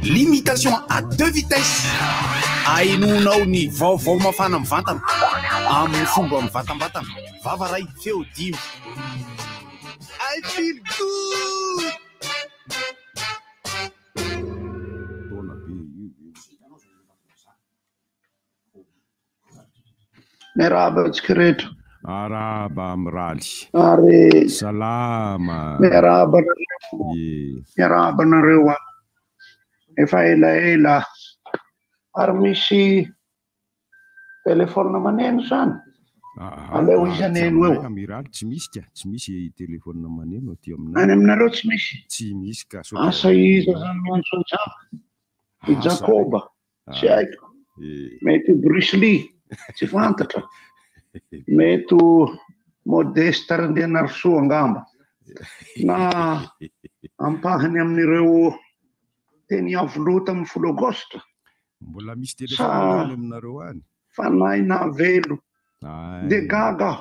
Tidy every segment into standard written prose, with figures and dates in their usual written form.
Limitation à 2 vitesses. Ainonao ny vaovao mafana mivantana amin'ny fomba mivatambatana. Vavaray feo dimy. I feel good. Merhaba antsika rehetra. Araba amiraly. Ary salama. Merhaba nareo. Efa elaela. Ary misy telefôna maneno zany. Aleo isan'eno eo. Amiraly tsy misy ka, tsy misy telefôna maneno aty aminay. Any aminareo tsy misy. Tsy misy ka. Asa iza zany miantso antsika? I Jacoba. Tsy haiko. Mety Bruce Lee. Tsy fantatra. Mety Modeste Randianarsoa angamba. Na ampahany amin'ireo teny avolota amin'ny 10 Aogositra. Mbola misy telefôna aminareo any. Fanahy na velo. De gaga.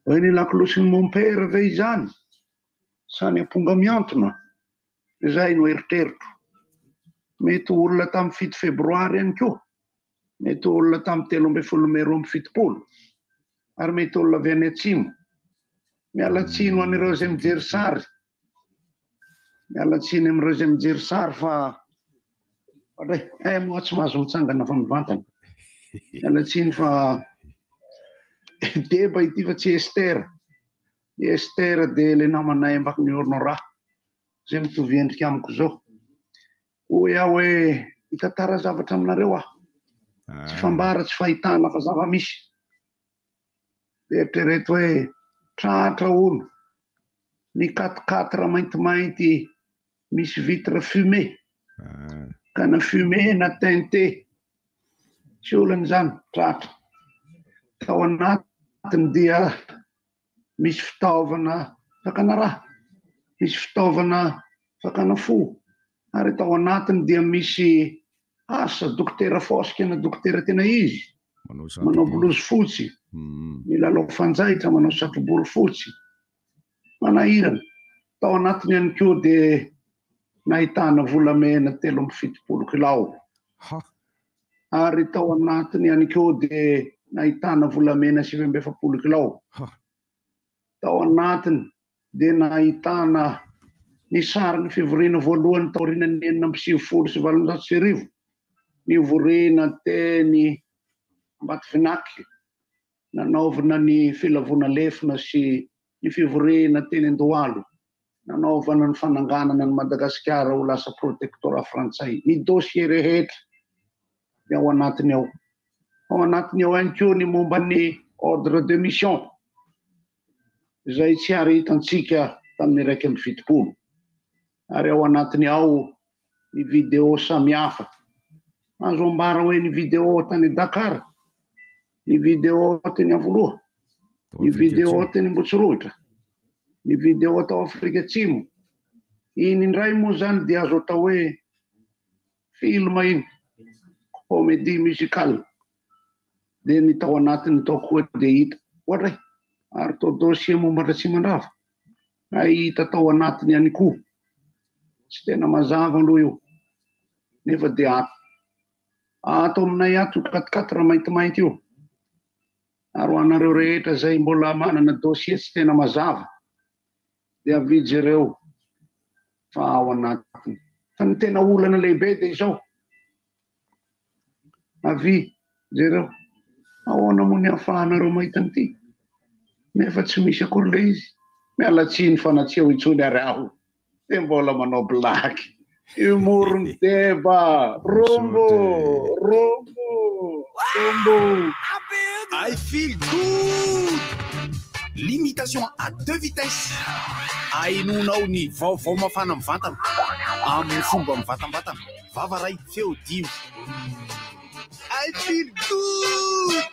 Ny lakolosiny mon père ve izany. Sany amponga miantona. Izay no eritreritro. Mety olona tamin'ny 7 Febroary any koa. Mety olona tamin'ny 13/27. Ary mety olona avy any atsimo. Mialatsiny ho an'ireo izay mijery sary. Mialatsiny amin'ireo izay mijery sary fa moa tsy mahazo mitsangana fa mivantana. Mialatsiny fa deba ity fa tsy Estera. Estera dia ilay namanay ambako niorona raha. Izay mitovy endrika amiko zao. Hoy aho hoe hitantara zavatra aminareo aho. Tsy fambara, tsy fahitana fa zava-misy. Dia eritrereto hoe tratra olo. Ny 4x4 maintimainty misy vitre fumée. Ka na fumée na teinté. Tsy olana izany, tratra. Tao anatiny dia misy fitaovana fakana raha. Misy fitaovana fakana fo. Ary tao anatiny dia misy asa dokotera Fosika na dokotera tena izy. Manao blouse fotsy. Milalao fanjaitra, manao satrobory fotsy. Manahirana. Tao anatiny ihany koa dia nahitana volamena 370 kilao. Ary tao anatiny ihany koa dia nahitana volamena 770 kilao. Tao anatiny dia nahitana ny sarin'ny fivoriana voalohany tao aorian'ny 1979. Nivoriana teny Ambatovinaky. Nanaovana ny filavona lefina sy ny fivoriana teny Andohalo. Nanaovana ny fananganana ny Madagasikara ho lasa protectorat frantsay. Ny dossier rehetra dia ao anatiny ao. Ao anatiny ao ihany koa ny momba ny ordre de mission. Izay tsy ary hitantsika tamin'ny 1/7. Ary ao anatiny ao ny video samihafa. Azo ambara hoe ny video tany Dakar. Ny video teny Avoloha. Ny video teny Ambotsirotra. Ny video tao Afrika Atsimo. Iny indray moa zany dia azo atao hoe film iny. Comédie musicale. Dia ny tao anatiny tao koa dia hita. Ohatra ary tao dossier momba Ratsimandrava. Hita tao anatiny ihany koa. Tsy tena mazava aloha io. Nefa dia ato. Ato aminay ato 4x4 maintimainty io. Ary ho anareo rehetra izay mbola manana dossier tsy tena mazava. Dia avidy ireo fa ao anatiny. Fa ny tena olana lehibe dia izao. Avy jereo. Ahoana moa ny ahafahanareo mahita an'ity. Nefa tsy misy akory le izy. Mialatsiny fa na tsy eo intsony ary aho. Dia mbola manao blaky. Humour ny deba. Rombo. I feel good. Limitation à 2 vitesses. Ainonao ny vaovao mafana mivantana amin'ny fomba mivatambatana. Vavaray feo dimy. I feel good.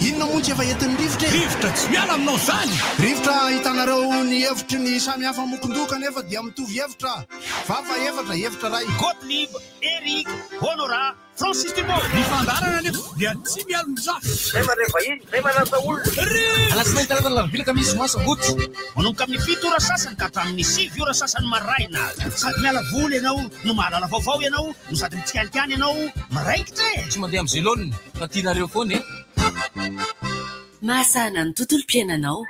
Inona moa mihitsy efa entin'ny rivotra tsy miala aminao zany rivotra hitanareo ny hevitry ny samy hafa mokondoka nefa dia mitovy hevitra vafa hevitra ray Gottlieb, Eric, Honora, Francis Thibault. Ny fandarana nefa dia tsy miala mizafy. Zay mandeha vahiny, zay manasa olona. Alasinainy talata vilaka misy masabotsy. Manomboka amin'ny 7 ora sasany ka hatramin'ny 7 ora sasany maraina. Sady miala voly ianao, no mahalala vaovao ianao, no sady mitsikalikany ianao, maraikitra e. Tsy mandeha amin'ny zélone, fa tianareo foana e. Mahasana ny tontolo-piainanao.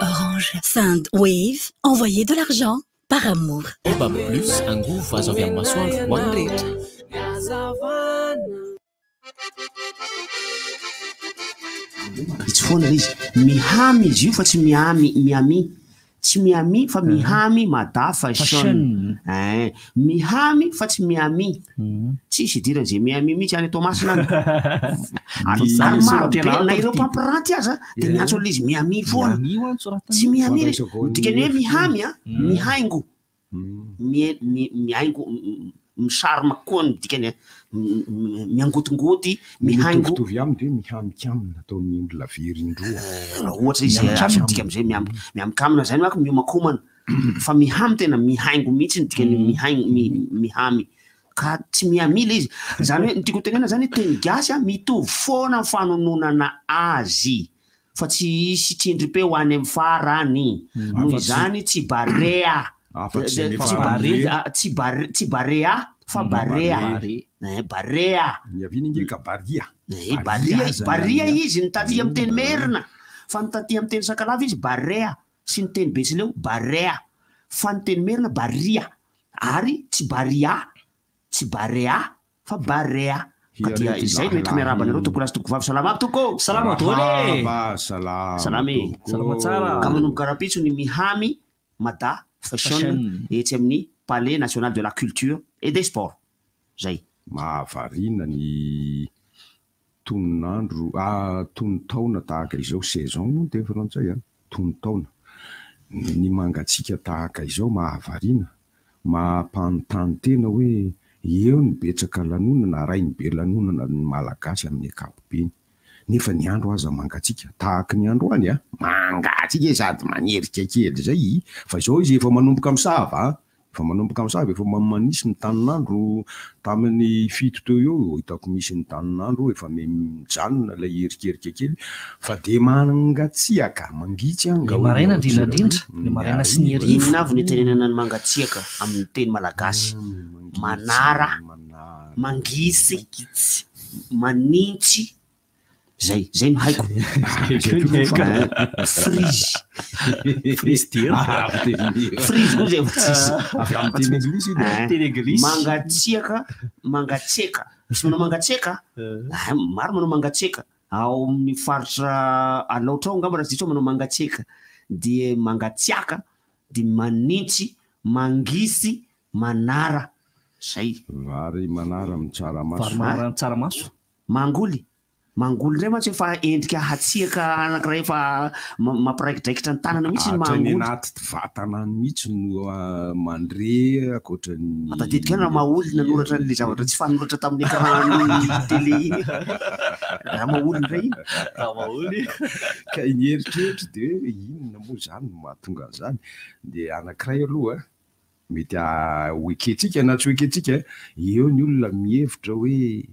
Orange. Sand Wave. Envoyez de l'argent par amour. Obam Plus, un goût azo avy amin'ny masoandro ho an'ny rehetra. Tsy foana izy mihamy izy io fa tsy miami tsy miami fa mihamy mada fashion mihamy fa tsy miami tsisy idirany zay miami mihitsy any Tomasina ary marobe na ireo mpampiranty aza dia miantso an'izy miami foana tsy miami dikany hoe mihamy a mihaingo mihaingo misarima koa ny dikany miangotingoty mihaingo mitovy aminy dia mihamikamy natao miondry lavirindroa ohatra izy dika am'izay miamikamina zany manko miomakomana fa mihamy tena mihaingo mihitsy ny dikany mihamy ka tsy miamila izy zany hoe nytiako tenena zany hoe teny gasy a mitovy foana fanononana azy fa tsy isy tsindrim-pe ho any amin'ny farany noho izany tsy barea tsy barea fa barea barea miaviningeka baria izy ny taty amin'ny teny merina fa ny taty amin'ny teny sakalava izy barea sy ny teny betsileo barea fa ny teny merina baria ary tsy barea fa barea ka dia izay mety miarabana ireo toko lasy toko vavy salama toko salama toly salame tsara ka manomboka rapitso ny mihamy mada fashion etsy amin'ny palais national de la culture et des sports zay mahavarina ny tononandro tonotaona tahaka izao saison moa ny teny frantsay tonotaona ny mangatsika tahaka izao mahavarina mahampanontany tena hoe eo ny betsaka lanonana ray ny be lanonana ny malagasy amin'ny ankapobeny nefa ny andro aza mangatsika tahaka ny andro any mangatsika sady manerika kely zay fa izao izy efa manomboka misava efa manisy ny taninandro tamin'ny fito teo eo hitako misy ny taninandro efa mijanona ilay erikerika kely fa de mangatsiaka mangitsy maraina indrindrandrindra ny maraina sy ny heriva inona avy ny tenenana ny mangatsiaka amin'ny teny malagasy manara mangisy manintsy zay no haiko frizy mangatsiaka misy manao mangatsiaka maro manao mangatsiaka ao amin'ny faritra alaotra ao ngamba raha zitra manao mangatsiaka dia mangatsiaka dia manintsy mangisy manara zay vary manara amin'ny tsaramaso mangoly ray mantsy efa endrika hatsiaka anankiray efa mampiraikidraikitra ny tanana mihitsy ny mangoly anaty vatana mihitsy no mandre akoatrany matetika raha maholy nanoratra n'le zavatra tsy fanoratra tamin'ny écran télé iny raha maholy ray iny maholy ka inyeritreritra dia inona moa zany no mahatonga zany dia anankiray aloha mety hoeketsika na tsy hoeketsika eo ny olona mihevitra hoe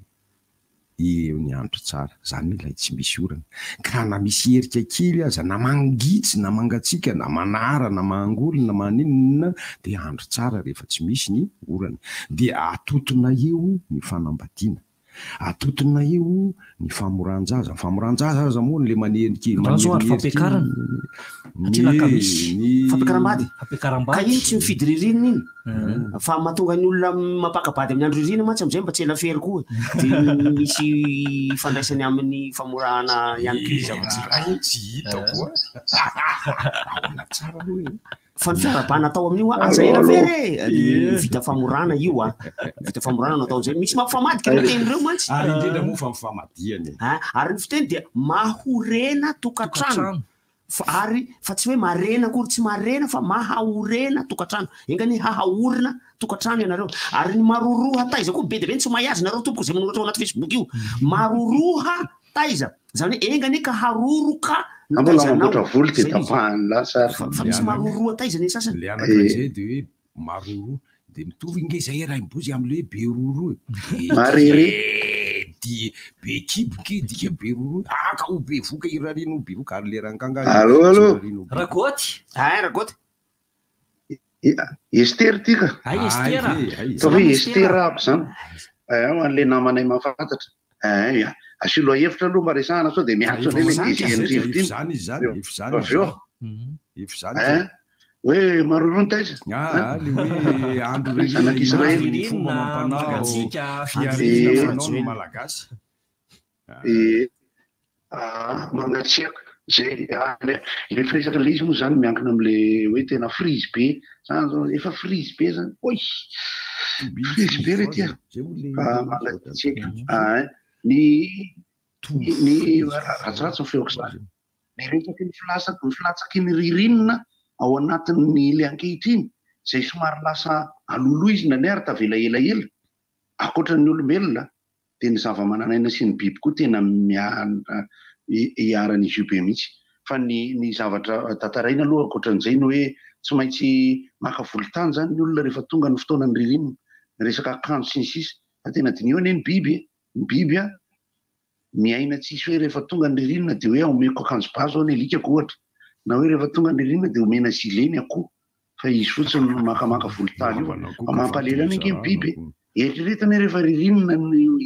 eo ny andro tsara zany ilay tsy misy orana ka na misy herika kely aza na mangitsy na mangatsika na manara na mangoly na maninona dia andro tsara rehefa tsy misy ny orana dia atotona eo ny fanambadiana atotona eo ny famoranjaza aza moa le manendrika fampiakaram-bady ka iny tsy mifidy ririnina iny fa mahatonga ny olona mampakabady amin'ny andro ririna mantsy am'izay mba tsy elafery koa dia misy fandraisany amin'ny famorahana ihany koa tsy hita koa tsara aloha fa ny fiarabana atao amin'io aza elafery vita famorana io vita famorana natao zay misy mampifamadika ny tenyreo mantsy ary indrindra moa fa mifamadiany ary ny fiteny dia mahorena tokantrano fa tsy hoe marena akory tsy marena fa mahahorena tokantrano engany hahaorina tokantrano ianareo ary ny maroroha taiza koa be dia be ny tsy mahay azy nareo tompoko zay manoratra ao anaty Facebook io maroroha taiza zany hoe engany ka haroroka mbola mamboatra volo de tapahany lasa fa misy maroroa taiza ny sasany le anakazay de hoe maroro de mitovy nge zay raha mibozy am'le be roro marere di be kiboky dika be roro aka ho be voka irarino be voka ary le rankanga allo ragoty ragoty ester tika estera fa hoe estera aby zany an'le namanay mahafantatra asilo hevitra aloha maresahana sao de miatso zany izy zany if zany hoe marorony taiza le hoe andro zanak'israely fomba mampanao fiarinao malagasy mangatsiaka zay le firesaka le izy moa zany miankina am'le hoe tena frizy be zany zao efa frizy be zany oy frizy be re tia mangatsiaka ny ratsiratsy ny feoko zany ny resaky ny filatsaky ny ririnina ao anatin'ny le ankehitriny zay somary lasa alolo izy na ny ary tavela elaela akoatran'ny olombelona de ny zava-mananaina sy ny biby koa tena iaran'izy io be mihitsy fa ny zavatra tantaraina aloha akoatran'izay no hoe tsy maintsy maka volotany zany ny olona rehefa tonga ny fotoana ny ririnina resaka akanjo sy ny sisa fa tena dinio ane ny biby a miaina tsisy hoe rehefa tonga ny ririnina de hoe omeko akanjo bazo ao ny alikako ohatra na hoe rehefa tonga ny ririnina de omena zileny akoho fa izy fotsiny makamaka volotany io mampalelana ange ny biby eritreretany rehefa ririnina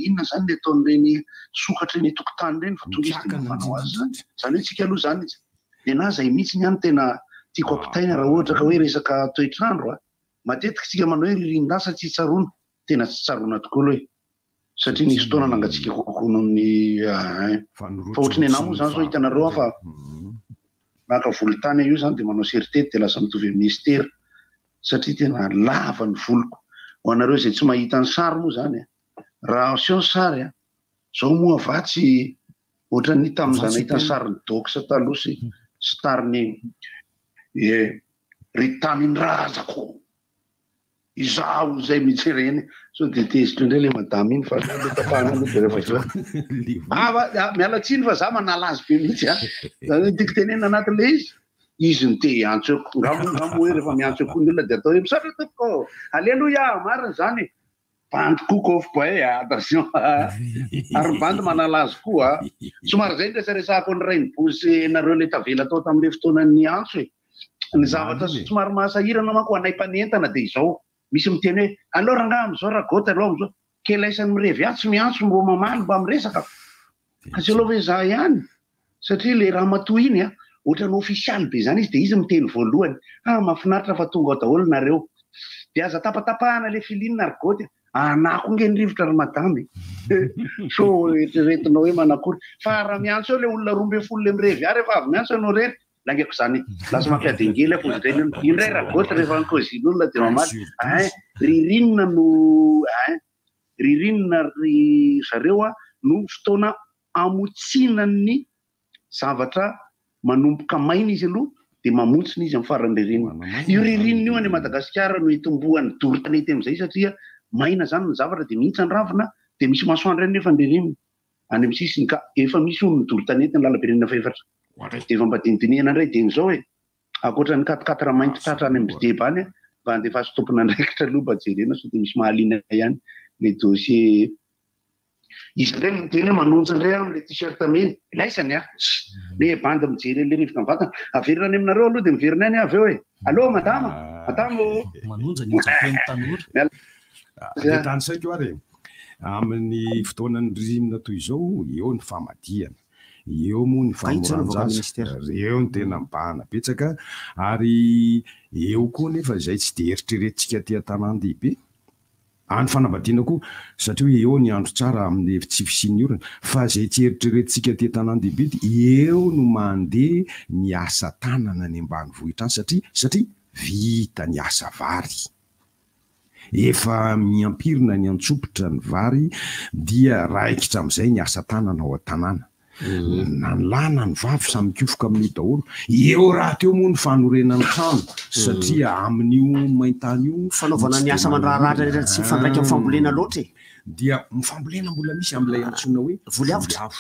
inona zany le ataon'ireny sokatra ny tokotany reny fa tonga izy de mafanao azy zany hoe tsika aloha zany izy de na zay mihitsy ny any tena tiako ampitaina raha ohatra ka hoe resaka toetrandro matetika tsika manao hoe ririn-dasa tsy tsarona tena tsy tsarona tokoa aloha satria nisy fotoana nangatsika kokoa noho ny fa ohatrany anah moa zany zao hitanareo fa maka volotany io zany de manao seritety de lasa mitovy amin'ny estera satria tena lava ny voloko ho anareo zay tsy mahita ny sary moa zany raha sio ny sary zao moa avatsy ohatran'ny tamin'izany ahita ny sary ny doksa taloha sy tariny rytaniny razako izaho zay mijereny so de tezitra indray le madama iny fa tapahana aloha de rehefa miala tsiny fa za manala azy be mihitsy zany tiako tenena anatin'le izy ny te antso ngamo hoe rehefa miantso koa ny olona de atao hoe misatra toko alleluia marina zany bandy cook-off boy attention ary bandy manala azy koa somary zay resaresako ny rainy bosy nareo le tavela atao tam'le fotoana ny antso ny zavatra somary mahasahirana manko anay mpanentana de izao misy miteny hoe allo rangah am'izao raha gota aloha am'izao kelaisan'ny mirevy atsy miantso mbo mamaly mba miresaka kasi aloha hoe za ihany satria le raha matoa iny ohatrany ofisialy be zany izy de izy miteny voalohany mahafinaritra fa tonga ao daholo nareo de aza tapatapahana le filinina ary goty anako nge ny rivotra ry madamy so eritreretinao hoe manakory fa raha miantso eo le olona 12 le mirevy ary efa avy miantso anao rery langeko zany lasa mampiadengely akozidray indray raha goty rehefa ankozin'olona de mamaly ririnina no ririnina ry zareo no fotoana amotsinany zavatra manomboka maina izy aloha de mamontsiny izy amin'ny farany ririnina io ririnina io any Madagasikara no hitombohan'ny dorotanety am'izay satria maina zany ny zavatra de mihitsy ny ravina de misy masoandro any nefa ny ririnina any amin'ny sisiny ka efa misy olo ny dorotanety ny lalaberenina fa efatra de efa mba dinidinihana indray de n'izao hoe akoatra ny 4 mainty tratra any amin'ny deba any mba andefa azy tompona andraikitra aloha mba jerena so de misy mahaliana ihany le dossier izy ndray miteny hoe manonja indray am'le t-shirt mena laisany le bandy mijery le rivotra mivantana averina any aminareo aloha de miverina any avy eo hoe allo madama manonja ny japen'ny tanora le tany saiko ary amin'ny fotoanany ririnina toy izao eo ny famadiana eo moa ny famoranjasa eo ny tena mibahana betsaka ary eo koa nefa zay tsy de eritreretintsika ty an-tanàn-dehibe any fanambadiana koa satria hoe eo ny andro tsara amin'ny tsy fisian'ny orana fa zay tsy eritreretintsika ty an-tanàn-dehibe eo no mandeha ny asa tanana ny ambanivohitra any satria vita ny asa vary efa miampirina ny antsopotra ny vary dia raikitra am'izay ny asa tanana ao an-tanàna na ny lahy na ny vavy samy mikofoka amin'ny daholo eo raha teo moa ny fanorenany trano satria amin'io maintany io fanaovana ny asa mandraratra rehetra tsy fandraika amin'ny fambolena loatra dia mifambolena mbola misy am'ilay antsoina hoe voliavitra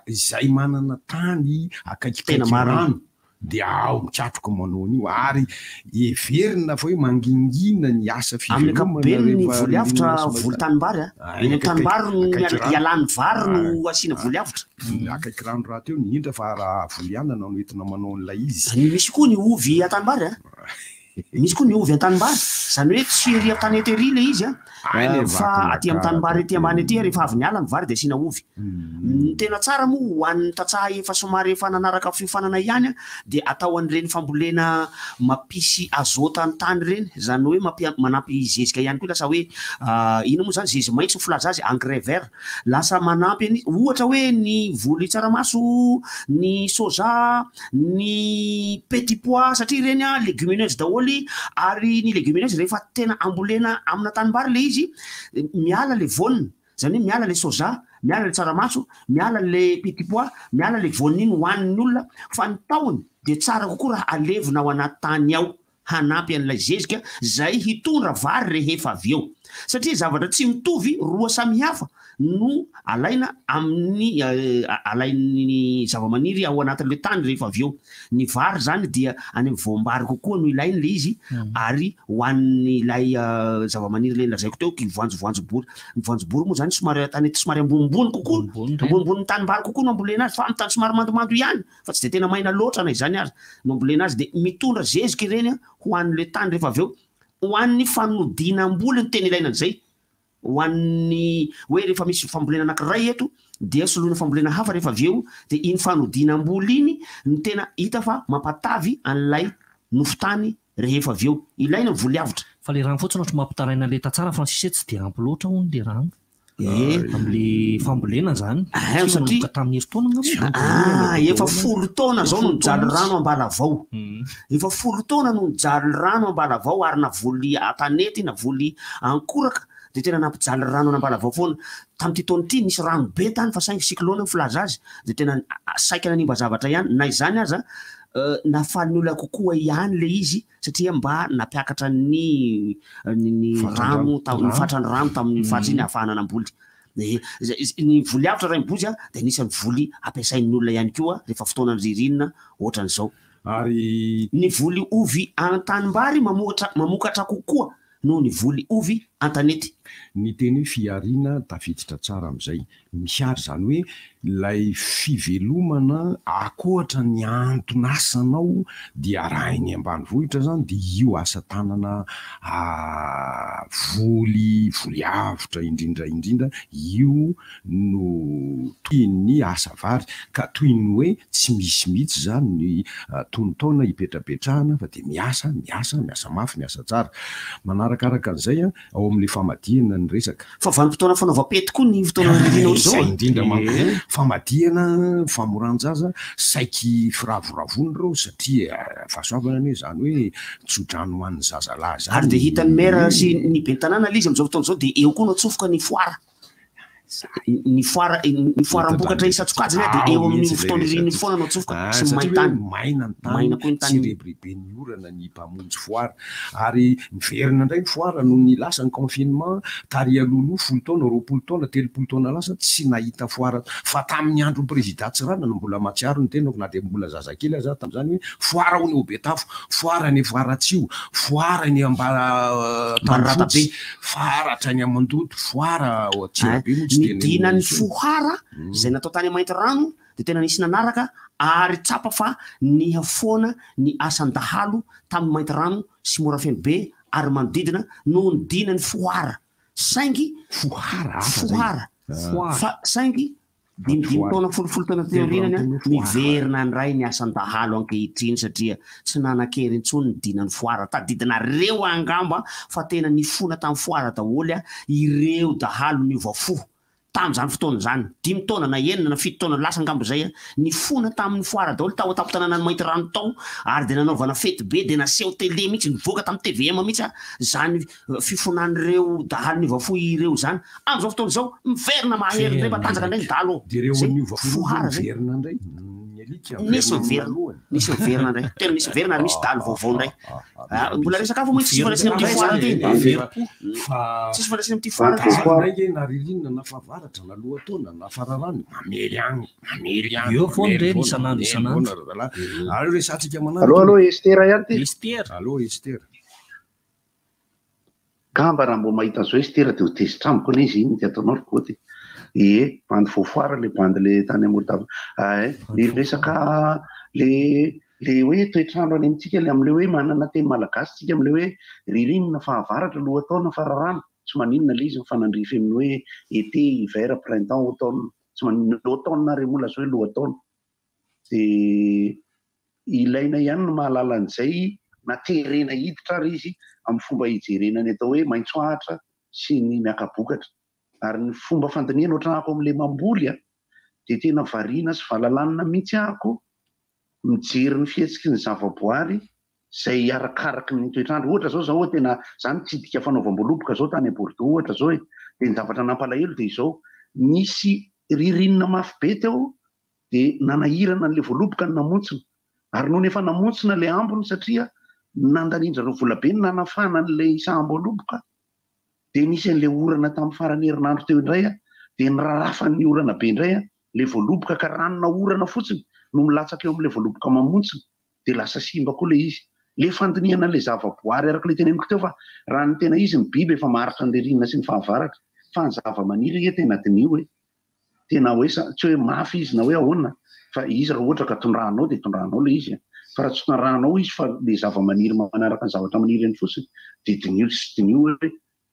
izay manana tany akaikikaiky dia ao mikatroka manao an'io ary everina fa hoe mangingina ny asa amin'ny ankapobeny ny voliavitra volotanimbary eny tanimbary no ialany vary no asiana voliavitra akaiky rano raha teo ny indra fa raha volianana no entina manao an'ilay izy misy koa ny ovy atanimbary misy koa ny ovy an-tanimbary zany hoe tsy ery an-tanety ery le izy fa aty amin'ny tanimbary ety ambany ety rehefa avy niala ny vary de asiana ovy ny tena tsara moa ho an'ny tatsaha efa somary efa nanaraka fiofanana ihany de atao an'ireny fambolena mampisy azota ny tany reny zany hoe manampy zezika ihany koa lasa hoe ino moa zany zezy maitso filaza azy engrais vert lasa manampy any ohatra hoe ny voly tsaramaso ny soja ny petit pois satria reny légumineuse daholo ary ny légumineuse rehefa tena ambolena amina tanimbary le izy miala le voniny zany hoe miala le soja miala le tsaramaso miala le petit pois miala le voniny iny hoanin'ny olona fa ny tahony de tsara kokoa raha alevina ao anaty tany ao hanampy an'ilay zezika zay hitondra vary rehefa avy eo satria zavatra tsy mitovy roa samihafa no alaina amin'ny alainy zavamaniry ao anatin'le tany rehefa avy eo ny vary zany dia any amin'ny voambary kokoa no ilainy le izy ary hoan'ny ilay zavamaniry le lazaiko teo ny voanjobory moa zany somary tanety somary ambonimbony kokoa ambonimbony tanimbary kokoa no ambolena azy fa amin'ny tany somary mandomando ihany fa tsy de tena maina loatra na izany azy no ambolena azy de mitondra zezika ireny ho an'le tany rehefa avy eo ho an'ny fanodinam-boly ny tena ilaina an'izay ho an'ny hoe rehefa misy fambolena anankiray eto dia soloina fambolena hafa rehefa avy eo de iny fanodinam-boly iny ny tena hita fa mampatavy an'ilay nofotany rehefa avy eo ilaina ny voliavitra fa le rano fotsiny ohatra mampitaraina le tatsara fa sisy tsy de ampy loatra hono le rano am'le fambolena zany satria tamin'ny herintaona efa folo taona zao no nijaly rano ambala avao efa folo taona no nijaly rano ambala avao ary na voly atanety na voly ankoraka de tena nampijaly rano ambala avao foana tamin'ity taona ity nisy rano be tany fa 5 cyclone filaza azy de tena saika nanimba zavatra ihany na izany aza nafaly olona kokoa ihany le izy satria mba napiakatra ny rano ny fatrany rano tamin'ny fatra iny ahafahana anamboly ny voly avitra ray mibozy de nisany voly ampiasain'ny olona ihany koa rehefa fotoanany ririnina ohatran'izao ary ny voly ovy an-tanimbary mamokatra kokoa no ny voly ovy an-tanety ny teny hoe fiarina tafiditra tsara am'izay miary zany hoe lay fivelomana akoatra ny antonasanao dia raha iny ambanivohitra zany de io asa tanana voly avitra indrindra io no toy ny asa vary ka toy ny hoe tsy misy mihitsy zany ny tonotaona hipetrapetrahana fa de miasa mafy miasa tsara manarakaraka an'izay ao amin'le famadihana ny resaka fa vanimpotoana fanaovam-pety koa ny fotoana ririana zao indrindra famadihana famoranjaza saiky firavoravony reo satria fahasoavana ny zany hoe tsodrano hoan'ny zazalahy zany ary de hitany mera sy ny bentanàna le izy am'izao fotoana zao de eo koa no atsofoka ny foara foara-mbokatra isatsokajiny de eo amin'ny fotoana ririany foana no atsofoka sy maintany maina koa ny tany reberibe ny orana ny mpamonjy foara ary miverina indray ny foara no ny lasa ny confinement tary alohaloha 10 taona 20 taona 30 taona lasa tsy nahita foara fa tamin'ny andro président Tsirana no mbola matsiaro ny tenako na de mbola zazakely aza tam'izany hoe foara ho ny Obetafo foara ny Varatsio foara ny Ambaratabe faratra ny Amandoto foara ao Atsirabe midina ny fohara zay natao tany mainty rano de tena nisy nanaraka ary tsapa fa niha foana ny asan-dahalo tamin'ny mainty rano sy morafeny be ary manodidina no nidina ny fohara saingy fohara fa saingy dimy taona folofolo taona teorinany miverina ndray ny asan-dahalo ankehitriny satria tsy nanan-kery intsony nidina ny foara tadidina reo angamba fa tena nifona tamin'ny foara daholy ireo dahalo niovafo tam'izany fotoana zany 5 taona na 9 na 7 taona lasa angambo zay ny fona tamin'ny foara daholo tao atapo-tanàna ny mainty rano tao ary de nanaovana fety be de naseho tele mihitsy nivoaka tamin'ny TVM mihitsy zany fifonan'ireo dahalo niovafo ireo zany am'izao fotoana zao miverina mahery ndray mba tanjaka ndray ny dahalo de reo niovafo miverina ndray misy miverina ndray tena misy verina ary misy daly vaovao ndray mbola resakafo moa tsisy fandraisina amty farany tsisy fandraisina amty farany naririnina na favaratra na loha taona na fararano mamely agny eo foany reny isanandro ary resatsika manalo Estera ihany ty allo Estera gamba raha mbo mahita an'izao Estera dia ho tezitra amiko ane izy iny ty ataonao rikoty bandy fofoara le bandy le tany amorotava le resaka le hoe toetrandro any amintsika le am'le hoe manana teny malagasy tsika am'le hoe ririnina fahavaratra lohataona fararano tsy maninona le izy mifanandrify amin'ny hoe été hiver printemps automne tsy maninona automne re mola zao hoe lohataona dia ilaina ihany no mahalala an'izay na terena hiditra ary izy amin'ny fomba hijerenany atao hoe maitsoahatra sy ny miakabokatra ary ny fomba fandiniana ohatrana ako amin'le mamboly dia tena variana sy valalanina mihitsy ahako mijery ny fihetsiky ny zavaboary izay arakaraky ny toetrandro ohatra zao zaho tena zany tsidika fanaovam-boaloboka zao tany Bordeaux ohatra zao dia ny zavatra nampalahelo dia izao misy ririnina mafy be teo dia nanahirana n'le voaloboka ny namontsina ary noho efa namontsina le ambony satria nandanindra reo volabe ny nanafana n'le isam-boaloboka dia nisy an'le orana tamin'ny farany herinandro teo indray dia nirarafan'ny orana be indray le voaloboka ka ranona orana fotsiny no milatsaka eo amin'le voaloboka mamontsina dia lasa simba koa le izy le fandiniana le zavaboary araka le teneniko teo fa raha ny tena izy ny biby efa maritra n'le rinina sy ny fahavaratra fa ny zava-maniry tena dinio tena hoe tsy hoe mafy izy na hoe ahoana fa izy raha ohatra ka tondranao dia tondranao le izy fa raha tsy tondranao izy fa le zava-maniry manaraka ny zavatra maniry any fotsiny dia dinio sy dinio hoe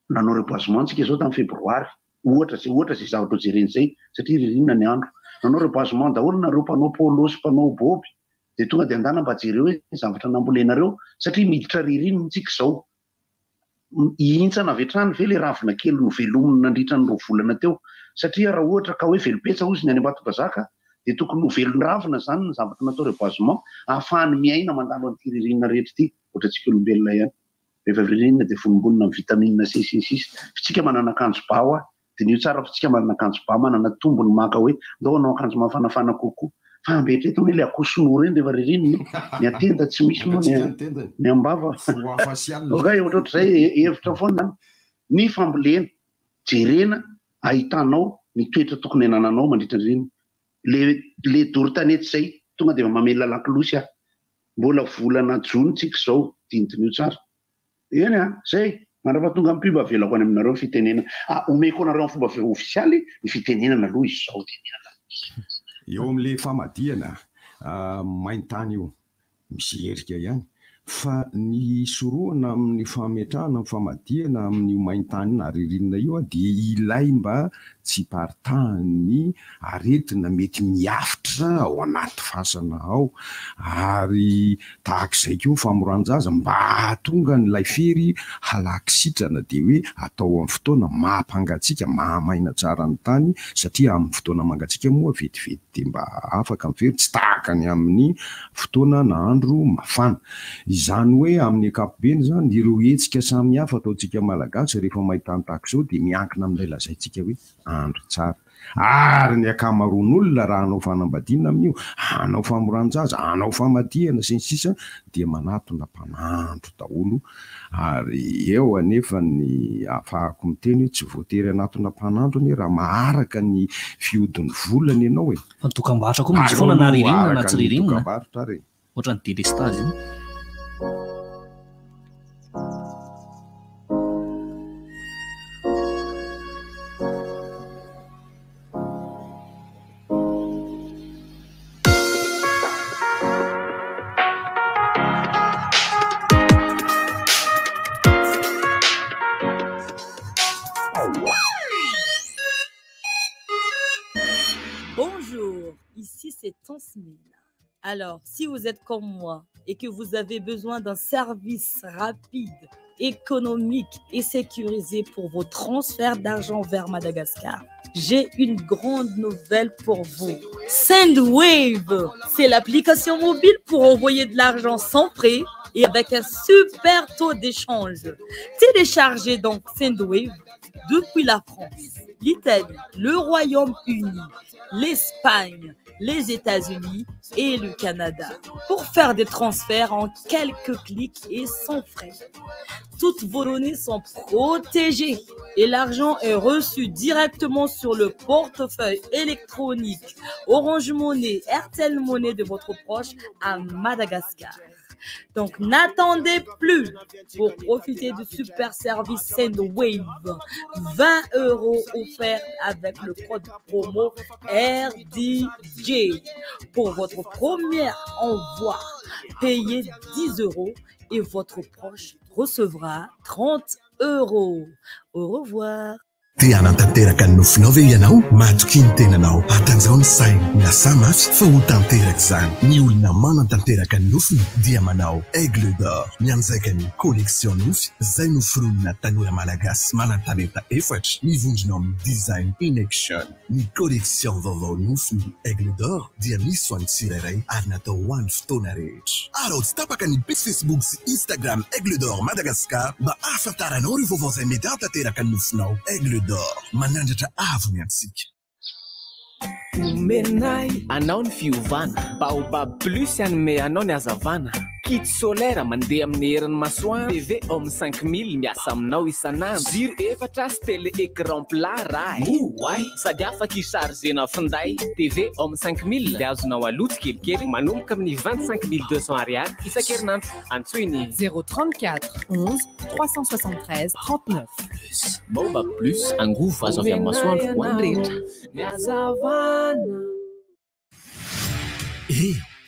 nanao reboisement tsika zao tamin'ny febroary ohatra zay zavatra jereny zay satria ririnina ny andro nanao reboisement daholo nareo mpanao polo sy mpanao boby dia tonga dia andana mba jereo hoe zavatra nambolenareo satria miditra ririnina tsika zao ihintsana avetrany ve le ravina kely no velomina nandritra ny roa volana teo satria raha ohatra ka hoe velopetsa ozy ny any Ambatondrazaka dia tokony ho velon-dravina zany ny zavatra natao reboisement ahafahany miaina mandalo an'ity ririnina rehetra ity ohatratsika olombelona ihany rehefa ririnina dia volombonina amin'ny vitamine C fitsika manana akanjo ba dia nio tsara fitsika manana akanjo ba manana tombony maka hoe ndao anao akanjo mafanafana kokoa fa ambetra eto hoe le akosonora eny rehefa ririnina ny atenda tsy misy moa ny ambava ohatr'izay hevitra foana ny fambolena jerena ahitanao ny toetra tokony anananao mandritra ririnina le doro-tanety zay tonga dia mamela lakolosy mbola volana jona tsika zao dinidinio tsara eny zay mandrafa tonga amin'ny piba avelako any aminareo ny fitenenana omeko anareo amin'ny fomba ofisialy ny fitenenana aloha izy zao eo amin'le famadiana maintany io misy herika ihany fa ny soroana amin'ny fametrahana amin'ny famadiana amin'ny maintany na ririnina io dia ilay mba tsy partahan'ny aretina mety miafitra ao anaty fasana ao ary tahak'izay koa famoran-jaza mba hahatonga n'ilay fery halakisitrana dia hoe atao amin'ny fotoana mahampangatsiaka mahamaina tsara ny tany satria amin'ny fotoana mangatsiaka moa vetivety dia mba afaka ny fery tsy tahaka ny amin'ny fotoana na andro mafana izany hoe amin'ny ankapobeny zany ireo hetsika samy hafa ataontsika malagasy rehefa mahita ny tahaka izao dia miankina amin'ilay lazaintsika hoe andro tsara ary ny akamaroan'olona raha hanao fanambadiana amin'io hanao famoran-jaza hanao famadihana sy ny sisa dia manatona mpanandro daholo ary eo anefa ny ahafahako miteny hoe tsy voatery anatona mpanandro ny raha maharaka ny fiodin'ny volana ianao fa dokam-barotra koa misy foana na ririnina na tsy ririnina dokam-barotra re ohatra ny délestage Bonjour, ici c'est Tansmina. Alors, si vous êtes comme moi et que vous avez besoin d'un service rapide, économique et sécurisé pour vos transferts d'argent vers Madagascar, j'ai une grande nouvelle pour vous. Sendwave, c'est l'application mobile pour envoyer de l'argent sans frais et avec un super taux d'échange. Téléchargez donc Sendwave depuis la France, l'Italie, le Royaume-Uni, l'Espagne, les États-Unis et le Canada pour faire des transferts en quelques clics et sans frais. Toutes vos données sont protégées et l'argent est reçu directement sur le portefeuille électronique Orange Money, RTL Money de votre proche à Madagascar. Donc n'attendez plus pour profiter du super service Sendwave. 20 € offerts avec le code promo RDJ. Pour votre premier envoi, payez 10 € et votre proche recevra 30 €. Au revoir. Tia nantanteraka ny nofinao ve ianao matoky ny tenanao atanjao ny sainy miasa mafy fa ho tanteraka izany ny olona manantanteraka ny nofiny dia manao Aigle d'Or mianjaika ny collection nofy izay noforonina tanora malagasy manan-talenta efatra mivondrona amin'ny design in action ny collection vaovao nofiny Aigle d'Or dia misy ho an'ny tsirairay ary natao ho an'ny fotoana rehetra ary tsy tapaka ny page Facebook sy Instagram Aigle d'Or Madagascar mba ahafantaranao ireo vaovao izay mety hatanteraka ny nofinao Aigle d'Or manandratra avo ny antsika Omenay anao ny fiovana Baobab plus anome anao ny azavana kit solaire mandeha amin'ny herin'ny masoandro TV om 5000 miasa aminao isanandro jiro efatra sy télé écran plat raha wai sady afaka ichargena finday TV om 5000 dia azonao aloto kelikely manomboka amin'ny 25200 ariary isan-kerinandro antsoiny 034 11 373 39 Baobab plus angovo azo avy amin'ny masoandro ho an'ny rehetra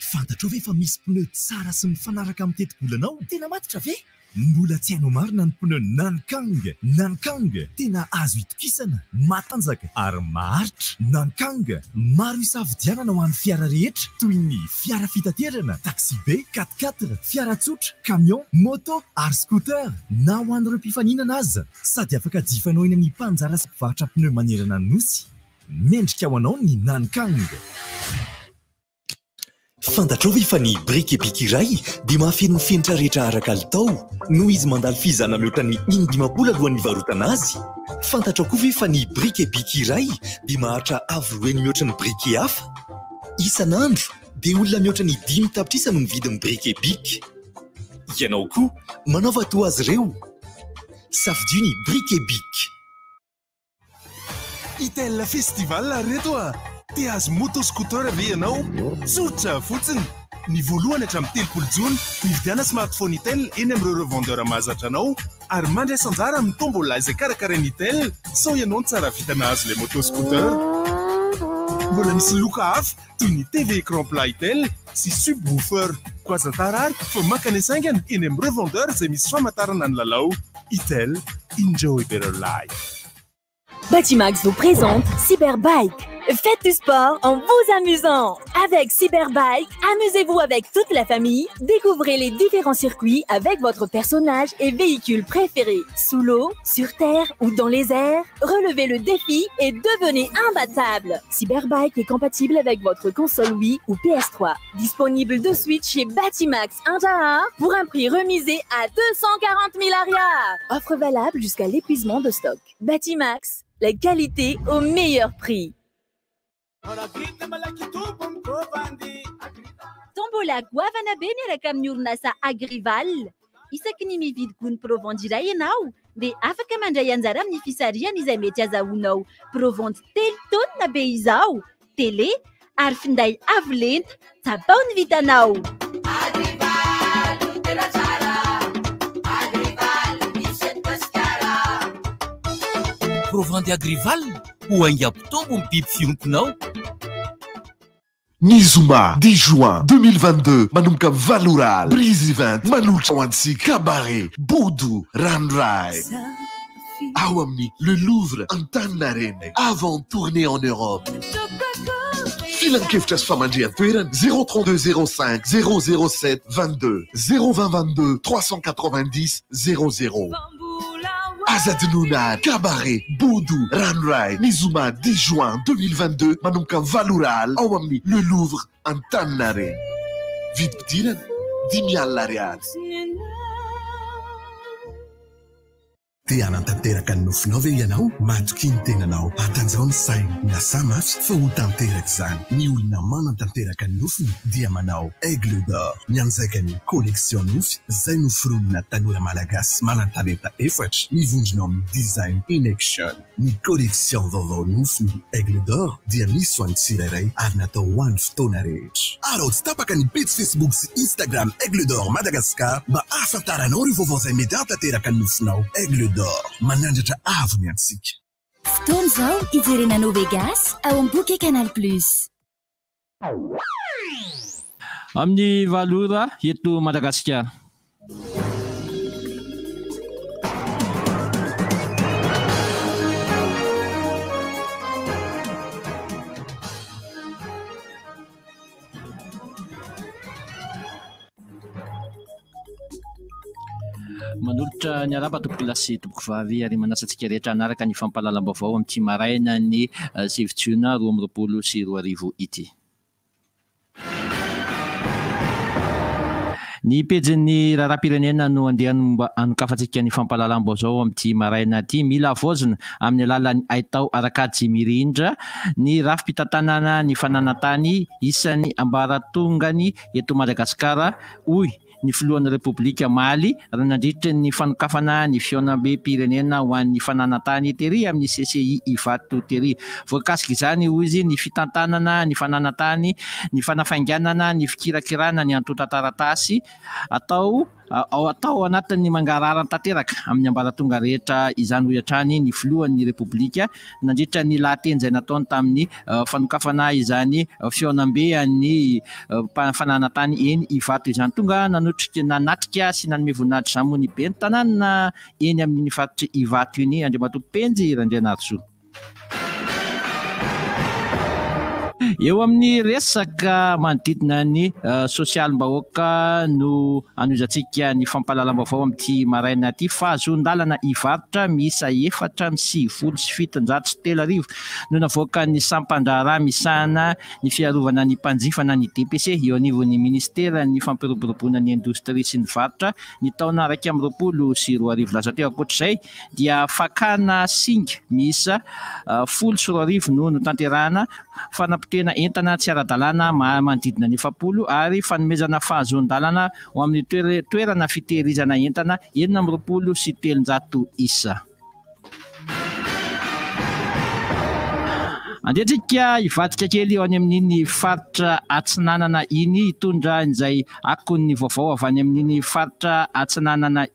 fantatrao ve fa misy pneu tsara sy mifanaraka amin'ny teti-bolanao? Tena matotra ve? Mbola tsy hainao marina ny pneu Nankang. Nankang tena azo itokisana, matanjaka ary maharitra. Nankang maro isafidianana ho an'ny fiara rehetra toy ny fiara fitaterana, taxi be, 4x4, fiara tsotra, camion, moto ary scooter na ho an'ireo mpifaninana aza. Sady afaka jifanao eny amin'ny mpanjara sy mpivarotra pneu manerana ny nosy. Mendrika ho anao ny Nankang. Fantatrao ve fa ny brique epic iray dia mahafeno ny fenitra rehetra araka alitao noho izy mandalo fizana mihoatra ny 150 alohan'ny varotana azy. Fantatrao koa ve fa ny brique epic iray dia maharitra avo-roeny mihoatra ny brique hafa. Isanandro dia olona mihoatra ny 5 tapitrisa no mividy ny brique epic. Ianao koa manaova toa azy ireo. Safidio ny brique epic. Itel Festival reto Tia azo moto scooter ve ianao? Tsotra fotsiny. Ny voalohany hatramin'ny 30 Jona mividiana smartphone Itel eny amin'ireo revendeur mahazatra anao ary mandraisa anjara amin'ny tombola izay karakarain'ny Itel sao ianao ny tsara vitana azy le moto scooter. Mbola misy loka hafa toy ny TV écran plat Itel sy subwoofer koazantarary fa maka ny saingany eny amin'ny revendeur izay misy famantarana ny lalao. Itel, enjoy better life. Batimax vous présente Cyberbike. Faites du sport en vous amusant. Avec Cyberbike, amusez-vous avec toute la famille. Découvrez les différents circuits avec votre personnage et véhicule préféré. Sous l'eau, sur terre ou dans les airs, relevez le défi et devenez imbattable. Cyberbike est compatible avec votre console Wii ou PS3. Disponible de suite chez Batimax 1 pour un prix remisé à 240 000 arias. Offre valable jusqu'à l'épuisement de stock. Batimax, la qualité au meilleur prix. Tombola goavana be miaraka amin'ny orinasa Agrival. Isaky ny mividy gony Provende iray ianao dia afaka mandray anjara amin'ny fisarihana izay mety azahoanao Provende 3 taonina be izao, télé ary finday avo lenta, tsapao ny vitanao. Provende Agrival ho aingam-pitombo ny biby fiompinao. Nizuma 10 juin 2022 manomboka Valoral Breezy Event manolotra ho antsika Cabaret Boudou Ranrai ao amin'ny le Louvre Antaninarenina avant tournée en Europe. Filan-kevitra sy famandrihan-toerana 032 05 007 22 020 22 390 00. Azadinouna, Cabaret, Boudou, Ranrai, Nizuma, 10 juin 2022, manomboka Valoral, ao amin'ny le Louvre Antaninarenina. Vidim-pidirana 10 000 ariary. Te hanantanteraka ny nofinao ve ianao? Matoky ny tenanao. Atanjao ny saina. Miasa mafy fa ho tanteraka izany. Ny olona manantanteraka ny nofiny dia manao Aigle d'Or. Mianjaika ny collection nofy izay noforonina tanora malagasy manan-talenta efatra mivondrona amin'ny design in action. Ny collection vaovao nofiny Aigle d'Or dia misy ho an'ny tsirairay ary natao ho an'ny fotoana rehetra. Arao tsy tapaka ny page Facebook sy Instagram Aigle d'Or Madagascar mba ahafantaranao ireo vaovao izay mety hahatanteraka ny nofinao. Aigle d'Or manandratra avo ny antsika. Fotoana izao ijerena Novegas ao amin'ny boky Canal Plus. Amin'ny valora eto Madagasikara. Manolotra ny araba tompoko lasy tompoko vavy ary manasantsika rehetra anaraka ny fampahalalam-baovao amin'ny tia maraina ny sivitsona 2024 ity. Ny pejin'ny raharaham-pirenena no andehany mba anokafantsika ny fampahalalam-baovao amin'ity maraina ity mila vozona amin'ny alalan'ny Aitao Arakajy mirindra ny rafim-pitantanana ny fananantany isan'ny ambaratongany eto Madagasikara hoy ny filohan'ny Repoblika Mali raha nandritra ny fanokafana ny fiaonam-be pirenena ho an'ny fananantany tery amin'ny CCI Ivato tery. Voakasika izany hoy izy ny fitantanana ny fananantany ny fanafainganana ny fikirakirana ny antotan-taratasy atao anatin'ny mangarara tanteraka amin'ny ambaratonga rehetra izany hoy hatrany ny filohan'ny Repoblika nandritra ny lahateny izay nataony tamin'ny fanokafana izany fiaonam-be an'ny fananantany eny Ivato izany. Tonga nanatrika sy nanome voninahitra izany moa ny ben'ny tanàna eny amin'ny faritry Ivato iny. Andriamatoa Penjy Randrianarso. Eo amin'ny resaka manodidina ny sosialim-bahoaka no anoizantsika ny fampahalalam-baovao amin'ity maraina ity. Fahazon-dalana Ivarotra miisa 4,730 no navoaka ny sampan-draharaha misahana ny fiarovana ny mpanjifana ny DPC eo anivon'ny ministera ny fampiroboroboana ny indostria sy ny varotra ny taona 2024. Laza teo ankoatr'izay dia fakana singa miisa 10,000 no notanterahana fanapotena entana tsy ara-dalàna manodidina ny 700 ary fanomezana fahazon-dalana ho amin'ny toerana fitehirizana entana 9,700 isa. Andehantsika ivadika kely eo any amin'iny faritra Atsinanana iny hitondra izay akon'ny vaovao avy any amin'iny faritra Atsinanana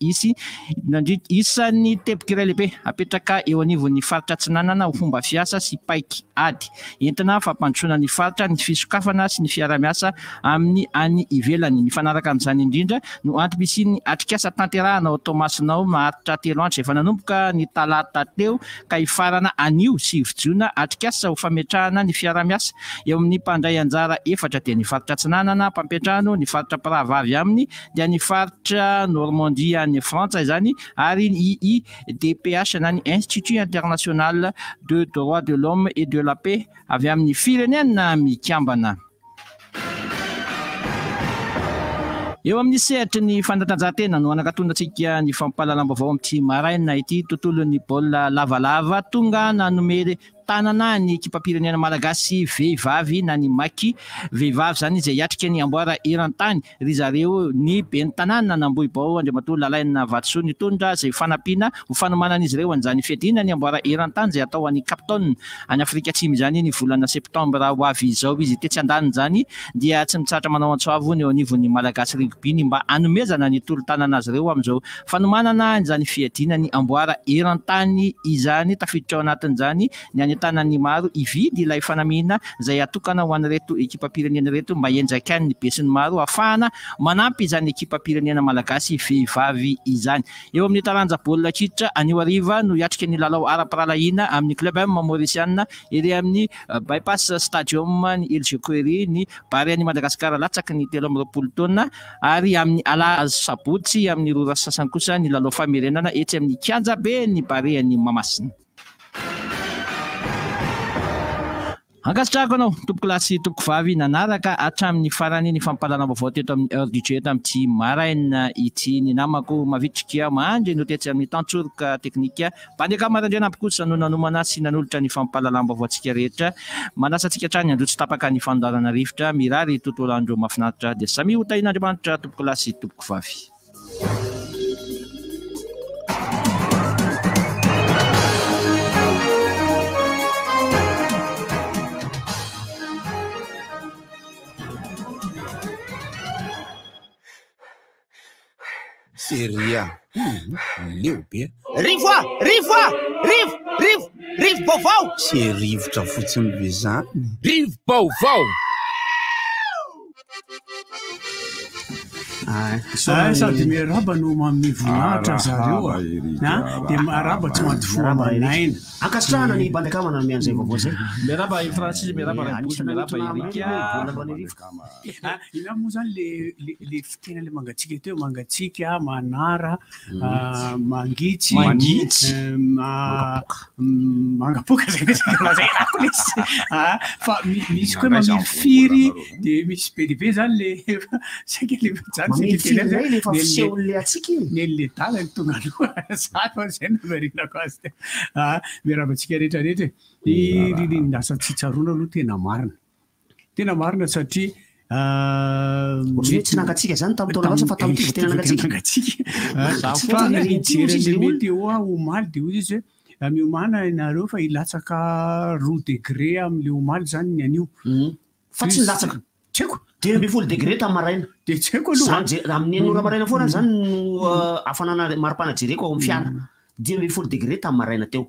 isan'ny tebokiray lehibe apetraka eo anivon'ny faritra Atsinanana ho fomba fiasa sy paiky ady entina fampandrosoana ny faritra ny fisokafana sy ny fiara-miasa amin'ny any ivelany. Ny fanaraka amin'izany indrindra no antom-pisian'ny atrikasa tanterahana ao Tomasinao maharitra 3 andro efa nanomboka ny talata teo ka hifarana anio 7 Jona atrikasa ho fametrahana ny fiara-miasa eo amin'ny mpandray anjara 4 dia ny faritra Atsinanana, Pampetrano, ny faritra Paravavy aminy dia ny faritra Normandie any Frantsa izany ary ny IDPH na ny Institut International de Droits de l'Homme et de la Paix avy amin'ny firenena mikambana. Eo amin'ny sehatra ny fanatanjahantena no anakatondratsika ny fampahalalam-baovao amin'ity maraina ity tontolon'ny baolina lavalava tonga nanome tanana ny ekipa-pirenena malagasy vehivavy na ny maky vehivavy zany izay hiatrika ny amboara eran-tany ry zareo ny ben'ny tanàna nambohibao Andriamatoa Lalaina Vatsoa nitondra izay fanampiana ho fanomanana izy ireo an'izany fedina ny amboara eran-tany izay atao an'ny kapitaona any Afrika Atsimo izany ny volana septambra ho avy izao izy tetsy andaniny zany dia tsy mitsatra manao antsoavony eo anivon'ny malagasy rugby ny mba anomezana ny tolo-tanana azy ireo amin'izao fanomanana izany fiadina ny amboara eran-tany izany tafiditra ao anatin'izany ny tanany maro ividy ilay fanamina izay atokana ho an'ireto ekipa-pirenena reto mba henjaikany ny besiny maro ahafahana manampy izany ekipa-pirenena malagasy vehivavy izany. Eo amin'ny taranja baolina kitra anio hariva no hiatrika ny lalao ara-paralahina amin'ny club Mauritiana ery amin'ny bypass stadium ny Elgekoery ny Bary any Madagasikara latsaky ny 13 taona ary amin'ny Alahady sabotsy amin'ny Rora sasany kosa ny lalao famerenana etsy amin'ny Kianjabe ny Bary any Mamasina. Ankasitrako anao tompoko lasy tompoko vavy nanaraka hatramin'ny farany ny fampalalana vaovao teto amin'ny heure du jeto amin'ity maraina ity ny namako mavitrika mandry no tetsy amin'ny tantsoroka teknika mpandeha marandrena ampikosa no nanomana sy nanolotra ny fampalalana vaovao antsika rehetra manasa antsika hatrany androtsy tapaka ny fandarana rivotra mirary tontolo andro mahafinaritra dia samy hotain'Andriamanitra tompoko lasy tompoko vavy. Seria leo be rivo baovao se rivotra fotsiny be zany rivo baovao sady miaraba no mamivonahitra zareo dia maraba tsy maty foamanaina ankasitrahana ny bandakamana no mian'izay vaovao zay miaraba Francis miaraba Rabosa miaraba Erika ina moa zany le fitena le mangatsika teo mangatsika manara mangitsy mangapoka zay fa misy koa mamily firy dia misy be dia be zany le saika le nelle talany tonga aloha zany zay namarinako azy te miarabantsika rehetrarehetra nasa tsitsaroana aloha tena marina satria tsy nangatsika zany tamin'ny taona fa tamin'ny tena nangatsika météo omaly dia ozy izy hoe miomana nareo fa ilatsaka 2 degré amin'le omaly zany ny anio fa tsy nilatsaka tsy haiko 2 degré tamin'ny maraina dia tsy haiko aloha amin'ny enora maraina foana zany no hafanana maripana jereko ao amin'ny fiara 2 degré tamin'ny maraina teo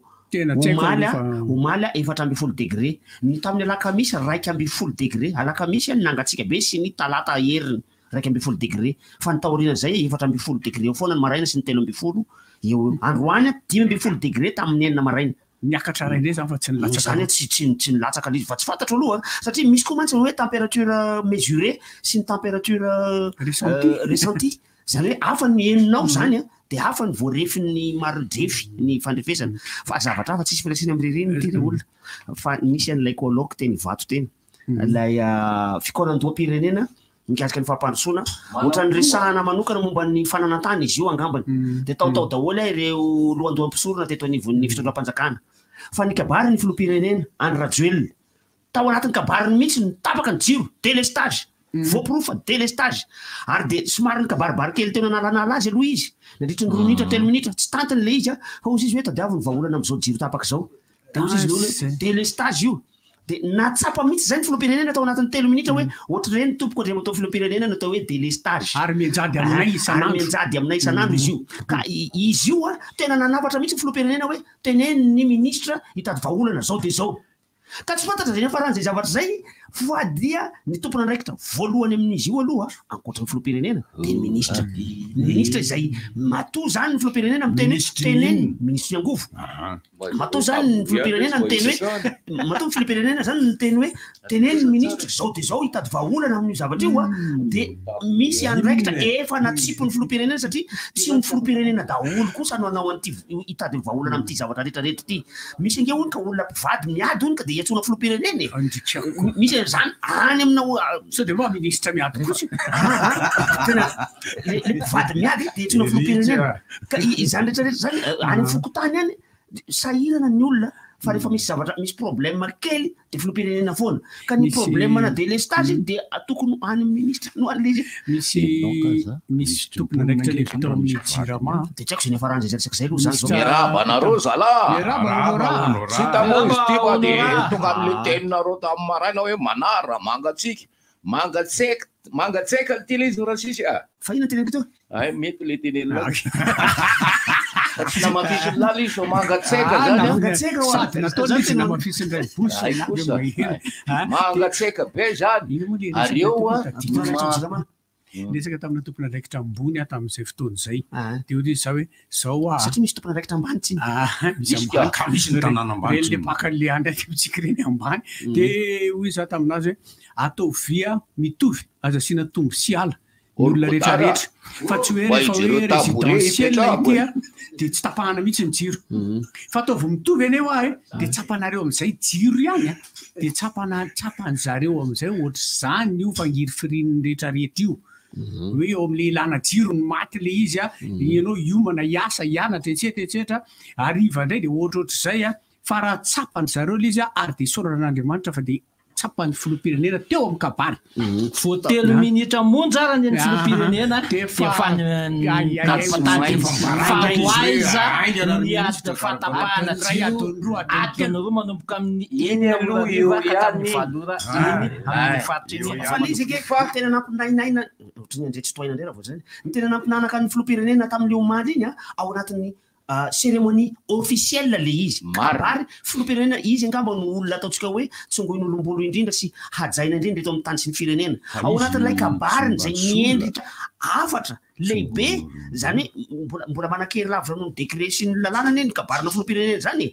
omaly 4 degré ny tamin'ny alakamisy 2 degré alakamisy nangatsika be sy ny talata heriny 2 degré fa ny taoriana zay 4 degré eo foana ny maraina sy ny 3 eo androany 5 degré tamin'ny enina maraina miakatra raindray zany fa tsy nilatsaka tsy nilatsaka l'izy fa tsy fantatro aloha satria misy koa mantsy hoe température mesurée sy ny température ressenti zany hoe hafa ny eninao zany dia hafa ny voarefin'ny marodrefy ny fandrefesana fa zavatra fa tsisy filasiny amin'ny ririny ty olona fa misy an'ilay colloque teny vato teny ilay fikorandoam-pirenena mikasika ny fampandrosoana ohatrany resahana manokana momba ny fananantany izy io angambany dia taotao daholo ireo lohandoam-pisorona teto anivon'ny fitondram-panjakana fa ny kabary ny filoham-pirenena any Rajoelina tao anatin'ny kabariny mihitsy ny tapaka ny jiro délestage voapirofa délestage ary dia somary ny kabaribary kely tena nalanala azy aloha izy nandritry ny 2 minitra 3 minitra tsy tantiny le izy fa ozy izy hoe tadiavy ny vahaolana amin'izao jiro tapaka izao dia ozy izy ny délestage io dia natsapa mihitsy zay ny filoham-pirenena atao anatin'ny 3 minitra hoe ohatr'ireny tompoko andremo atao filoham-pirenena no atao hoe délestage ary mianjady aminay isan'andro izy io ka izy io tena nanavatra mihitsy ny filoham-pirenena hoe teneny ny ministra hitady vahaolana zao dia zao ka tsy fantatra zay faran'izay zavatra zay fa dia ny tompona andraikitra voalohany amin'izy io aloha ankoatra ny filoham-pirenena dia ministra izay matoa zany ny filoham-pirenena miteny hoe teneny ministra Angovo matoa zany ny filoham-pirenena miteny hoe matoa ny filoham-pirenena zany miteny hoe teneny ministra zao dia zao hitady vahaolana amin'io zavatra io dia misy andraikitra efa natsipo ny filoham-pirenena satria tsy ny filoham-pirenena daholo kosa no anao an'ity hitady vahaolana amin'ity zavatra rehetrarehetra ity misy ange hono ka olona mpivady miady hono ka dia hiantsona filoham-pirenena misy zany any aminao sao dia moa ministra miady kosa tena le mpivady miady dia hiantsona filoham-pirenena ka izany rehetrarehetra zany any amin'ny fokotany any sahirana ny olona fa rehefa misy zavatra misy problème kely dia filoham-pirenena foana ka ny problème na délestage dia tokony any amin'ny ministra no an'le misy tompona andraikitra le vitao amin'ny jirama dia tsy haiko zay ny afaran'izay zarisaka zay aloha zany miaraba nareo zalahy sy tamozy ty fa dia tonga amin'le teninareo tamin'ny maraina hoe manara mangatsika mangatseka ty le izy raha sisy fa ina teneniko teo ay mety le tenenina tsy namafisy lala izy so mangatseka zany sady nataony tsy namafisy ndray bosy mangatseka be zany ary eo resaka tamina tompona andraikitra ambony tamin'izay fotoana zay dia ohatry izy za hoe zao satria misy tompona andraikitra ambany tsy misy tanàna ambany le makan'le andraiky mitsika reny ambany dia hoy za taminazy hoe atao via mitovy aza asiana tombo sy ala ny olona rehetrarehetra fa tsy hoe rehefa hoe résidentiel itya dia tsy tapahana mihitsy ny jiro fa ataovy mitovy eny eo ahy dia tsapanareo amin'izay jiro ihany a dia tsapany zareo amin'izay ohatr'izany io fangiry firininy rehetrarehetra io hoe eo amin'le ilana jiro ny maty le izy a ianao iomana hiasa hianatra etsetra ariva indray dia ohatrohatr'izay a fa raha tsapany zareo le izy a ary dia soranan'Andriamanitra fa dia tsapany filoham-pirenena teo amin'ny kabary vao 3 minitra monja arany ny filoham-pirenena dia niaditra fatapahana atonroa manomboka amin'ny fa le izy ke fa tena nampinainaina ohatrany andray tsy toaina indray raha vao zany ny tena nampinanaka ny filoham-pirenena tamin'le omaly iny ao anatin'ny cérémonie officielle le izy kabary filoham-pirenena izy angamba no olona ataontsika hoe tsongoin'olombolo indrindra sy hajaina indrindra eto amin'ny tany sy ny firenena ao anatin'ilay kabariny zay miendritra afatra lehibe zany hoe mbola manan-kery lavitra no décret sy ny lalànany eny kabarina filoham-pirenena zany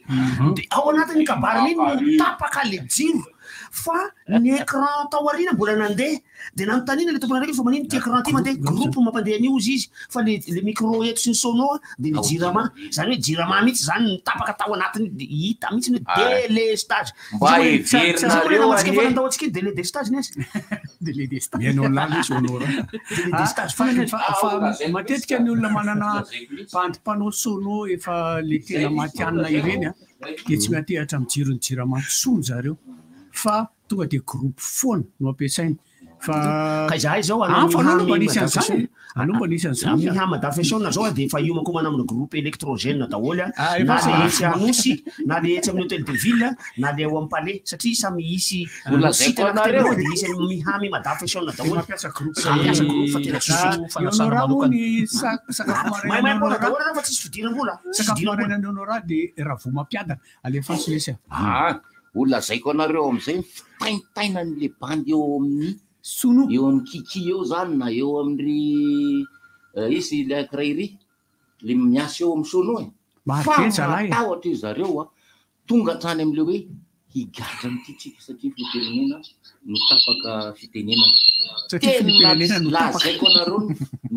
dia ao anatin'ny kabariny iny no tapaka le jiro fa ny écran tao aoriana mbola nandeha dia nanontaniana le tompona raiky fa manino ty écran ty mandeha groupe mampandeha news izy fa le micro eto sy ny sono dia ny jirama zany hoe jirama mihitsy zany nitapaka tao anatiny dia hita mihitsy ny délestage andaoantsika délestage ny asy délestage fa matetika ny olona manana mpandrom-panao sono efa le tena matianina ireny a dia tsy miatehatra amin'ny jirony jirama tsony zareo fa tonga dia groupe foana no ampiasainy fa izahay zao amiha madafeson zao dia efa iomakomana amina groupe électrogène daholo na le etsy anosy na le etsy amin'ny hôtel de ville na le ao amin'ny palais satria samy isy sitanaeo dia isy mihamy madafeson daholo mampiasa groupe fa tena daholo fa tsisy fidiram-bola sakafo maraina nonora dia raha vo mampiadana alefaso lesy olazaiko anareo amin'izay fitaintaina n'le bandy eo amin'ny sono eo amin'ny kiki eo zany na eo amin'ny izy le akrairy le miasa eo amin'ny sono e fa matahotra io zareo a tonga hatrany amin'le hoe higadra amin'ity tsika satria filoham-pirenena no tapaka fitenenana tena lazaiko anareo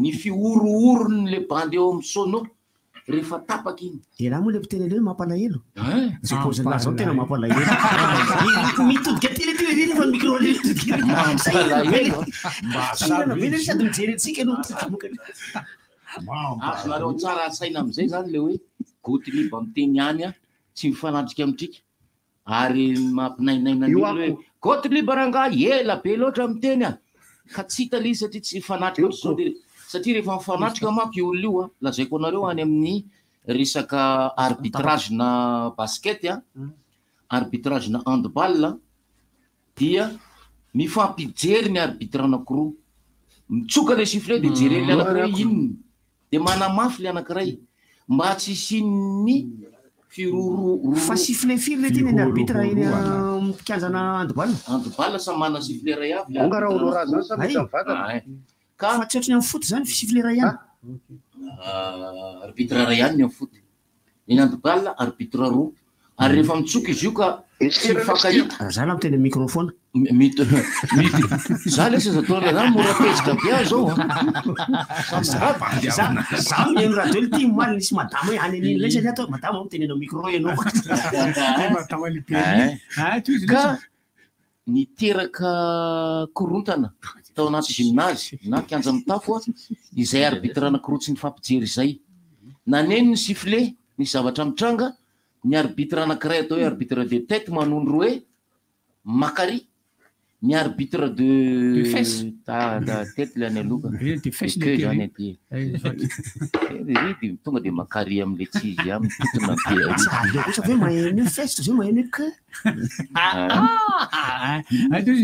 ny fioroorony le bandy eo amin'ny sono rehefa tapaka iny raha moa le mpitelele mampalahelo supposena zao tena mampalahelo mitodika tele fa micro sady mijery antsika azonareo tsara saina amin'izay zany le hoe gotiliba miteny any a tsy mifanatrika amintsika ary mampinainaina ny hoe gotiliba ranga ela be loatra miteny a ka tsy hita le izy satria tsy mifanatrika zao dia satria rehefa mifanatrika manko io olona io a lazaiko anareo any amin'ny resaka arbitrage na basket a arbitrage na handball dia mifampijery ny arbitre anankiroa mitsoka le sifflet dia jereny le anankiray inony dia manamafy le anankiray mba tsy isin'ny firoro fa sifflet firy le tiny ny arbitre eny mpikanjana handball samy mana sifflet ray avy fa tsy ohatrany amin'ny foty zany sifflet ray ihany arbitre ray ihany ny amin'ny foty eny handball arbitre roa ary rehefa mitsoka izy io ka tsy mifankahita za la miteny microphone za lesa zatoana zany mora pezitra be aho zao za mihaino radio le ty maly nisy madama hoe any aniny lesany atao madama mitenena micro ianao ka niteraka korontana tao anaty gymnase na kianja mitafo a izay arbitre anankiroa tsy nifampijery izay naneny ny sifflet ny zavatra mitranga ny arbitre anankiray atao hoe arbitre de tête manondro hoe makary ny arbitre de tête le any aloka zany aty tonga dia makary am'le tsizy a mitotona kosa hoe maheno feste zay maheno que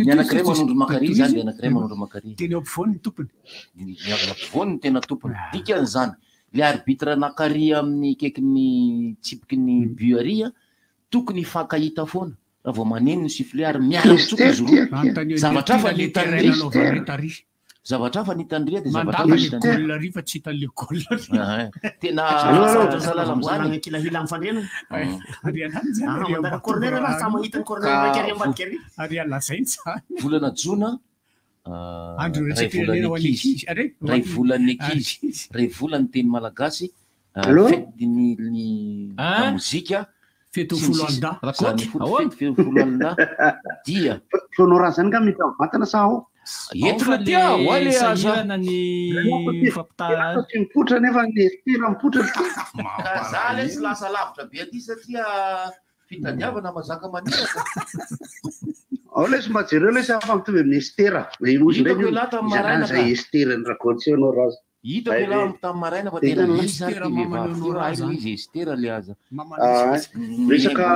ny anankiray manondro makary zany le anankiray manondro makary teny eo ampovoany ny tompony ny ampovoany ny tena tompony dikan'izany le arbitre anakary amin'ny kaiky ny tsipiky ny buary a tokony hifankahita foana raha vao maneno ny sifflet ary miara mitsoka izy roa zavatra hafa nitandria zavatra hafa nitandria dia zavatra rifa tsy hitan'le gôl tena salala am'zany kilahila mifandrena mandaka corner raha sa mahitany corner raiky ary ambadika ary ary alazainy zany volana jona ray volan'ny ekizy ray volan'ny teny malagasy fetiny mozika fety folo alina fety folo alina dia fonao raha zany ka mety vatana sa ao entina tia oale sahirana ny fampitahana tsy mipotra nefa ny estera mipotra ka za le sy lasa lavitra be aty satria fitadiavana mazaka maniraka ao le sy mba jereo le sy afa mitovy amin'ny estera zay estera ny rakontsy anao raza hitako la tamin'ny maraina fa tena izy estera le aza resaka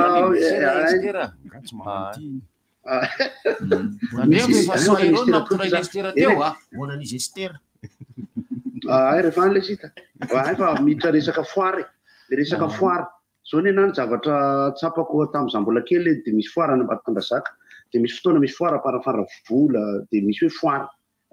monan'izy estera ay rehefa any le sita fa miditra resaka foary le resaka foary zao ny ana ny zavatra tsapako tamin'izany mbola kely de misy foara any Ambatondrazaka de misy fotoana misy foara parafara vola de misy hoe foara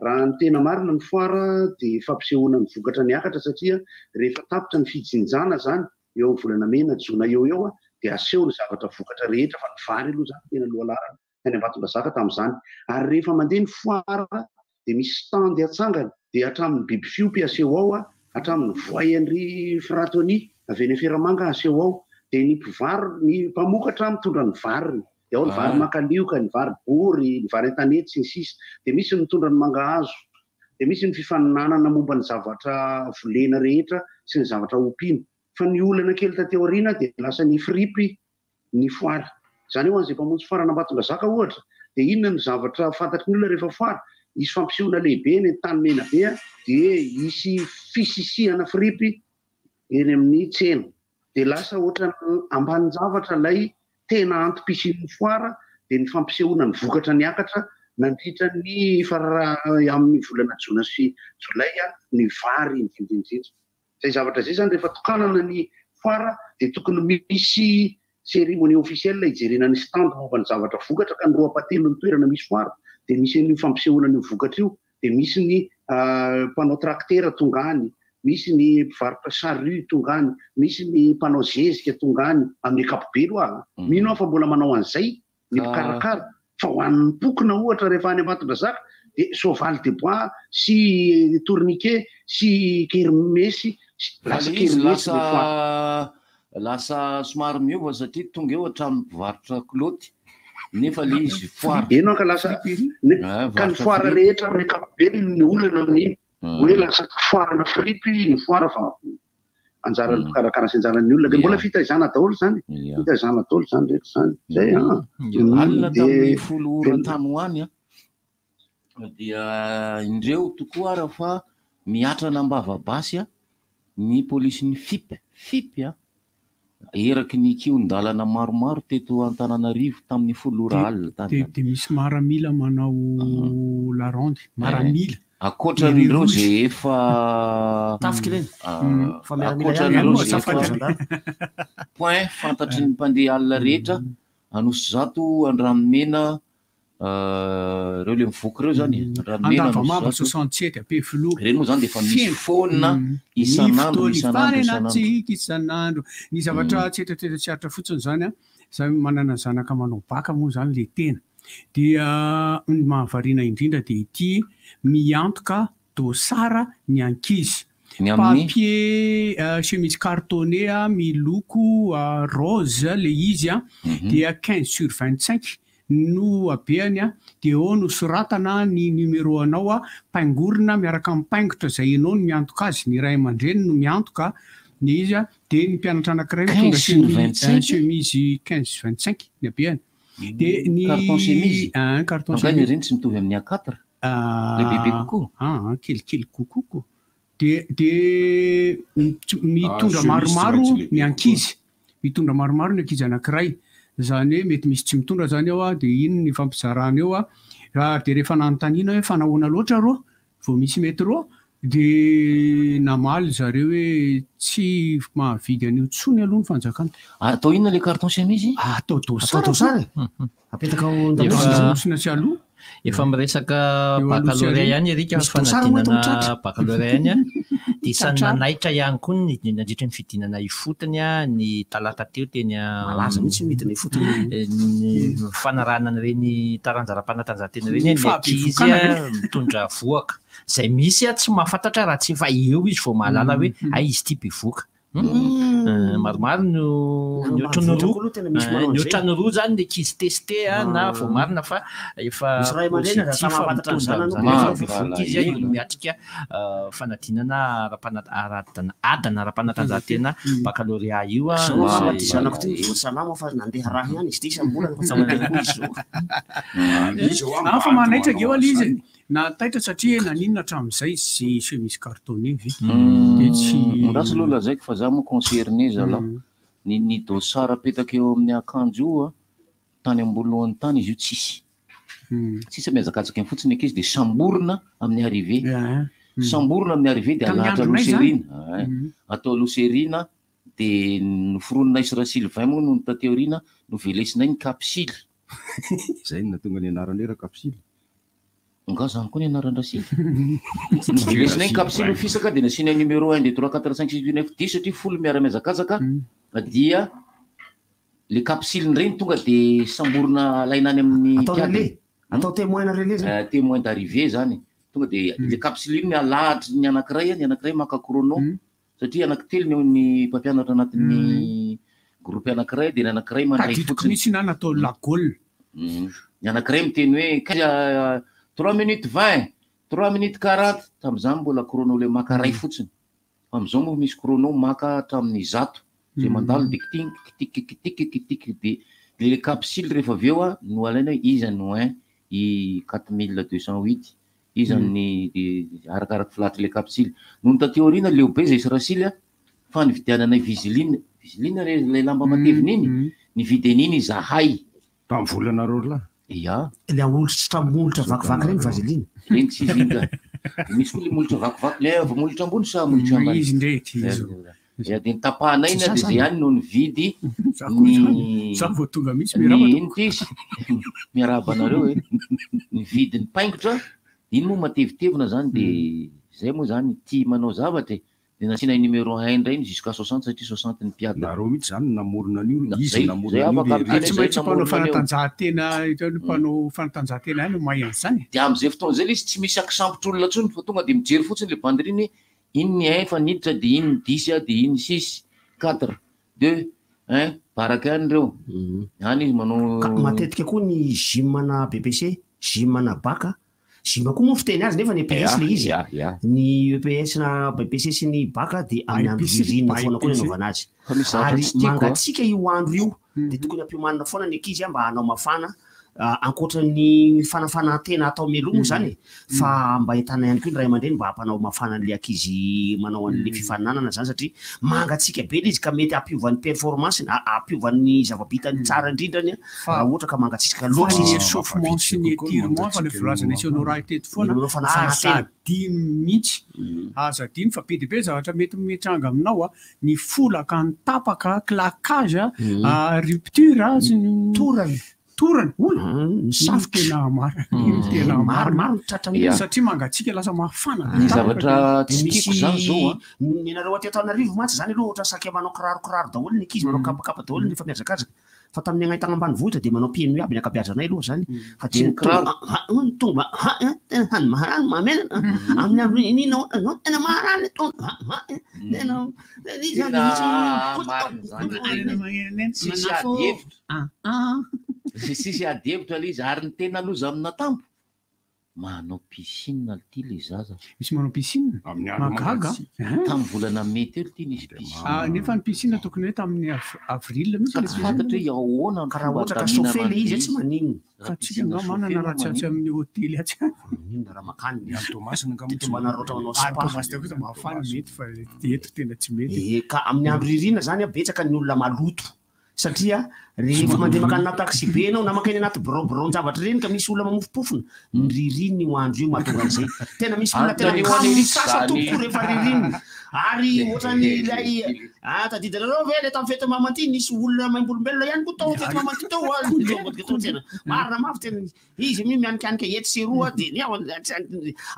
raha ny tena marina ny foara de fampisehoana ny vokatra ny akatra satria rehefa tapitra ny fijinjana zany eo amin'ny volana mena jona eo de aseho ny zavatra vokatra rehetra fa ny vary aloha zany tena lohalarana tany Ambatondrazaka tamin'izany ary rehefa mandeha ny foara de misy standy atsangana de hatramin'ny biby fiompy aseho ao hatramin'ny voyenry Fratoni avy eny Firamanga aseho ao de ny mpivary ny mpamokatra mitondra ny variny de ao ny vary makalioka ny vary bory ny vary antanety sy ny sisa de misy ny mitondra ny mangahazo de misy ny fifaninanana momba ny zavatra volena rehetra sy ny zavatra ompiana fa ny olana kely taty aoriana de lasa ny fripy ny foara zany eo an'izay mpamonjy foarana Ambatondrazaka ohatra de inona ny zavatra fantatry ny olona rehefa foara isy fampisehoana lehibe ny tany mena be de isy fisisihana fripy eny amin'ny tsena de lasa ohatra ambanin-javatra lay tena antom-pisian'ny foara de ny fampisehoana ny vokatra ny akatra nandritra ny amin'ny volana jona sy jolay ny vary indrindrindrindra zay zavatra zay zany rehefa tokanana ny foara de tokony misy cérémonie officielle ijerena ny stand momba ny zavatra vokatra ka ny roapatelo ny toerana misy foara de misy ny fampisehoana ny vokatra io de misy ny mpanao traktera tonga any misy ny mpivarotra saru tonga any misy ny mpanao zezika tonga any amin'ny akapobe loha mino aho fa mbola manao an'izay ny mpikarakara fa ho an'ny pokona ohatra rehefa any Ambatondrazaka de sovaly de bois sy tourniquet sy kermesy lasa somary miova satria tonga eo hatramin'ny mpivarotra kloty nefa le izy foara eno ka lasa ka ny foara rehetra amin'ny akapobe ny olana amin'ny hoe lasa foarana fripy ny foara fa anjarany mpikarakara sy anjaran'ny olona de mbola fitaizana daholo zany fitaizana daholo zany rehetra zany zay alina tamin'ny folo ora-tany hoany dia indreo tokoa ara fa miatrana ambavabasy ny polisin'ny fipy eraky ny kion-dalana maromaro teto Antananarivo tamin'ny folo ora alina de misy maramila manao larondy maramila akoatra ireo zay efa point fantatry ny mpandeha alina rehetra anosy zato andranomena reo le mivoky reo zany andavamamba 67 ape filo reny moa zany de efa misy fona isanandro isanandro ny zavatra tsetratreta tsy aritra fotsiny zany za manana zanaka manao baka moa zany le tena dia ny mahavariana indrindra de ity miantoka dosara ny ankizy papier chemise cartonné miloko rose le izy dia 15/25 no abeany de eo no soratana ny numéro anao paingorina miaraka amin'ny paingotra zay enao no miantoka azy ny ray aman-dreny no miantoka ny izy de ny mpianatra anankiray tonga chemise 15/25 ny abeany de ny carton chemise reny tsy mitovy amin'ny A4 le bebe kokoa kelikely kokoko de mitondra maromaro ny ankizy mitondra maromaro ny ankizy anankiray zany hoe mety misy tsy mitondra zany ao de ino ny fampizarana eo de rehefa nanontaniana hoe fanahoana loatra ro vao misy mety ro de namaly zareo hoe tsy mahavidy an'io tsony aloha ny fanjakana atao inona le carton chemise atao dosara apetaka osina tsy aloha efa miresaka baccalauréat ihany erika fanadinana baccalauréat ihany de isany nanaitra ihany koa nandritra ny fidinana ifotony ny talata teo teny malaza mihitsy midina ifotony ny fanaranana reny taranjara-panatanjahantena reny ny ankizy mitondra voaka zay misy tsy mahafantatra raha tsy efa eo izy vao mahalala hoe ay izy ty mpivoaka maromaro nyotrany roa zany le kizy teste na vao marina fa efa izy miatrika fanadinana adana ara-panatanjahantena baccalauréat io sanamo fa nandeha raha ihany izy ty fa manaitra eo al izy na taitra satria naninona hatramin'izay sy misy cartonné vy de tsy rasy aloha lazaiko fa za moa concerné zalahy ny dosara apetaka eo amin'ny akanjo io tany ambolohan'ny tany izy io tsisy miazakatsaka iny fotsiny akizy de samborona amin'ny arrivé samborona amin'ny arrivé de alahatra loserina atao loserina de noforonina isra sylvain moa no tateorina no velesinay ny capsule zay natonga ny anarany era capsule nga zany koa ny anaran-drasily novelesina ny capsule fisaka de nasiana numéro 1 de 3 4 5 6 7 8 9 10 satria folo miara-miazakazaka dia le capsule reny tonga de samborona lainany amin'ny atao témoin relais témoin d'arrivée zany tonga de le capsule iny alahatra ny anankiray maka chrono satria anankitelo ny mpampianatra anatin'ny groupe anankiray de ny anankiray mandray fotsiny tsy na natao lagole ny anankiray miteny hoe 3 minutes 20 3 minutes 40 tam'izany mbola chrono le maka ray fotsiny am'izao moa misy chrono maka hatramin'ny 100 zay mandalo de kitik de le capsule rehefa avy eo no alaina izy no i 4208 izy ny arakaraka filatry le capsule no tateorina leo be zay srasily fa nividiananay viseline le lamba mateviny iny nividin'iny zahay tam'volanareo la ia le amolotra molotra vakivaky reny vaseline reny tsy zinga misy koa le molotra vakivaky le molotra ambony sa molotra ambany izy ndraiky de nitapahanay na de zay ihany no nividy sa vao tonga misy ino izy miaraba anareo nividy ny paingotra iny moa matevitevina zany de zay moa zany tia manao zavatra de nasiana numéro 1 indray iny jusqu'à 60 satria 60 ny piady nareo mihitsy zany namorona an'io izy tsy maintsy mpanao fanatanjahantena mpanao fanatanjahantena any no mahay an'izany de am'izay fotoana zay le izy tsy misy akisambotr'olona ntsony fa tonga de mijery fotsiny le banderiny iny ny 1 fa niditra de iny 10 de iny 6 4 2 1 baraka any reo any izy manao matetika koa ny gymna BPC gymna baka gym koa moa fiteny azy nefa ny EPS le izy ny EPS na BPC sy ny baka de amin'ny andro ririna foana koa nanaovana azy ary mangatsika io andro io de tokony ampiomanina foana ny ankizy mba hanao mafana ankoatran'ny fanafanantena atao melomo zany fa mba hitana ihany koa ny ray aman-dreny mba hampanao mafana an'le ankizy manao an'le fifaninanana zany satria mangatsika be le izy ka mety ampiovan'ny performance na ampiovan'ny zava-bitany tsara indrindrany raha ohatra ka mangatsika loatra izy échauffement sy ny étirement fa le volazana isy anao raha teto foana azadiny mihitsy azadiny fa be de be zavatra mety metranga aminao ny folaka ny tapaka claquage rupture torany tena maromaro satria mangatsika lasa mafana ny zavatra tsy tiako zany zao nareo aty Antananarivo mantsy zany aloha ohatra saky manao kirarokiraro daholo ny ankizy manao kapakapa daholo nefa miazakazaka fa tamin'ny agnay tagny ambanivohitra de manao piano aby ny akabeazanay aloha zany fa tonga hany maharany mamena amin'ny andro inina tena maharany sisy adevitra le izy ary ny tena loza amina tampo manao piscine ty le zaza misy manao piscine magaga tamin'ny volana mety elo ty nisy piscine nefa ny piscine tokony hoe tamin'ny avril mihitsy fantatra hoe ahoana karaha ohatra ka chauffe le izy tsy manino fa tsika nga manana raha tsy amin'ny hôtely atsy raha makany Thomasy mafana mety fa eto tena tsy mety ka amin'ny andro ririna zany betsaka ny olona maloto satria rehefa mandeha makany anaty taxi be anao na makany anaty brown zavatra reny ka misy olona mamofopofona ny ririny io andro io mahatonga an'izay tena misy olona tena sasa tompo rehefa ririny ary ohatrany lay tadidinareo ve le tamin'ny fety mamanty nisy olona maimbolobelona ihany ko tao fety mamanty tao tena marina mafy tena izy mi mianikanika ety seroa de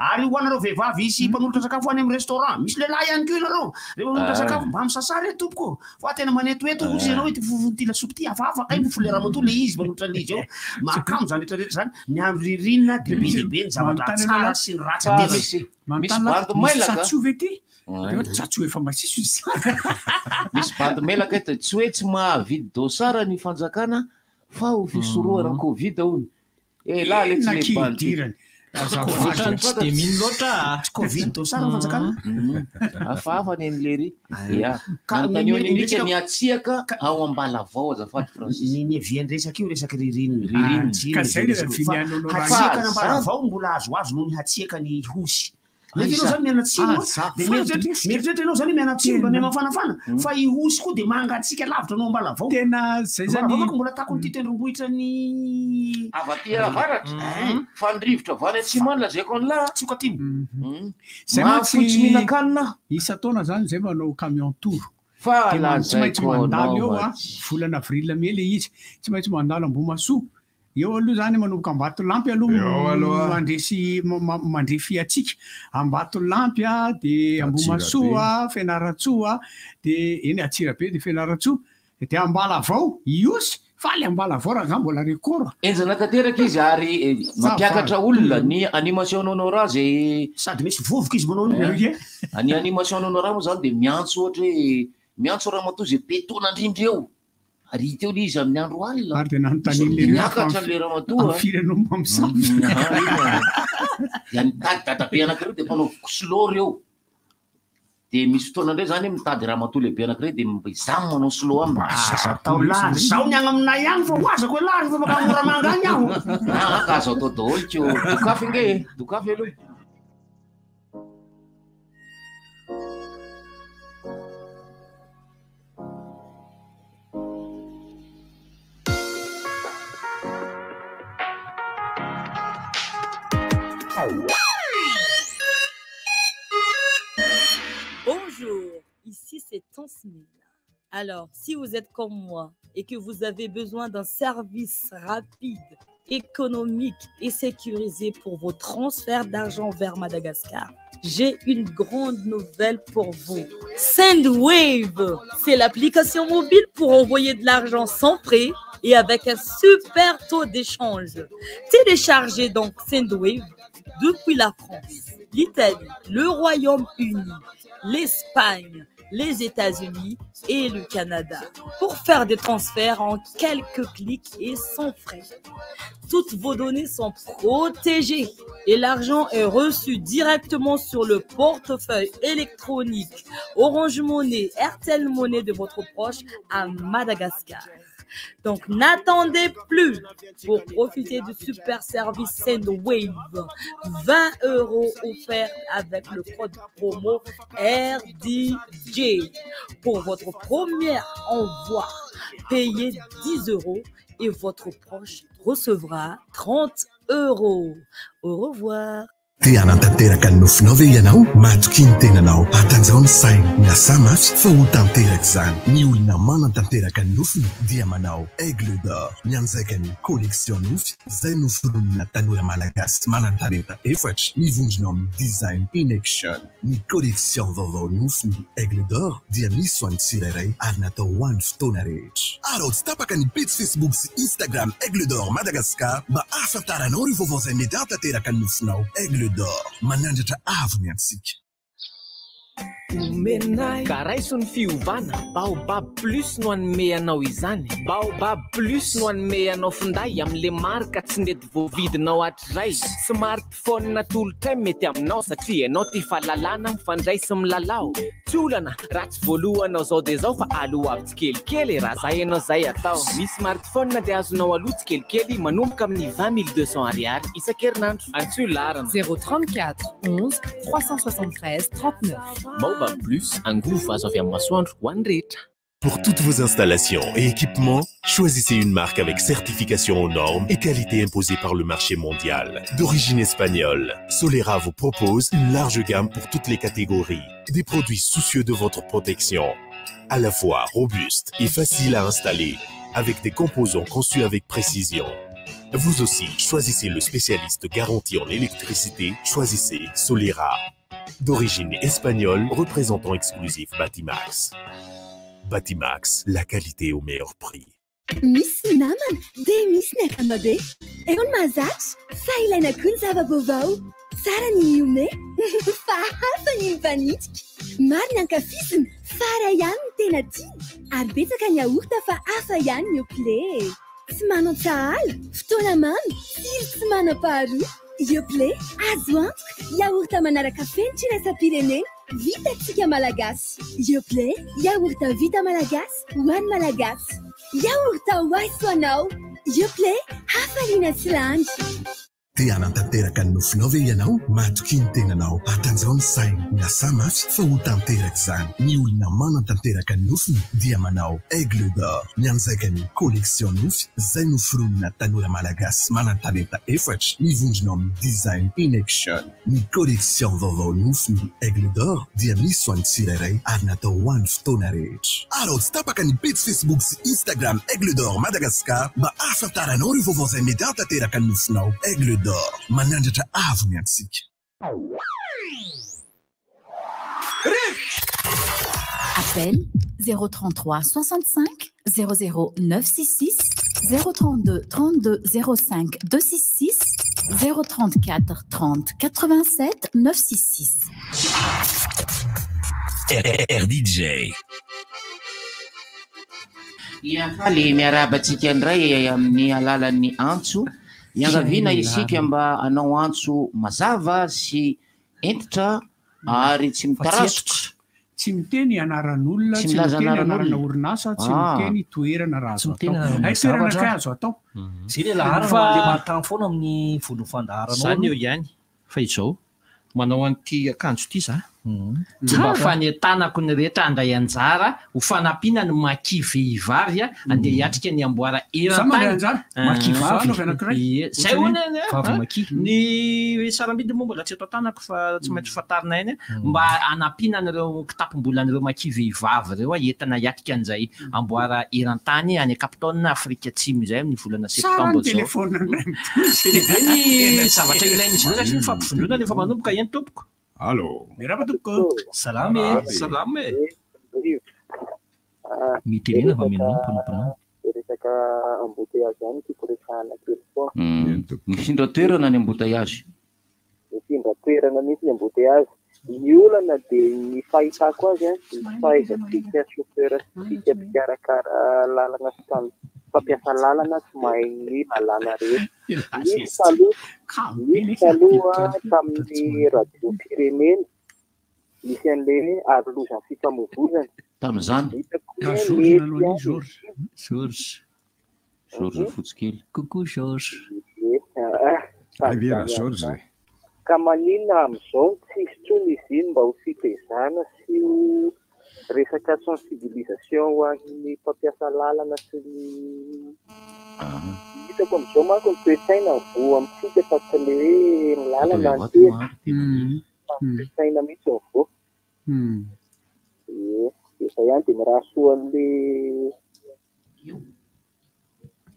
ary hoanareo vehivavy isy mpanolotra sakafo any amin'ny restaurant misy lehilahy ihany ko ianareo rehefa nolotra sakafo mba misasary e tompoko fa tena manetoeto ozy ianao hoe ty lasopy ty afafaka iny foleramanto le izy manolotra le izy eo makamo zany rehetrarehetra zany ny andro ririnina de be de be ny zavatra tsara sy ny ratsy misy bando mailaka tsy hoe efa masiso izy misy bady melaka eta tsy hoe tsy mahavidy dosara ny fanjakana fa ho fisorohana covid ony la le tsy nakidirany tsy de mino loatra covid dosara fanjakana hafahafa ny an'lery anotanionika miatsiaka ao ambalavao azafady Francis ny neviany-resaka io resaky ririninahatsiaka na ambalavao mbola azoazo noho ny hatsiaka ny hosy mety anao zany mianatsiro de mieritretra anao zany mianatsiro mba miamafanafana fa i hosy koa de mangatsika lavitra anao ambalavao tena zay zany mbola tako ny ty tendrombohitra ny avaty avaratra fandrivotra vany atsimo any lazaiko an'la tsy ko atiny zay mahafotsy mihinan-kanina isa taona zany zay manao camion tour fa tsy maintsy mandalo eo a volana avril me le izy tsy maintsy mandalo Ambomasoa eo aloha zany manomboka Ambatolampy aloha mandrefy atsika Ambatolampy de Ambomasoa Fianaratsoa de eny Atsirabe de Fianaratsoa de Ambalavao iosy fa le Ambalavao raha mbola rekora enjana tanteraka izy ary mampiakatra olona ny animation honora zay sady misy vovoka izy manao ny animation honora moa zany de miantso ohatra hoe miantso raha matoa zay petonandrindry eo ary hita eo le izy amin'ny andro alina ary de nanotaniny miakatra le raha matoa firenao mamsamy any tady dadabe anakireo de mpanao slow reo de misy fotoana ndray zany mitady raha matoa lehibe anakireo de izany manao slow tao lary zaho ny agny aminay agny fa hoazako hoe lary fa maka moramanga agny aho ka azo atao daholo keo dokafy nge dokafy aloha Bonjour, ici c'est Tansmina. Alors, si vous êtes comme moi et que vous avez besoin d'un service rapide, économique et sécurisé pour vos transferts d'argent vers Madagascar, j'ai une grande nouvelle pour vous. Sendwave, c'est l'application mobile pour envoyer de l'argent sans frais et avec un super taux d'échange. Téléchargez donc Sendwave depuis la France, l'Italie, le Royaume-Uni, l'Espagne, les États-Unis et le Canada pour faire des transferts en quelques clics et sans frais. Toutes vos données sont protégées et l'argent est reçu directement sur le portefeuille électronique Orange Money, RTL Money de votre proche à Madagascar. Donc n'attendez plus pour profiter du super service Sendwave. 20 € offerts avec le code promo RDJ. Pour votre premier envoi, payez 10 € et votre proche recevra 30 €. Au revoir. Tia nantanteraka ny nofinao ve ianao matoky ny tenanao atanjao ny saina miasa mafy fa ho tanteraky zany ny olona manantanteraka ny nofiny dia manao aigle d'or mianjaika ny collection nofy zay noforonina tanora malagasy manantareta efatra mivondronao amin'ny design in action ny collection vaovao nofiny aigle d'or dia misy ho an'ny tsirairay ary natao ho an'ny fotoana rehetra arao tsy tapaka ny page Facebook sy Instagram aigle d'or Madagascar mba ahafantaranao ry vaovao zay mety hatanteraka ny nofinao aigle d'or manandratra avo ny antsika Menay karaiso ny fiovana Baobab plus no anome anao izany Baobab plus no anome anao finday am'le marika tsy mety voavidinao hatrizay smartphone natolotra mety aminao satria ianao ty fahalalana mifandray sy milalao tsy olana raha tsy voalohanao zao de zao fa aloha avy tsikelikely raha zay ianao zay atao ny smartphone de azonao aloha tsikelikely manomboka amin'ny 20 200 ariary isan-kerinandro antsoa larana 034 11 373 39 Baobab plus un goût face à masoandro ho an'ny rehetra. Pour toutes vos installations et équipements, choisissez une marque avec certification aux normes et qualité imposée par le marché mondial. D'origine espagnole, Solera vous propose une large gamme pour toutes les catégories. Des produits soucieux de votre protection, à la fois robustes et faciles à installer, avec des composants conçus avec précision. Vous aussi, choisissez le spécialiste garanti en électricité, choisissez Solera. D'origine espagnole, représentant exclusif Batimax. Batimax, la qualité au meilleur prix. Miss naman, de miss nekamabe. Egon mazach, sa ilana kun zava bovao. Sara ni yume. Fahafa ni vanitki. Maro ny ankafiziny fara ihany ny tena tiany ary betsaka ny yaourt fa hafa ihany ny Yoplait. Tsy manao-tsahala, fotoana mamy, tsiro tsy manam-paharoa. Yoplait, azo antoka, yaourt manaraka feno tsiraisan-pirenena, vita antsika malagasy. Yoplait, yaourt vita malagasy, ho an'ny malagasy. Yaourt ho aiso anao. Yoplait, hafaliana tsy landy. Tia hanantanteraka ny nofinao ve ianao? Matoky ny tenanao. Atanjao ny saina. Miasa mafy fa ho tanteraka izany. Ny olona manantanteraka ny nofiny dia manao Aigle d'Or. Mianjaika ny collection nofy izay noforonina tanora malagasy manan-talenta efatra mivondrona amin'ny design in action. Ny collection vaovao nofiny Aigle d'Or dia misy ho an'ny tsirairay ary natao ho an'ny fotoana rehetra. Alao tsy tapaka ny page Facebook sy Instagram Aigle d'Or Madagascar mba ahafantaranao ireo vaovao izay mety hahatanteraka ny nofinao. Aigle d'Or, manandratra avo ny antsika. Appel 033 65 00 966 032 32 05 266 034 30 87 966. RDJ. Le miarabantsika indray amin'ny alalan'ny antso. Iangaviana isika mba anao antso mazava sy entitra ary tsy mitarasotra. Tsy miteny anaran'olona, tsy miteny anarana orinasa, tsy miteny toerana raha azo atao. Ay toerana kay azo atao. Zay le laharana le martany foana amin'ny volo fandaharanao. Zany eo ihany. Fa izao manao an'ity akanjo ity za. Mba fanentanako ny rehetra andray anjara ho fanampiana ny maki vehivavy andeha hiatrika ny amboara eran-tany. Maki vavy no anankiray. Zay hoy ny sarambidy moa mbola tsy eto tanako fa tsy maintsy fatarina eny mba hanampiana an'ireo kitapom-bolan'ireo maki vehivavy reo entana hiatrika an'izay amboara eran-tany any Capitone Afrika Atsimo izay amin'ny volana septambra zao. Ny zavatra ilainy izao satria ny fampifondrona rehefa manomboka eny tompoko. Allô. Merhaba tompoko. Salame. Salame. Mitenena fa menao mpanao. Resaka embouteillage zany tikorefahana kely foa. Mifindra toerana ny embouteillage. Mifindra toerana mihitsy ny embouteillage. Ny olana dia ny fahitako azy ny fahaizantsika chauffeur sika mpikarakara lalana sy fampiasa lalana tsy mahay ny lalana rehetra. Misy taloha tamin'ny radio pirenena misy an'ilay arolozany fifamoivoizana. Tamin'izany. George Fotsikely. Coucou George. George. Ka maninona amin'izao tsisy tsony izy iny mba ho fitezana sy resaka sensibilisation ho an'ny mpampiasa lalana sy ny hitako amin'izao manko ny toe-tsaina vo amintsika fa tsy le hoe ny lalana antena toe-tsaina mihitsy avo. Izay ihany dia miraha soa an'le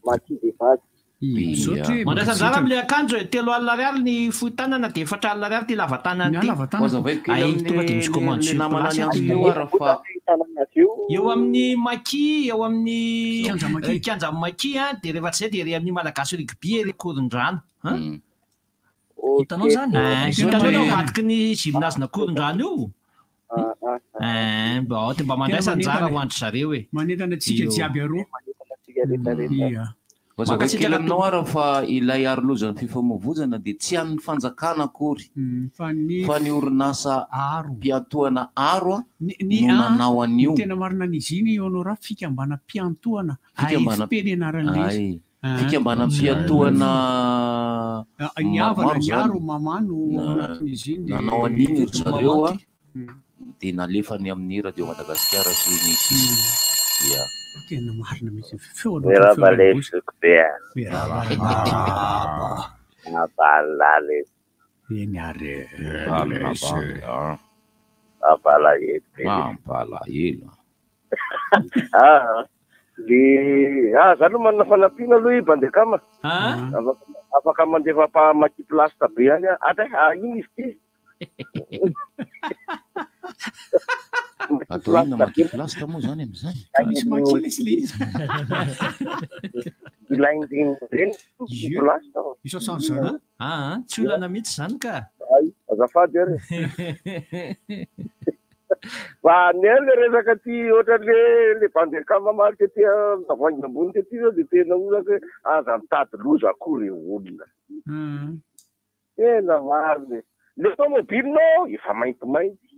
maki vehivavy. Mandraisa anjara amin'ilay akanjo 3,000 ny fohy tanana dia 4,000 ty lava tanana ty. Tonga dia misy commande sur place. Eo amin'ny maki, eo amin'ny kianja maki dia rehefa tsy zay dia ery amin'ny malagasy rugby ery koron-drano. Hitanao zany? Hitanao madiky ny gymnase-na koron-drano io. Mba mandraisa anjara ho andry zareo e. Manentana antsika jiaby aroa. Makasika aminao ara fa ilay arolozan'ny fifamoivoizana dia tsy an'ny fanjakana akory fa ny orinasa mpiantohana aro no nanao an'io. Tena marina an'izy iny eo anao raha fikambana mpiantohana AFP ny anaran'ilay. Fikambana mpiantohana ny havana ny aro mamano anatin'izy iny. Nanao an'iny ry zareo dia nalefany amin'ny radio Madagasikara sy ny sisa. Tena marina mihitsy feona. Merhaba lesoko be. Abala eny ary. Abala ety. Abala ela. Zany manana fanampiana aloha bandeha kama. Afaka mandefa maki plasta be any iny izy ty. Atao ina maki plasta moa zany amin'izany. Misy maki lesile. Ilainy reny plasta. Iso sanzara. Tsy olana mihitsy zany ka. Azafady ary. fa ny le resaka ty ohatra le mpandeakama marika ty tavoangy ambony ty zao de tena olaka hoe aza mitady loza akory olona tena mariny le tomobilinao efa maintimainty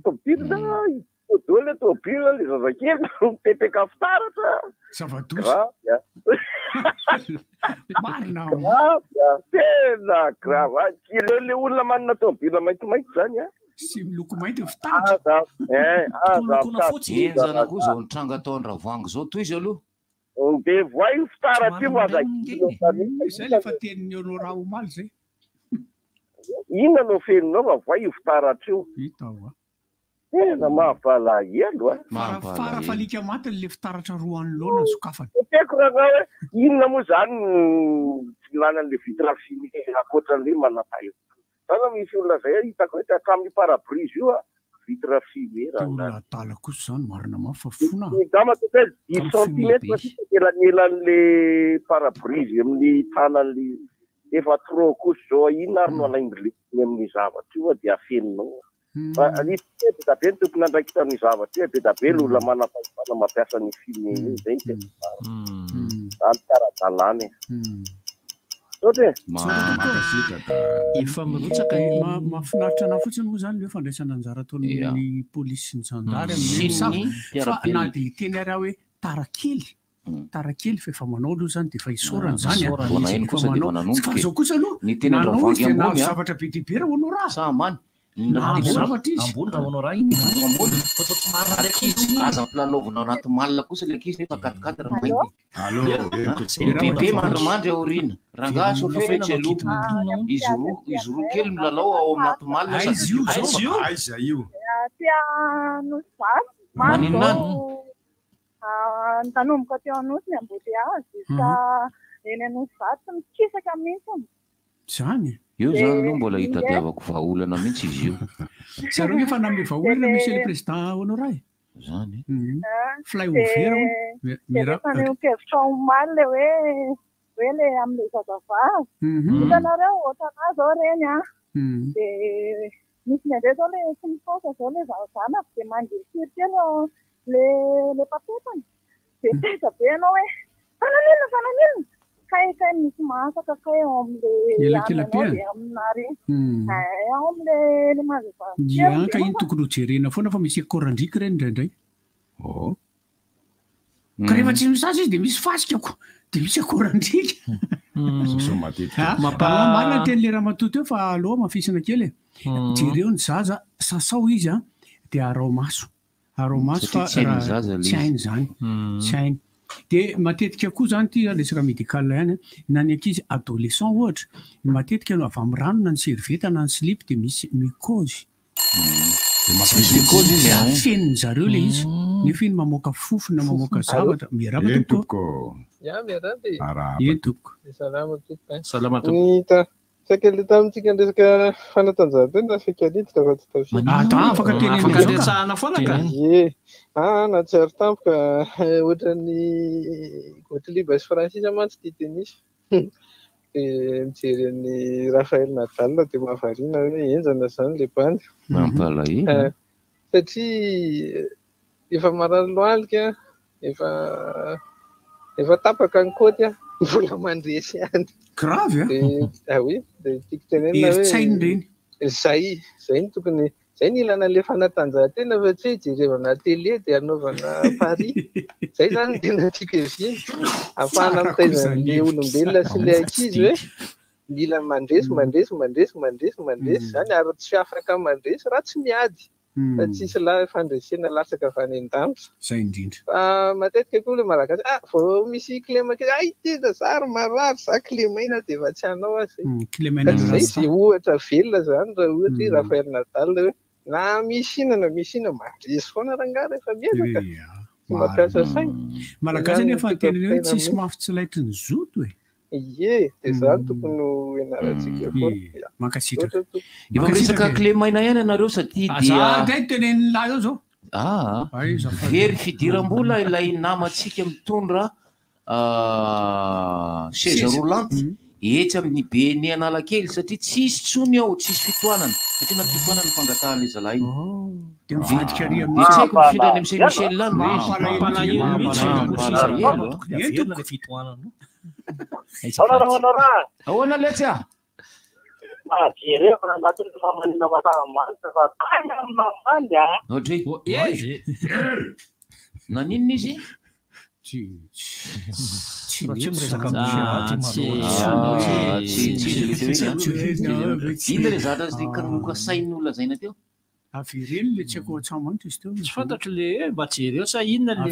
tomobilinao do le tobila le zazakely mipepeka fitaratra marina tena grave le olona manana tobila maintimainty zany sy miloko mainty fitaratra enjana koa zao nitranga ataondravoangy zao toy izy aloha de voay fitaratra io zay lefa tenin'ny honorant omaly zay inona no feninao fa voay io fitaratra io tena mampalahelo farafalika matiny le fitaratra roa any loana ny sokafany teko raha hoe inona moa zany filanan'le vitra fime akoatran'le manataio zany misy olona zay hitako hoe hatramin'ny parabrise io vitra fime rahatala kosa zany marina mafafona damatota 10 centimetre elan'elan'le parabrise amin'ny tanan'le efa trop kosa zao inona ary no alain'le amin'ny zavatra io dia afeninao be da be ny tompona andraiky tany zavatra be da be olona manapahifana mampiasa ny fime io zay tena any karazalany efa mirotsaka mahafinaritra ana fotsiny moa zany le fandraisana anjara ataon'ny polisy sy ny jandary fa na de teny ary hoe tarakely fa efa manao aloha zany de efa isorany zany fa zao kosa aloha nanao izy na zavatra be dibera honorant zavatra izy ambony raha honorant iny ambony tsy marina raiky izy aza mpilalovina anaty malina kosa le kizy nefa katikady raha mainty bebe mandrimandry aoriana rangaha sofefetsy aloha izy roa kely milalao ao anaty malina aiza io tia nosy maninonany nitanomboka teo anosy ny embouteillage ka eny anosy vato mikisaka mihitsy zany io zany aloha mbola hitadiavako vahaolana mihitsy izy io zareo efa name vahaolana monsieur le président honorant zany flyover mirapakevitra omaly le hoe le am'le zazavavy hitanareo ohatrana zao reny de misy nandray zao le tsy mifosa zao le zanako de mandiry kely le papetany de teza be anao hoe fananilona kay misy masaka kay ao am'le aminary ao am'le mazava ka iny tokony ho jerena foana fa misy akorandriky reny indraindray ka rehefa tsy misazy izy de misy fasikako de misy akorandriky marina tenyle raha matoto eo fa aloha mafisina kely jereo ny zaza sasao izy de araomaso fa tsy hainy zany tsy hainy de matetika koa zany ty lesaka médical ihany na ny ankizy adolescent ohatra matetika no avy amin'ny rano na ny servieta na ny slip de misy mycose feniny zareo le izy nefa iny mamoaka fofona mamoaka zavatra miaraba toko sakely tamitsika ndresaka fanatanjahantena fikalitika afaka tenenafakandresahana foana ka na tsy ary tampoka ohatrany Gottlieb sy Francis mantsy tia tennis de mijery ny Raphaël Nadal de mahavariana hoe enjana zany le bany satria efa marary lohalika efa tapaka ny kôty mbola mandresy any grave oui de tiako tenenina eritsainy reny zay ny tokony zay ny ilana le fanatanjahantena fa tsy hoe jerevana télé de anaovana paris zay zany tena tiako eviny ahafahana mitaizan'le olombelona sy le ankizy hoe mila mandresy zany ary tsy afaka mandresy raha tsy miady fa tsisy fandresena lasaka avy any an-danitra zay indrindra fa matetika koa le malagasy vao misy cléma kely tena zary marary za clémaina de efa tsy hanao azy zay ze ohatra velona zany raha ohatra hoe Raphaël Nadal hoe na misy inana mandresy foana rangaha rehefa miezaka tsy mampiasa saina malagasy nefa teneny hoe tsisy mafy tsy laitry ny zoto e de zany tokony ianarantsika mankasitraka efa miresaka clémaina ihany ianareo sady dia ndray teneniny lahy eo zao very fidiram-bola ilay namantsika mitondra chaise roulante etsy amin'ny be ny Analakely satria tsisy tsony ao, tsisy fitoanana. Satria na fitoanana fangatahana izy zalahy. Dia mivadika ary amin'ny Etseko mifindra any Michel lany. Averina le fitoanana. Ahoana letsy a? Jereo raha anatin'ny famanina vatamamanitra fa kany amin'ny mamany a. Ohatry naninona izy? Ina le zatra sy kanoka sain'olona zaina teo? Avereny le tsy aiko atsamanitra izy teo. Tsy fantatro le mba jereo sa inona le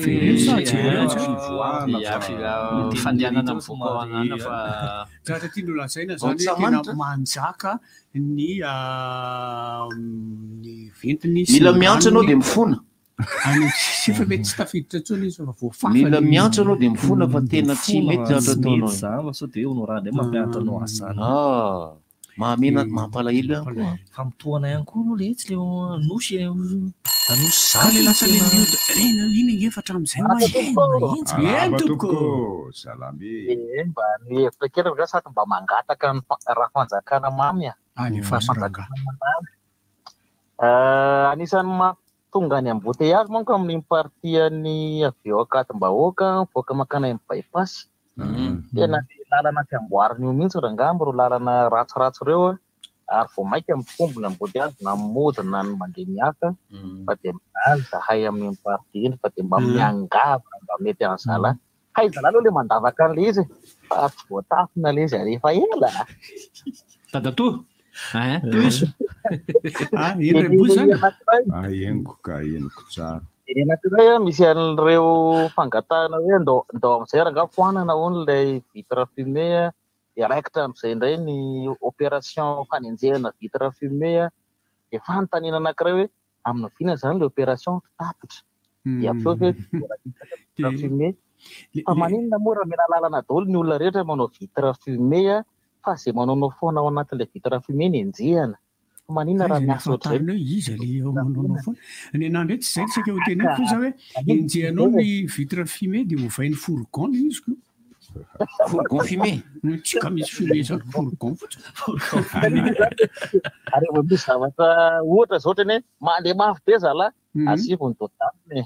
fandehanana amin'ny fomba fa zatra tiany lazaina zany tena manjaka ny ventiny. Mila miantso anao dia mifona. Any sifa mety tsy tafiditra tsony izy fa voafafa. Mila miantso anao dia mifona fa tena tsy mety zatra ataonao. Zava sao dia honorany mampianatra anao asana. Mahamena mampalahelo ihany koa. Famitoana ihany koa aloha le tsy le anosy anosy zany lasa le ina nge efatra amin'izay toko salame. Mba ny hevitra kely za sady mba mangataka raha fanjakana mamy anisan'ny tonga ny embouteillage manko amin'ny partiany avy eo Akatim-bahoaka voaka makana amin'ny bypass. Tena lalana tsy amboarina io mihitsy rangambo ro lalana ratsiratsy ireo ary vao maika mitombo ny embouteillage na mody na ny mandeha miaka fa dia mizaly zahay amin'ny parti iny fa dia mba miangava mba mety an'zala hay zala aloha le mandavaka an'le izy fa tsy voatafina le izy rehefa ela tadato henoko tsara. Anankiray misy an'ireo fangatahana hoe ndao amin'izay ranga foanana hono ilay vitre fumé dia raikitra amin'izay indray ny opération fanenjehana vitre fumé dia fanontaniana anankiray hoe amin'ny vinana zany ilay opération tapitra dia avy eo vitre fumé fa maninona moa raha mena lalana daholo ny olona rehetra manao vitre fumé fa zay manao foana ao anatin'ilay vitre fumé ny enjehana. Maninona raha miasa ohatrany hoe izy le manao foana ny anandro tsy zay tsika ho tena kosa hoe enjehanao ny vitre fumé dia hovainy fourgon le izy fourgon fumé tsika misy fumé zany fourgon ary efa misy zavatra ohatra zao ohatrany hoe mandeha mafy be zala asivony dodaminy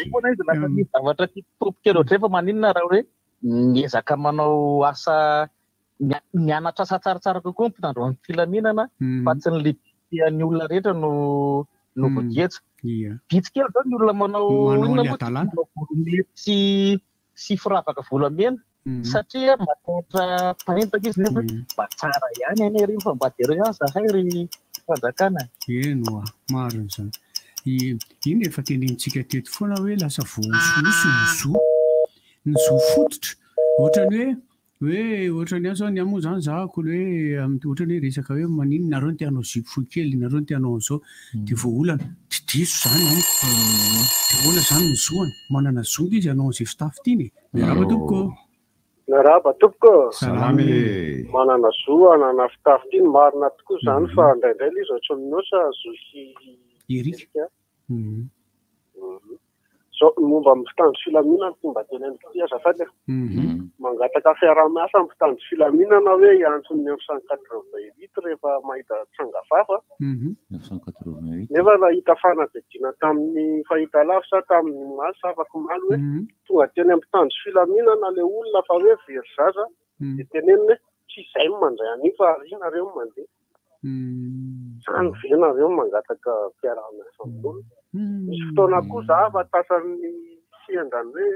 foana izy lasa misy zavatra topika loatra fa maninona raha hoe miezaka manao asa mianatra asa tsaratsara kokoa mpitandro amin'ny filaminana fa tsy ny libitian'ny olona rehetra no voagetsa. Bitsy kely zao ny olona manao volomety sy firavaka volamena satria matahotra panentaka izy nefa mba tsara ihany any ary fa mba dereo ihany zahay ry fanjakana. Eno mariny zany iny efa tenenintsika teto foana hoe lasa voaosoloso ny zo fototra ohatrany hoe ohatrany azo ny amoa zany zahako hoe ohatrany hoe resaka hoe maninona nareo ny tianao zipo fohy kely nareo ny tianao an'izao dia vao olana didiso zany amiko dia hoana zany ny zoany manana zonga izy anao an'izay fitafitiny miaraba tompoko miaraba tompoko salame manana zo anana fitafitiny marina tokoa zany fa indraindray le izy ohatry minosa zosy erika momba amin'ny mpitandro filaminana fomba tena ny azafady mangataka fiaraha-miasa amin'ny mpitandro filaminana hoe iantsony 988 rehefa mahita tsangafafa nefa raha hita fanadidina tamin'ny fahita lavitra tamin'ny maso afaka maly hoe tonga teny amin'ny mpitandro filaminana le olona fa hoe very zaza dia teneniny hoe tsy izay mandray an'io fa arynareo mandeha zany venareo mangataka fiaraha-miasa amin'olo. Misy fotoana koa za fa tasan'ny fiandrany hoe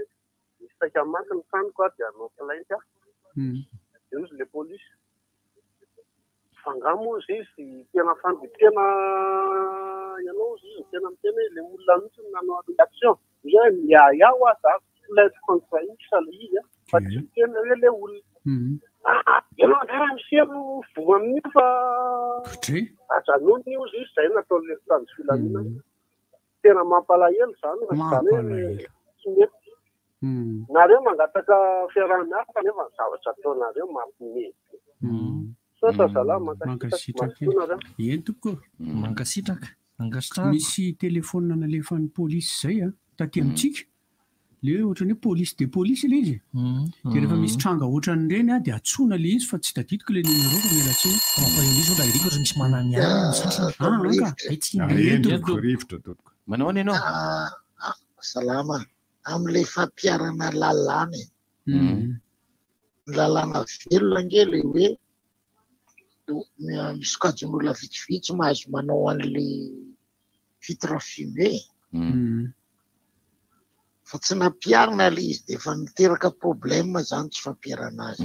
misy saika maty ny tranoko dia anao plainte dia izy le polisy fangamo izy izy tena fanditena ianao izy tena mitena le olona mihitsy nanao réaction izy hoe miahiao za plainte contre isa le izy fa tsy tena hoe le olona ianao andray misemo vo amin'io fa ajanony io izy izay natao le mpitandro filaminana tena mampalahelo zany zany tsy mety nareo mangataka fiaraha-miasa nefa ny zavatra ataonareo mampimety sota zala mankasitraka eny toko mankasitraka misy telefônina nalefan'ny polisy zay taty amintsika le hoe ohatrany hoe polisy de polisy ilay izy dia rehefa misy tranga ohatran'ireny a dia atsoina le izy fa tsy tadidiko le numéro fa mialatsiny izy ola iriko ohatry misy manany manao any ianao salama amin'ilay fampiarana lalàna lalàna velona nge le hoe misy kajin'olona vitsivitsy mahazo manao an'ilay vitre fumé fa tsy nampiarina le izy dia efa niteraka problème zany tsy fampiarana azy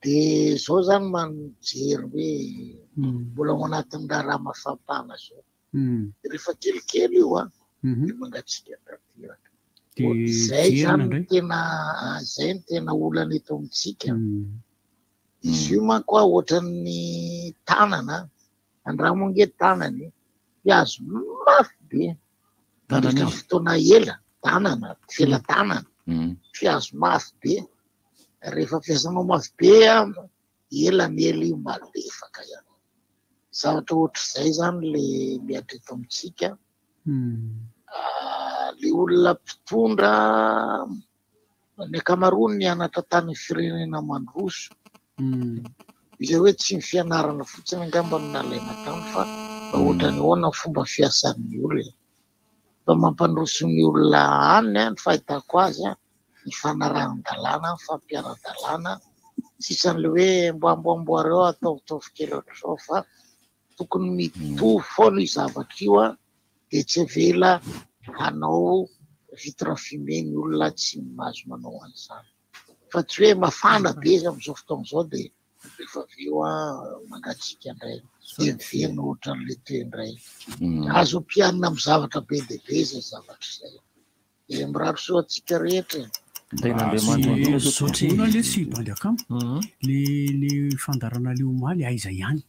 dia zao zany manjery hoe mbola ao anatin'ny raha mafampana zao rehefa kelikely io a dia mangatsika tanteraka zay zany zay ny tena olana eto amitsika izy io manko a ohatran'ny tanana andramonge tanany piazo mafy be mandritra fotoana ela tanana fela tanana fiazo mafy be rehefa fiasanao mafy be ela ny ela io malefaka ihany zavatra ohatr'izay zany le miatra eto amitsika le olona mpitondra ny akamaroany nianatra tany firenena mandroso izay hoe tsy ny fianarana fotsiny angamba no nalaina tany fa ohatrany hoana fomba fiasan'ny olona fa mampandroso ny olona any ny fahitako azy ny fanarahan-dalàna ny fampiaran-dalàna sisan'le hoe mboamboamboareo ataovitaovy kely ohatr'izao fa tokony mitovy foana io zavatra io a dia tsy avela hanao vitre fumé ny olona tsy mahazo manao an'izany fa tsy hoe mafana be izy amin'izao fotoan'izao dia rehefa aveo a mangatsika indray dia mivena ohatran'le toendray azo mpianina amin'ny zavatra be dia be izay zavatra izay dia miraro soa antsika rehetra sotrona le tsy baly akamo le fandarana le omaly aiza ihany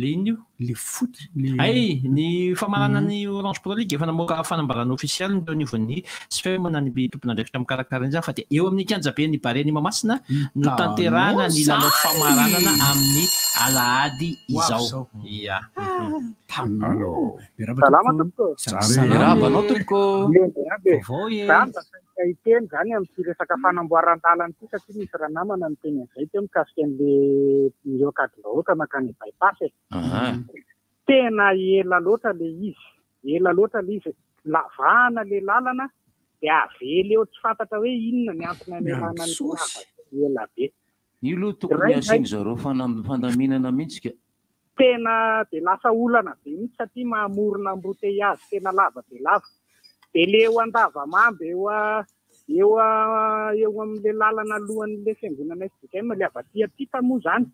le ino le foot ay ny famarana ny Orange Pro League efa namoaka fanambarana ofisialy ny teo anivon'ny SFEM na ny tompona andraikitra mikarakara izany fa dia eo amin'ny kianja be ny Bareny Mahamasina no tanterana ny lalao famaranana amin'ny alahady izao ia rabanao tompoko iteny zany amin'ity resaka fanamboaran-dalana ity satria misy raha namana ny teny an'izay teo mikasika an'le ireo kadinvahoaka makany bypass tena ela loatra le izy lavahana le lalana dia avela eo tsy fantatra hoe inona ny antony amelana ny ela be io loha tokony asiany zareo fandaminana mihitsy ka tena dia lasa olana be mihitsy satria mahamorona embouteillage tena lava dia lava dia le eo andavamamby eo amin'le lalana alohan'le fiangonana SDKM le avaty aty moa zany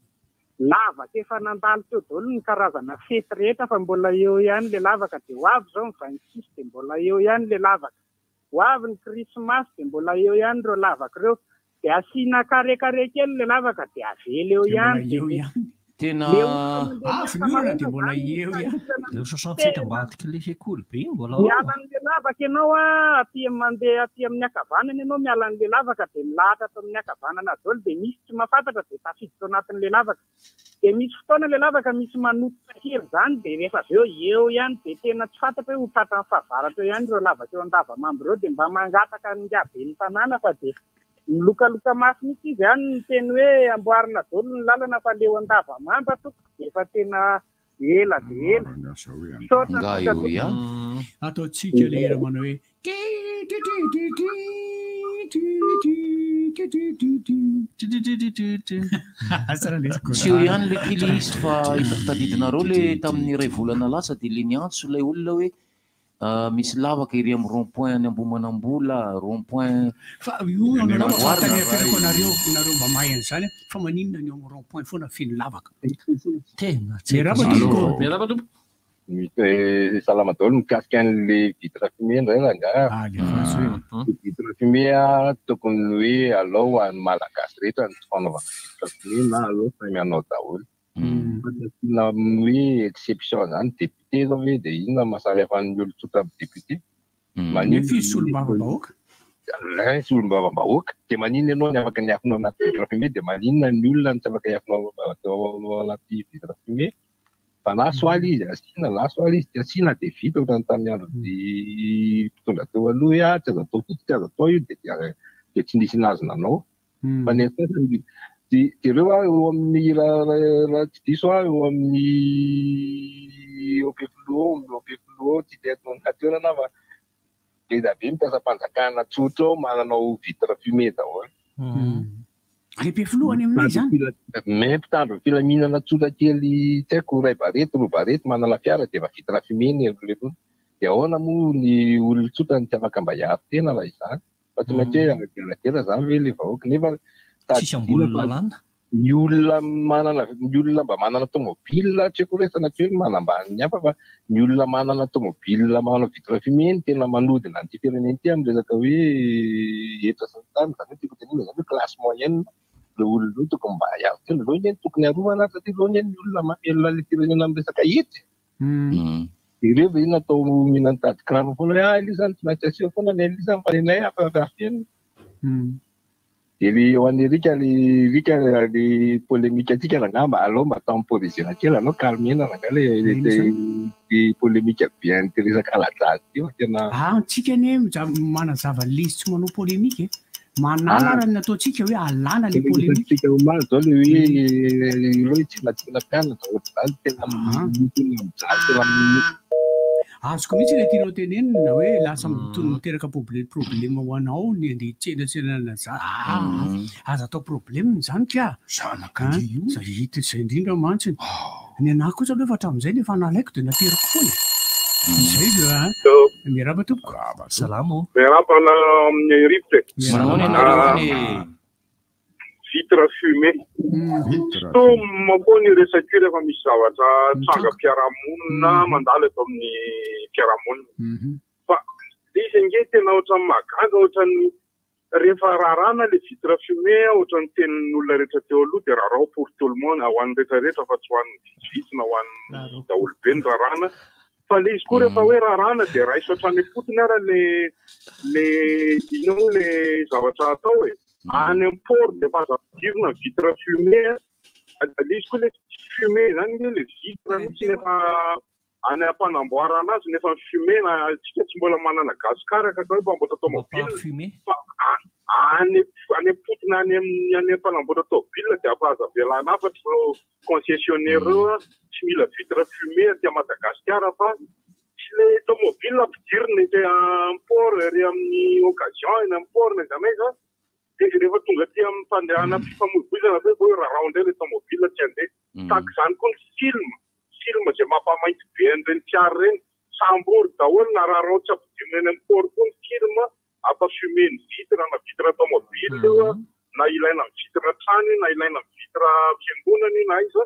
lava efa nandalo teo daholo ny karazana fety rehetra fa mbola eo ihany le lavaka dia ho avy zao ny 26 dia mbola eo ihany le lavaka ho avy ny krismasy dia mbola eo ihany ireo lavaka ireo dia asiana karekare kely le lavaka dia avela eo ihany tena afin'olana dia mbola eo ihany soixante-sept ambadika le sekoly be mbola miala n'le lavaka ianao aty mandeha aty amin'ny akavanana ianao miala n'le lavaka dia milahatra ato amin'ny akavanana daholo dia misy tsy mahafantatra dia tafiditra ao anatin'le lavaka dia misy fotoana le lavaka misy manototra kely zany dia rehefa avy eo ihany dia tena tsy fantatra hoe ho tratra ny fahavaratra eo ihany ireo lavaka eo andavamamby ireo dia mba mangataka ny aben'ny tanàna fa dia milokaloka maso mihitsy izy ihany ny teny hoe amboarina daholo ny lalana fa leo andavamamba toko efa tena ela dia ela ataotsika le hira manao hoe tsy eo ihany le kilisy fa tadidinareo le tamin'ny iray volana lasa dia le niantso ilay olona hoe misy lavaka iry amin'ny rond-point any Ambohimanambola rond-point fa io nafatanyterako nareo mba mahay an'izany fa maninona ny amin'ny rond-point foana feno lavaka tena salama daholo mikasika an'le vitre fumé indray ranga vitre fumé tokony hoe alao any malagasy rehetra ny fanaovana vitre fumé na alao samy anao daholo na hoe exception zany député zao hoe dia inona mahasaly hafan'ny olon-tsotra député fisy olombava-bahoaka sy olombava-bahoaka dia maninona ianao ny afaka niafinao anaty vitre fumé dia maninona ny olona ny tsy afaka hiafinao atao anaty vitre fumé fa lasoaly izy asiana lasoaly izy tsy asiana dia vita ohatrany tamin'ny andro ny tonga teo aloha tsy azo atao fotsy tsy azo atao io dia tsy nisy nazy nanao fa ny asasany dia ireo eo amin'ny raha tsy diso eo amin'ny opefilo tsy dia atona fa dia be mitasa mpanjakana tsotra ao mananao vitre fumé daholo any ampefilohany aminay zany mais mpitandro filaminana tsotra kely tsy haiko ray barety roa barety manana fiara dia efa vitre fumé ny elo dia ahoana moa ny olona tsotra ny tsy afaka mba hiaro tena raha izany fa tsy maintsy hoe agelagelara zany hoe le vahoaka nefa ny olona mba manana tomobile tsy haiko resana tsy hoe manambany ny hafa fa ny olona manana tomobile manana vitre fumé ny tena manodina an'ity fireneny ity amin'ny resaka hoe etra sy ny tany zany hoe tiako tenina zany hoe classe moyenne le olona io tokony mba hiaro tena loha ny tokony harovana satria loha ny ny olona mamelona le firenena amin'ny resaka hety ireo ve natao mihinantady kirano foana ilay zany tsy maintsy asiao foana ny alisany fa nenay afafeno dia le eo an'erika le polémika atsika rangamba alao mba temporisena kely anao calmena ranga le polémika be an'ity resaka ladrady io tena antsika ne manazava lizy tsy manao polémika manala raha nataontsika hoe alana le polémika omaly zao le hoe loha tsinatsina mpianatra ohatr'izany tena azoko mihitsy le tianao tenenina hoe lasa miteraka problema ho anao ny andeha tsenatsenana za aza atao problème zany ka zay hita izay indrindra mantsiny ny anahy kosa aloha efa hatramin'izay le fanalaiko dia naterako foana zay miaraba tompoko salamo miarabana amin'ny rivotra manao ny anareo vitre fumé so makoa ny resaki rehefa misy zavatra tsanga mpiarahamonina mandalo eto amin'ny mpiarahamonina fa izy nge tena ohatran'ny mahagaga ohatran'ny rehefa rarana le vitre fumé ohatran'ny tenin'olona rehetra teo aloha dia rarao pour tout le monde ho an'ny rehetrarehetra fa tsy ho an'ny vitsivitsy na ho an'ny daholobe ny rarana fa le izy koa rehefa hoe rarana dia raha isotrany fotony ara le inao le zavatra atao hoe any import dia fa azadirina vitre fumé le izy koa le fumé zany le vitre mihitsy nefa any ampanamboarana azy nefa fumé na tsika tsy mbola manana gazikaraka ka hoe mpanamboatra tomobile fa any potona any mpanamboatra tomobile dia afa aza velana afatra reo concessionnaire reo tsy mila vitre fumé aty Madagasikara fa tsy le tomobile ampidirina ity import ery amin'ny occasion eny import na zamaiza dia rehefa tonga aty amin'ny mpandehana fifamoivoizana hoe raha indray le tomobile tsy andeha tahaka izany koa ny film izay mampamainty be an'ireny fiara reny sambory daholo na raha tsy ampidirina eny import koa ny film apa fumé ny vitre na vitre tomobile na ilaina ny vitre trano na ilaina ny vitre fiangonana na iza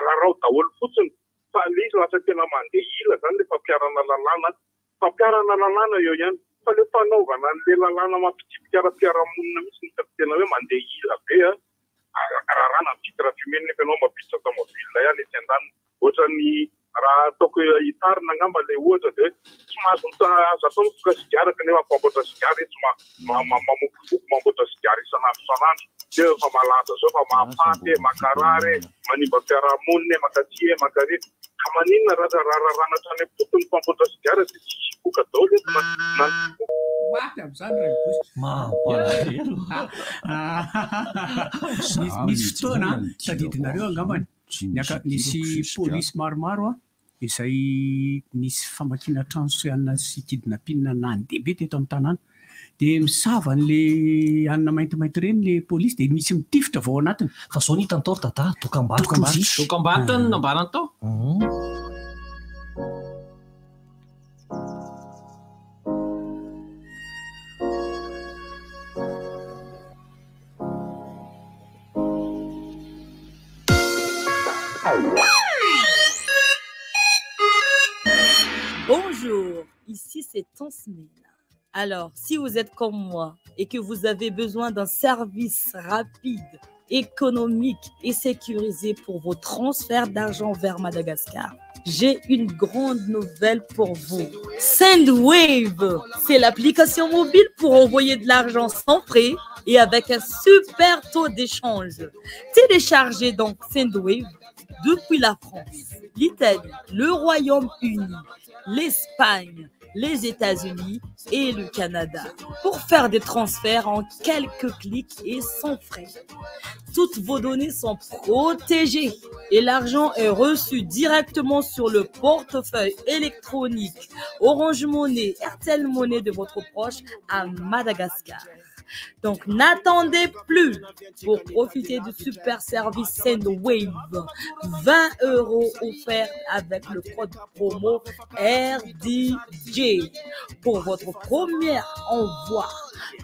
raha daholo fotsiny fa le izy lasa tena mandeha ila zany le fampiarana lalàna eo ihany fa le fanaovana an'le lalàna mampidipikara-piarahamonina mihitsy ny tena hoe mandeha ila be rarana ny vitre fumé nefa ianao mampiditra tomobile ihany ety an-daniny ohatran'ny raha ataoko hitarina angamba le ohatra dia tsy mahazo azo atao mitoka sigaraka nefa mpamboatra sigara tsy mamokofoko mamboatra sigara isanandro dia efa malaza zao fa mahafaty makarary manimba fiarahamonina makatsia makare ka maninona rarana trany potony mpamboatra sigara dia tsy hipoka daholo maty amin'izany misy fotoana tadidinareo angambany nisy polisy maromaro izay nisy famakina transoana sy kidnapping nandehibe teto amin'ny tanàna dia misava n'le anina maintimainty ireny le polisy dia misy mitifitra vao anatiny fa zao ny hitantao tata tokambatony nambarana tao Bonjour, ici c'est Tansmina. Alors, si vous êtes comme moi et que vous avez besoin d'un service rapide, économique et sécurisé pour vos transferts d'argent vers Madagascar, j'ai une grande nouvelle pour vous. Sendwave, c'est l'application mobile pour envoyer de l'argent sans frais et avec un super taux d'échange. Téléchargez donc Sendwave depuis la France, l'Italie, le Royaume-Uni, l'Espagne, les États-Unis et le Canada pour faire des transferts en quelques clics et sans frais. Toutes vos données sont protégées et l'argent est reçu directement sur le portefeuille électronique Orange Money, RTL Money de votre proche à Madagascar. Donc, n'attendez plus pour profiter du super service Sendwave. 20 € offerts avec le code promo RDJ. Pour votre premier envoi,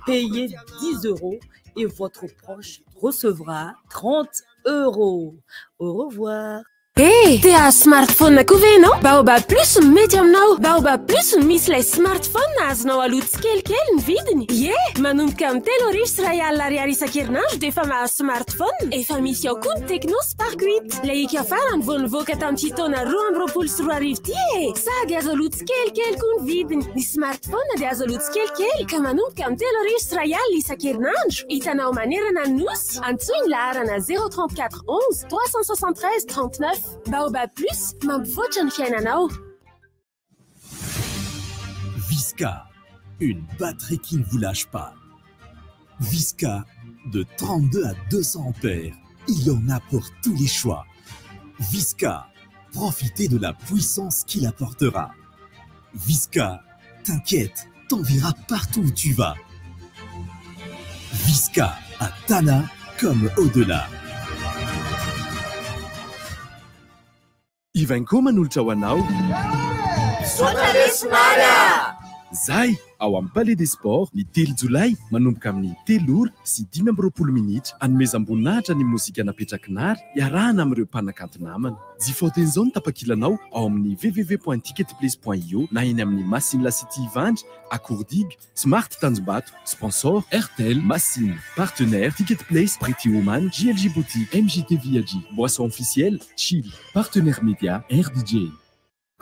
payez 10 € et votre proche recevra 30 €. Au revoir. Hey, ty a smartphone na koa ve ianao? Baobab Plus mety aminao. Baobab Plus misy ilay smartphone azonao aloha tsikelikely ny vidiny. Ie, manomboka amin'ny 3,000 € isan-kerinandro dia efa mahazo smartphone. Efa misy ao koa ny Tecno Spark 8. Ilay ika farany vao nivoaka tamin'ity taona 2024 ty e. Sady azo aloha tsikelikely koa ny vidiny. Ny smartphone dia azo aloha tsikelikely ka manomboka amin'ny 3,000 € isan-kerinandro. Hitanao manerana ny nosy. Antsoina laharana 034 11 373 39. Baobab Plus, mampivoatra ny fiainanao. Visca, une batterie qui ne vous lâche pas. Visca, de 32 à 200 ampères. Il y en a pour tous les choix. Visca, profitez de la puissance qu'il apportera. Visca, t'inquiète, t'enverra partout où tu vas. Visca, à Tana comme au-delà. Ivanko manolotra ho anao. Zay ao amin'ny Palais des Sports ny 3 Jolay manomboka amin'ny 3 sy 5 minitra anomezam-boninahitra ny mozika napetrakinary iarahana amin'ireo mpanakanto namana. Jifaoten'izao ny tapakilanao ao amin'ny www.ticketplace.io na eny amin'ny Massine City Ivandry, Akourdig, Smart Tanjombato, sponsor RTL, Massine, partenaire Ticketplace, Pretty Woman, JLJ Boutique, MJT Viagy, boisson officielle, Chill, partenaire média, RDJ.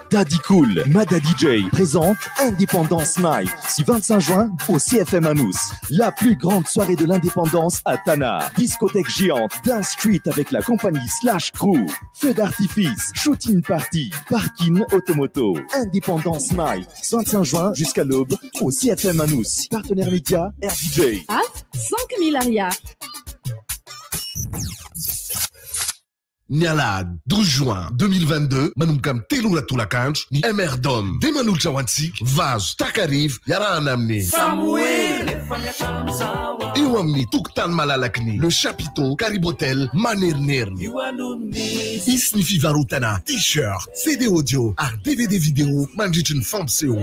Daddy Cool, Mada DJ présente Indépendance Night, 25 juin au CFM Anous. La plus grande soirée de l'indépendance à Tana. Discothèque géante, Dance Street avec la compagnie Slash Crew. Feu d'artifice, shooting party, parking automoto. Indépendance Night, 25 juin jusqu'à l'aube au CFM Anous. Partenaire média, RDJ. À 5 000 aria. Niala 12 juin 2022 manumkam telura tulakanj ni emerdom de manul chawansik vaz takariv yaranamni Samuel Iwamni tuktan malalakni le chapiteau Caribotel Manirnerni Isni Fivarutana t-shirt CD audio ar DVD vidéo manjichin famseo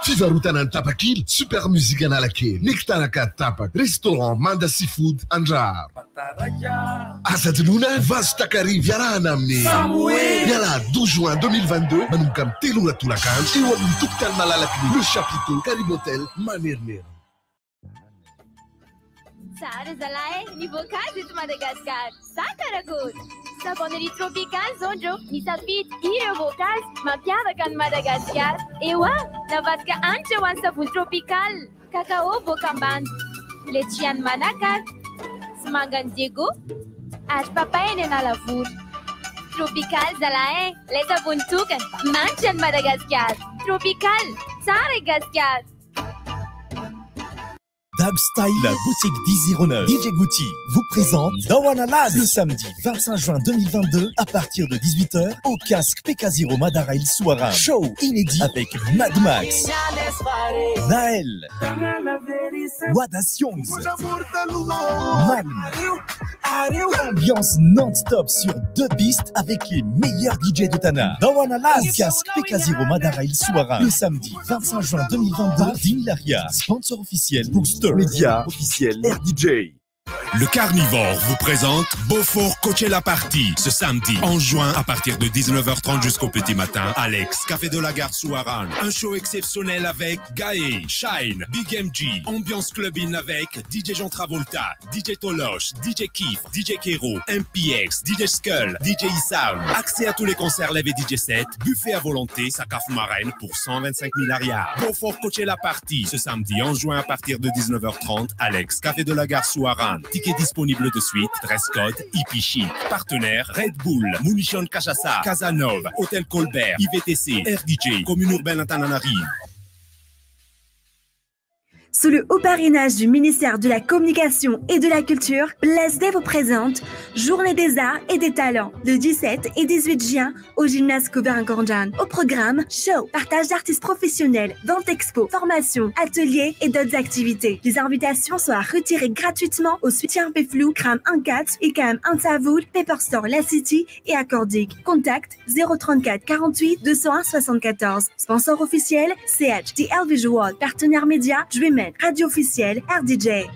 Fivarutana tapakil super musique analake Nektanaka tapak restaurant Manda Seafood Anjar Asadluna Vastakari Viaranamni Samuel Yala 12 juin 2022 Manumkam Telura Tulakan Iwam Tuktan Malalakni le chapiteau Caribotel Manirner Sara Zalae, niveau 4 de Madagascar. Sakaragout. Saponerie tropicale Zonjo, Nisapit, Irevocas, Mapiavakan Madagascar. Ewa, Navatka Anchawan Sabun tropical. Cacao Bokamban. Lechian Manakar. Smangan Diego. Ash Papayan en Alavur. Tropical Zalae, les Abuntukan. Manchan Madagascar. Tropical. Saragascar. Dubstyle, la boutique d'Easy DJ Gucci vous présente Dawana Laz le samedi 25 juin 2022 à partir de 18h au casque PK0 Madara Il Souaran. Show inédit avec Mad Max, Naël, Wada Sions, Malm. Ambiance non-stop sur 2 pistes avec les meilleurs DJ de Tana. Dawana Laz, casque PK0 Madara Il Souaran le samedi 25 juin 2022 d'Imilaria. Sponsor officiel Booster Média officiel RDJ. Le Carnivore vous présente Beaufort Coachella Party ce samedi 11 juin à partir de 19h30 jusqu'au petit matin. Alex, Café de la Gare Souaran. Un show exceptionnel avec Gaé, Shine, Big MG, Ambiance Clubbing avec DJ Jean Travolta, DJ Toloche, DJ Keef, DJ Kero, MPX, DJ Skull, DJ Issam. Accès à tous les concerts live et DJ set, buffet à volonté, Sakaf Marraine pour 125 000 arias. Beaufort Coachella Party ce samedi 11 juin à partir de 19h30. Alex, Café de la Gare Souaran. Tickets disponibles de suite. Dress code hippie chic. Partenaire Red Bull, Munition Cachaça, Casanova, Hôtel Colbert, IVTC, RDJ, Commune Urbaine Antananarive. Sous le haut parrainage du ministère de la Communication et de la Culture, BlazeD vous présente Journée des Arts et des Talents le 17 et 18 juin au gymnase Coubertin-Gordjan. Au programme, show, partage d'artistes professionnels, vente expo, formation, ateliers et d'autres activités. Les invitations sont à retirer gratuitement au soutien Péflou, Kram 1-4, IKM Antavoul, Paperstore La City et Accordic. Contact 034 48 201 74. Sponsor officiel CH, DL Visual, partenaire média Dreamer. Radio officielle RDJ.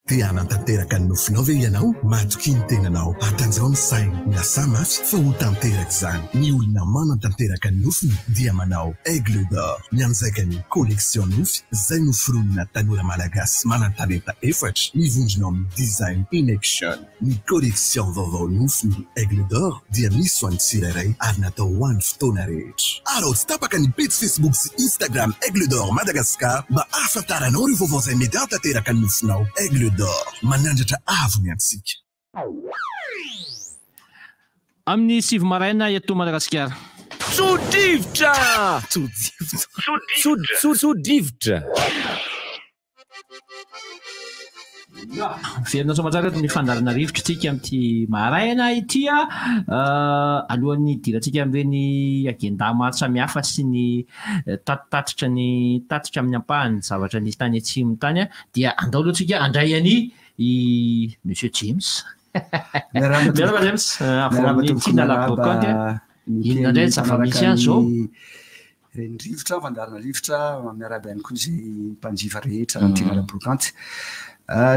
Tiana tanteraka ny nofinao ve ianao matoky ny tenanao atanjao ny saina miasa mafy fa ho tanteraka izany ny olona manan-tanteraka ny nofiny dia manao Aigle d'Or mianjaika ny collection nofy izay noforonina tanora malagasy manan-talenta efatra mivondrona amin'ny design in action ny collection vaovao nofiny Aigle d'Or dia misy ho an'ny tsirairay ary natao ho an'ny fotoana rehetra ary tsy tapaka ny page Facebook sy Instagram Aigle d'Or Madagascar mba ahafantaranao ireo vaovao izay mety hatanteraka ny nofinao Aigle d'Or manandratra avy antsika amin'ny sivy maraina eto Madagasikara Sodrivotra Sodrivotra Fianona somatsara eto ny fandarana rivotra tsika amin'ity maraina ity alohan'ny dirantsika amin'ireny agenda maro samihafa sy ny tatitra amin'ny ampahany zavatra nisy tany atsimo tany dia andao alohantsika andray any Monsieur James. Miarama James amin'ny tina labrokante inona indray zava-misy azy zao reny rivotra fandarana rivotra miaraby ihany koa izay mpanjifa rehetra tina labrokante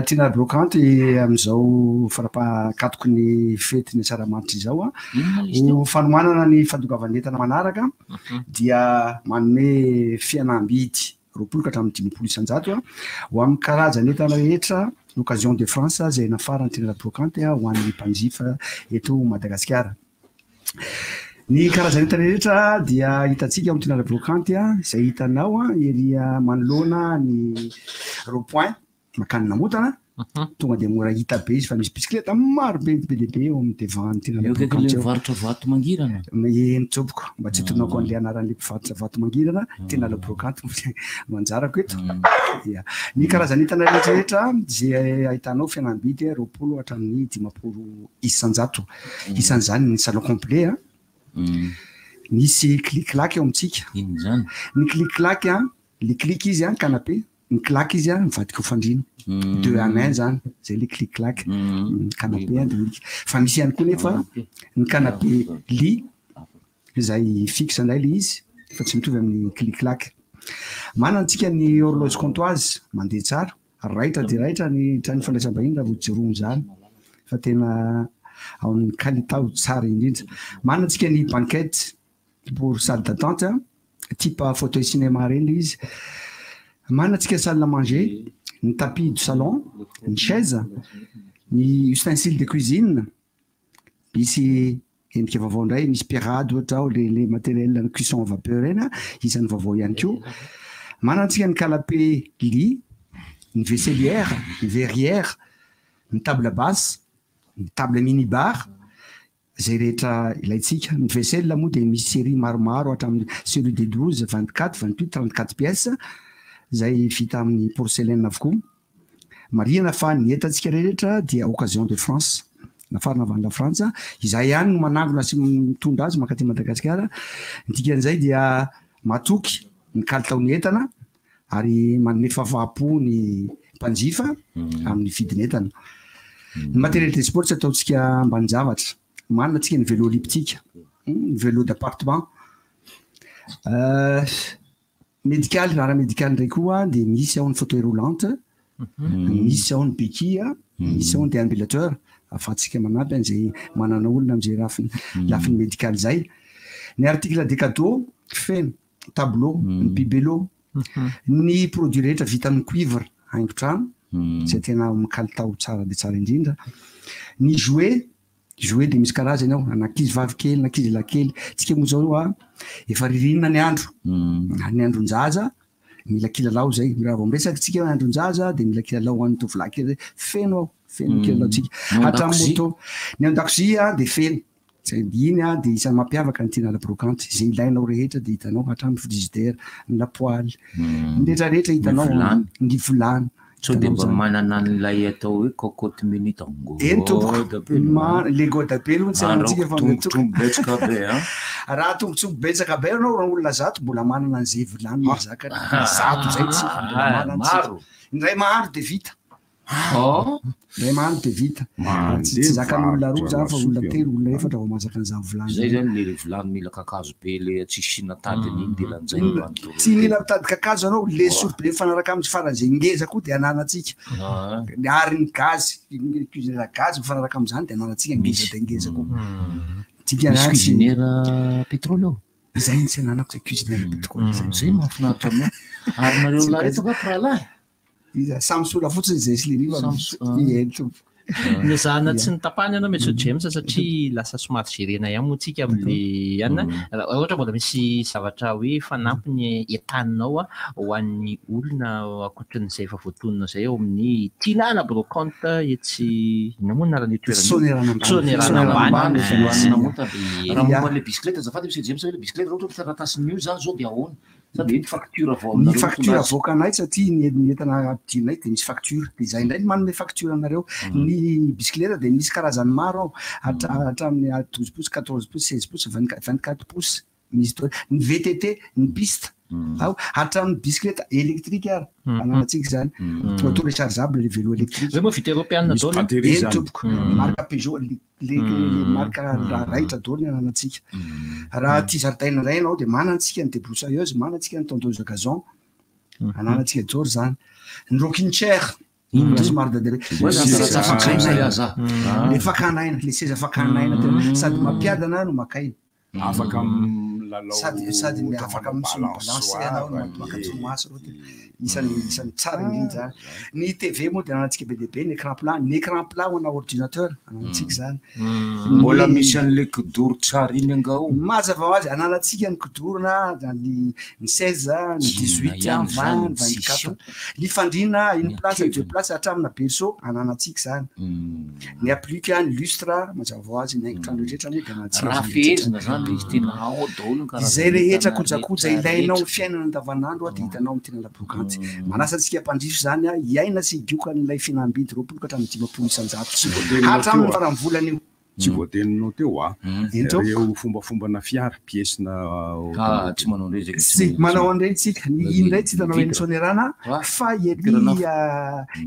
tina labrokante amin'izao farapakatoko ny fety ny tsaramanitra izao ho fanomanana ny fandokavana manaraka dia manome fianambidy 20 ka hatramin'ny 500 isan-jato ho amin'ny karazana entana rehetra l'occasion de France zay nafarany tena labrokante ho an'ny mpanjifa eto Madagasikara ny karazana entana rehetra dia hitantsika amin'ny tena labrokante izay hitanao ery manoloana ny rond-point makany namotana tonga dia mora hita be izy fa misy bisikileta maro be be eo amin'ny devant tena labrokante varotra vato mangirana mitsoboko mba tsy tonako an'ilay anaran'ilay mpivarotra vato mangirana tena labrokante manjarako eto ny karazana entana rehetrarehetra zay ahitanao fianambidy 20 hatramin'ny 500 isan-jato isan'izany ny salon complet misy clic-clac eo amintsika ny clic-clac le clic izy canapé ny clac izy mivadika ho fandrina 2 en 1 zany zay le clic-clac canapé fa misy ihany koa nefa ny canapé lit izay fixe indray le izy fa tsy mitovy amin'ny clic-clac manantsika ny horloge comptoise mandeha tsara raitra dia raitra ny trany fandraisam-bahiny raha vojeromo zany fa tena amin'ny qualité tsara indrindra manantsika ny banquette pour salle d'attente type fauteuil cinéma reny le izy manantsika salle à manger ny tapis du salon ny chaise ny ustensile de cuisine misy endrika vaovao indray misy pirade ohatra ao le matériel ny cuisson vapeur reny isan'ny vaovao ihany koa manantsika ny canapé lit ny vaisselière ny verrière ny table basse ny table mini bar zay rehetra ilaitsika ny vaisselle moa dia misy série maromaro hatramin'ny série de 12 24 28 34 pièces zay vita amin'ny porcelaine avokoa marina fa ny entantsika rehetra dia occasion de France nafarana avy la Frantsa izay ihany no manangona sy mitondra azy makaty Madagasikara dikan'izay dia matoky ny kalitaony entana ary manome fahafapo ny mpanjifa amin'ny vidin'entana ny matériel de sport tsy ataontsika ambany zavatra manantsika ny vélo elliptique ny vélo d'appartement médical raha médical ndray koa dia misy ao ny fauteuil roulante misy ao ny béquille misy ao ny déambulateur afahantsika manampy an'izay manana olona amin'izay lafiny médical zay ny article de cadeau feno tableau ny bibelot ny produit rehetra vita amin'ny cuivre haingotrano zay tena mikalitao tsara dia tsara indrindra ny jouet dia misy karazany ao anankizy vavikely anankizy lakely tsika moa zao efa ririnina ny andro ny andron-jaza mila kilalao zay raha vao miresaky tsika andron-jaza de mila kilalao an'ny tovolahy kely feno ao feno kilalaotsika hatramin'ny moto ny an-dakozia de feno zay iny a de isan'ny mampiavaka ny tinala brocante zay ilainao rehetra de hitanao hatramin'ny frigidaire ny lapoaly ny rehetrarehetra hitanao ny vilany so de mba manana an'ilay atao hoe cocotte minute eny tompoko le godabe aloha tsy antsika tombotsika be raha tombotsombo betsaka be anao raha olona zato mbola manana an'izay vilany mazaka zato zay tsy maro indray maharo de vita indray maharo de vita tsy zakan'olona roa zany fa olona telo olona efatra vao mazaka an'izany vilany zay zany le vilany mila kakazo be le tsy sina tadiny iny de lanjay tsy mila mitady kakazo anao le sory be mifanaraka amin'ny faran'izay ngeza koa de ananatsika ary ny gazy cuisinière gazy mifanaraka amin'izany de ananatsika ngeza de ngeza koa cuisinière pétrole zay tsy ananako zay cuisinière pétrole zay mahafinaritra aminao ary nareo laretaka pralahy samy sola fotsiny zay sy le riva Nizana tsy nitapahany ianao Maître James satria lasa somary jerena ihany moa tsika amin'le ihany ohatra mbola misy zavatra hoe fanampy ny entaninao ho an'ny olona ankoatran'izay efa voatonona zay eo amin'ny Tinala brocante etsy ina moa anarany toerana Sonerana ambany raha momba le bisikileta azafady Monsieur James hoe le bisikileta ohatra fitaratasiny io zany zao de ahoana sady ny facture avao ny facture avoakanay satria ny entana ampidirinay de misy facture de zay indray ny manome facture anareo ny bisikileta de misy karazany maro ao hatramin'ny 12 pouces 14 pouces 16 pouces 24 pouces misy ny VTT ny piste ao hatramin'ny bisikileta électrique ary ananatsika zany auto rechargeable le vélo électrique zay moa vita européenne daholo tompoko marque Peugeot le marque raitra daholo ny ananatsika raha ty zaridaina ray anao de manantsika ny débroussailleuse manantsika ny tondeuse de gazon ananatsika joro zany ny rocking chair somary dadere le fakanaina le seza fakanaina sady mampiadana no makaina afaka sady afaka misombalance anao makatsomaso isan'ny tsara indrindra zany ny TV moa de ananatsika be de be ny écran plat ho ana ordinateur ananatsika zany mbola misy an'le kidoro tsara iny angao mazava ho azy ananatsika ny kidorona ny 16 ny 18 20 24 ny fandrina une place deux places hatramina berceau ananatsika zany ny applique ny lustre mazava ho azy ny aingotrano rehetra moa de ananatsika raha fehezina zany izy tena ao daholo zay rehetra kojakoja ilainao ny fiainana andavanandro de hitanao amin'ny tena labrokanty manasa antsika mpandrifo zany iaina sy hidioka n'ilay fihinam-bidy 20 ka hatramin'ny 5 isan-jato hatramin'ny faran'ny volana io tsy voateninao teo reo fombafombana fiara piesina tsy manao ndray zay sy manao andray tsika ny indray tsy hitanao eny Sonerana fa ery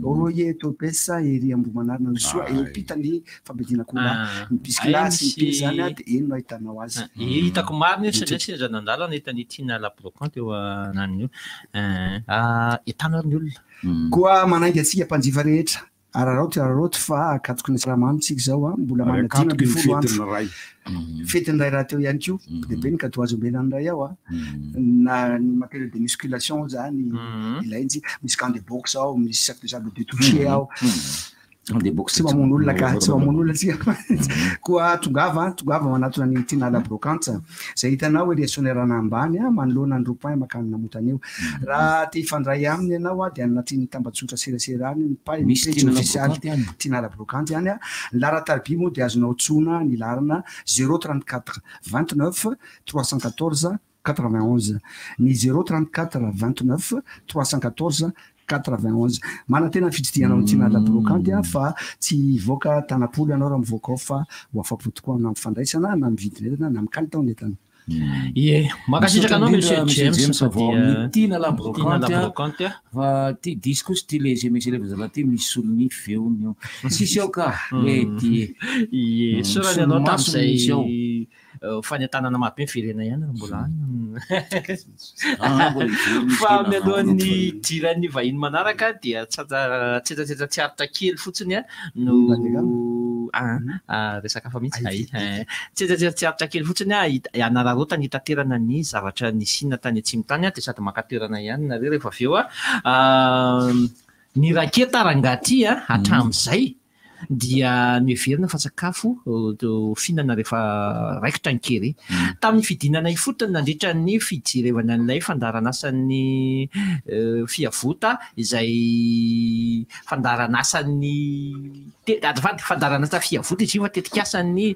roye topesa ery ambomanarina ny soa epitany fambedina kola ny bisiklasy ny piesy zany de eny no ahitanao azy hitako mariny satria tsy zanandalana hitany Tinala brocante eo ananiny io etanary ny olona koa manainga atsika mpanjifa rehetra araraoty fa akatoko ny siramamy tsika zao mbola manadina be folo andro fetiny ray raha teo ihany ko de be ny katoazo ambenany ray ao na ny matériel de musculation zany ilaintsika misy camp de boxe ao misy sac de sable de toucher ao tsy mamono olona ka tsy mamono olona tsika koa tongava manatona ny Tinala brocante zay hitanao hoe Sonerana ambany manoloana ny rond-point makany namotana eo raha te hifandray aminy ianao de anatin'ny tambatsotra serasera any ny page official Tinala brocante any ny laratarby moa de azonao tsona ny larana 034 29 314 91 ny 034 29 314 91 mana tena fitsidihana Tinala brocante fa tsy voaka tanapolo ianao raha mivoaka ao fa ho afapo tokoa na mifandraisana na mividinetana na mikalitao netana makasitraka anao Monsieur James Tinala brocante fa ty disco sy ty le SMS zala ty misy olony feony eo sisy ao ka ty sorany anao tamizay fanetanana mabe firenena ihany mbola fa mialohan'ny diran'ny vahiny manaraka dia tsetsasetsa tsy aritra kely fotsiny no resaka fa mihitsy tsetsasetsa tsy aritra kely fotsiny anararotany hitaterana ny zavatra nisina tany atsimo tany de sady makaterana ihany nareo rehefa avy eo ny raketa rangaty hatramin'izay dia noeverina fa sakafo fihinana rehefa raikitra ny kery tamin'ny fidinana ifotony nandritra ny fijerevana an'ilay fandaranasan'ny fiavota izay fandaranasan'ny fandaranasa fiavota izy io fa tetik'asan'ny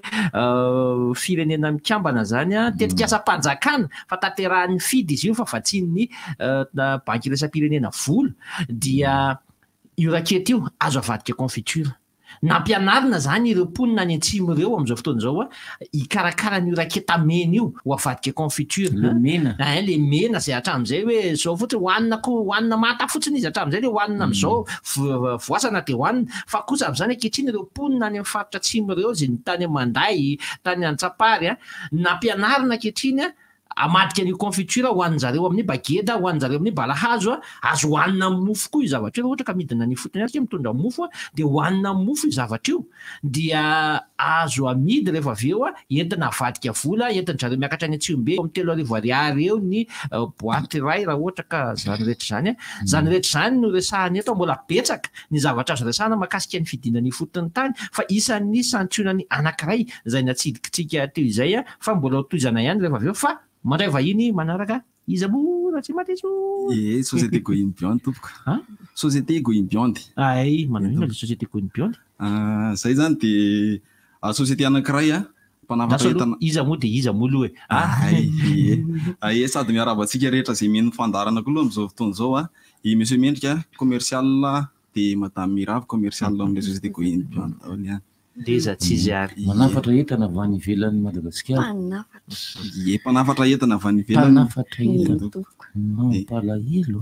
firenena mikambana zany a tetik'asa-panjakana fa tanterahan'ny fidy izy io fa vatsian'ny banky irasam-pirenena vola dia io rakety io azo avadika confiture nampianarina zany ireo mponina any antsimo ireo amin'izao fotoana izao a ikarakara n'io raketa mena io ho avadika confiture le mena zay hatramin'izay hoe zao fotsiny hoanina mata fotsiny izy hatramin'izay le hoanina amin'izao voasana de hoanina fa kosa amin'izany ankehitriny ireo mponina any amin'ny faritra atsimo ireo zay ny tany Manday tany Antsapary a nampianarina ankehitriny a amadika ny confiture hoanin zareo amin'ny bageda hoanin zareo amin'ny balahazo azo hoanina amin'ny mofo koa io zavatra io ohatra ka midina ny fotony azy mitondra mofo dia hoanina amin'ny mofo io zavatra io dia azo amidy rehefa avy eo entina avadika vola entina zareo miakatra any Antsimbe amin'ny 3,000 eo ny boaty iray raha ohatra ka zany rehetra zany zany rehetra zany no resahany eto mbola betsaka ny zavatra azo resahana makasika ny fidinany fotony tany fa isan'ny santionany anankiray izay natsidikitsika teo izay fa mbola toizana ihany rehefa avy eo fa mandray vahiny manaraka izy mora tsy mateso société Going Beyond tompoko société Going Beyond ay manao ino société Going Beyond zay zany de société anankiray mpanafatra entana iza moa de iza moa aloha e sady miaravantsika rehetra zay meno fandarana koa aloha am'izao fotoana zao monsieur Mendrika commercial de madame Mirave commercial amin'le société Going Beyond daholo ihany Deza tsy izy ary manafatra entana avy any ivelan'ny Madagasikara mpanafatra entana avy any ivelany palahelo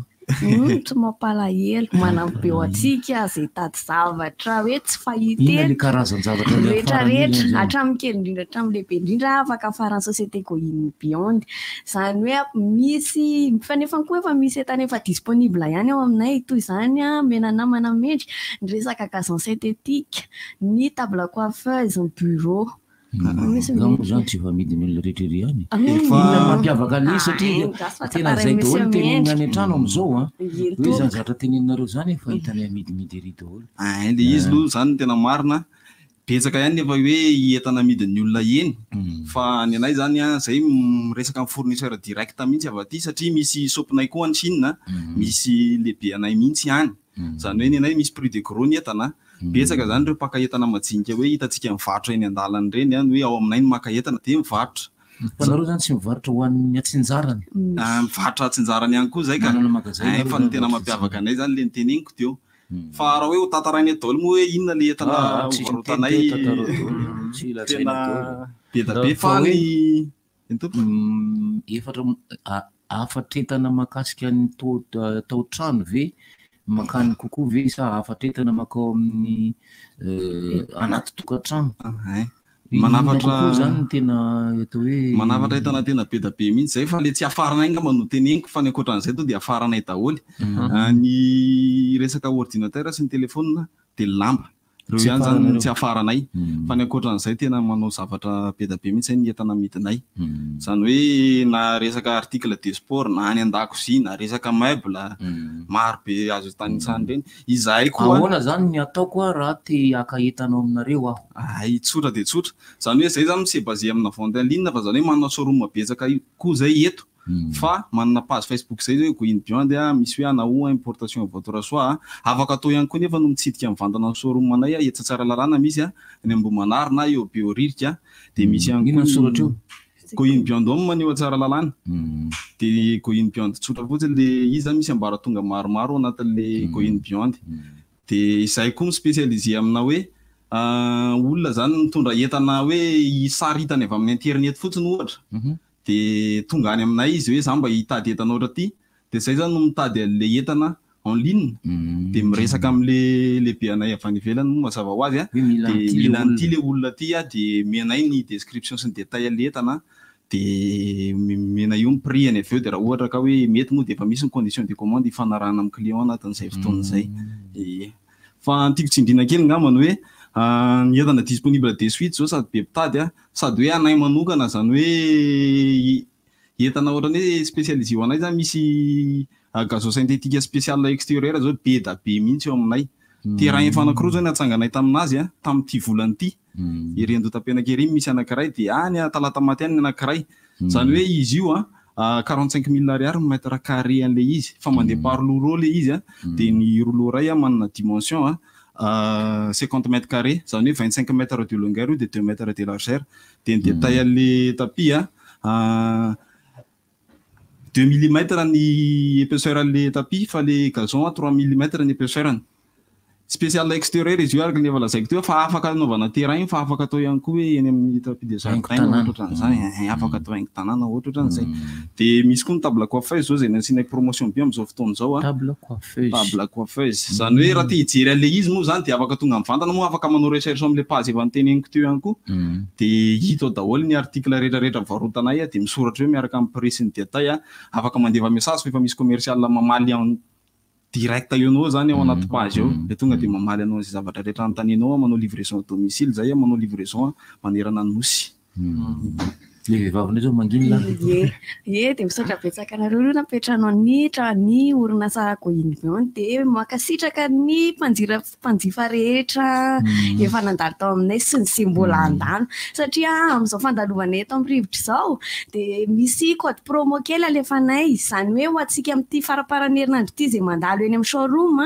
tsy mampalahelo manampy eo atsika zay tady zavatra hoe tsy fahiteny rehetrarehetra hatramin'ny kely indrindra hatramin'ny lehibe indrindra afaka afaran'ny société Going Beyond zany hoe misy fa nefa koa efa misy entana efa disponible ihany ao aminay toy izany menanamana mendry ny resaka gazon synthétique ny table coiffeuse ny bureau zany tsy efa midiny olona rehetra ery any mampiavaka an'ilay satria tena zay daholo tenenina any an-trano amin'izao hoe zany zavatra teneninareo zany efa hitany amidimidy ery daholo le izy aloha zany tena marina betsaka ihany nefa hoe entana amidin'ny olona eny fa ny anay zany zay miresaka amin'ny fournisseur direct mihitsy avy aty satria misy sopinay koa any Chine misy lehibe anay mihitsy ihany zany hoe ny anay misy prix de gros ny entana betsaka zany reo mpaka entana majinika hoe hitantsika mivarotra eny an-dalana reny hoe ao aminay ny maka entana de mivarotra fa nareo zany tsy mivarotra ho an'ny atsinjarany mivarotra atsinjarany ihany koa zay ka fa ny tena mampiavaka anay zany le niteneniko teo fa raha hoe ho tatarainy daholo moa hoe inona le entana hovarotanay tena be da be fa ny afatra entana makasika ny tao-trano ve makany kokoa ve sa afatra entana makao amin'ny anaty tokantrano manafatra zany tena eto hoe manafatra entana tena be da be mihitsy zay fa le tsy afaranay ngamba no teneniko fa ny ankoatran'izay to de afaranay daholo ny resaka ordinateur sy ny telefona de lamba reo ihany zany tsy afaranay fa ny ankoatran'izay tena manao zavatra be da be mihitsy ny entana midinay zany hoe na resaka article de sport na any an-dakozia na resaka meuble maro be azo tanisany reny izahay koa ahoana zany ny ataoko raha te aka entanao aminareo ay tsotra de tsotra zany hoe zay zany c'est basé amina vente en ligne fa zany hoe manao showroom betsaka koa zay eto fa manana page Facebook zay hoe Going Beyond misy hoe anao importation votre choix afaka atao ihany koa nefa no mitsidika mivantana ny showroom anay Etsatsara Lalàna misy ny Ambohimanary na eo Beoririka de misy ihany soratra Going Beyond maneho Tsara Lalàna de Going Beyond tsotra fotsiny le izy misy ambaratonga maromaro anatin'le Going Beyond de izay koa spécialisé amina hoe olona zany mitondra entana hoe sary hitany avy amin'ny internet fotsiny ohatra de tonga any aminay izy hoe za mba hitady entana ohatra ty de zay zany no mitady an'le entana en ligne de miresaka am'le lehibe anay avy any ivelany no mazava ho azy de mila an'ity le olona ty de menay ny description sy ny détail an'le entana de mena io ny prix any avy eo de raha ohatra ka hoe mety moa de efa misy ny condition de commande ifanarahana amin'ny client anatin'izay fotoana zay fa tiako tsindrina kely ngamany hoe ny entana disponible de suite zao sady be mpitady sady hoe anay manokana zany hoe entana ohatrany hoe spécialisé ho anay zany misy gazon synthétique spécial extérieur zao be da be mihitsy eo aminay terrain efa anankiroa zany atsanganay taminazy a tamin'ity volany ity irendota-penakely misy anankiray dia any talata maty any anankiray zany hoe izy io a 45 000 ariary mètre carré an'le izy fa mandeha par loro le izy a dia ny rouleau ray a manana dimension 50 mètres carrés zany hoe 25 mètres de longueur io dia 2 mètres de largeur dia ny détail an'le tapis a 2 mm ny épaisseur an'le tapis fa le gazon 3 mm ny épaisseurny spécial extérieur izy io araka ny efa lazaiko teo fa afaka anaovana terrain fa afaka atao ihany koa hoe eny amin'ny tapis de jardin ohatran'izany afaka atao haingo tanàna ohatran'izay dia misy koa ny table coiffeuse zao zay nasianaky promotion be amin'izao fotoana zao a table coiffeuse zany hoe raha te hijery an'le izy moa zany dia afaka tonga amin'ny vantana moa afaka manao recherche amin'le page efa niteneniko teo ihany koa dia hita ao daholo ny article rehetrarehetra varotanay a dia misoratra hoe miaraka amin'ny prix sy ny détail a afaka mandeva message fa efa misy commercial mamaly direct ionao zany ao anaty page eo dia tonga dia mamaly anao izay zavatra rehetra anontanianao manao livraison à domicile zay manao livraison manerana nosy le vehivavy zao mangina dia misaotra betsaka anareo aloha napetranao ny orinasa Goinvion dia makasitraka ny mpanjifa rehetra efa nandalo tao aminay sy ny sy mbola andalo satria amin'izao fandalovana eto amin'ny rivotra izao dia misy code promo kely alefanay izany hoe ho antsika amin'ity faraparany herinandro ity izay mandalo eny amin'ny showroom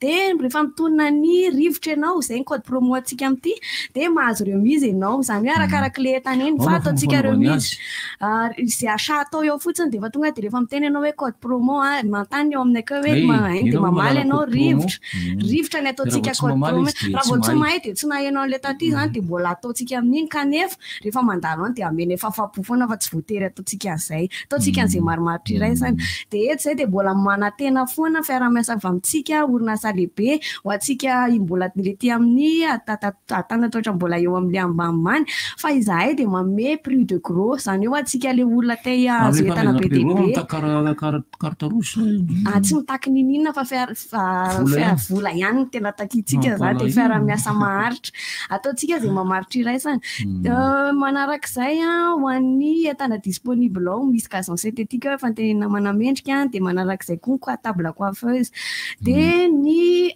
dia rehefa mitonona ny rivotra ianao izay ny code promo antsika amin'ity dia mahazo remise ianao izany hoe arakaraka le entana eny fa ataontsika remise izay achat atao eo fotsiny dia efa tonga dia rehefa miteny ianao hoe code promo mantany eo aminay koa hoe dia mamaly ianao rivotra ny ataontsika code promo raha vao tsy mahay dia tsy nahainao an'ilay taty zany dia mbola ataontsika amin'iny kanefa rehefa mandalo any dia amena efa afa-po foana fa tsy voatery ataontsika an'izay ataontsika an'izay maromarotry iray zany dia eto izay dia mbola manantena foana fiaramiasa avy amintsika orinasa lehibe ho antsika mbola lety amin'ny atanatoatra mbola eo amin'ilay ambanimbany fa izahay dia manome prix de gros zany eo antsika le olona te azo entana be dehibe tsy mitaky ninina fa vola ihany no tena takitsika zany dia fiaramiasa maharitra ataontsika zay mamaritra iray zany manarak'izay ho an'ny entana disponible ao misy gazon synthétique efa ntenena manamendrika dia manarak'izay koa table coiffeuse dia ny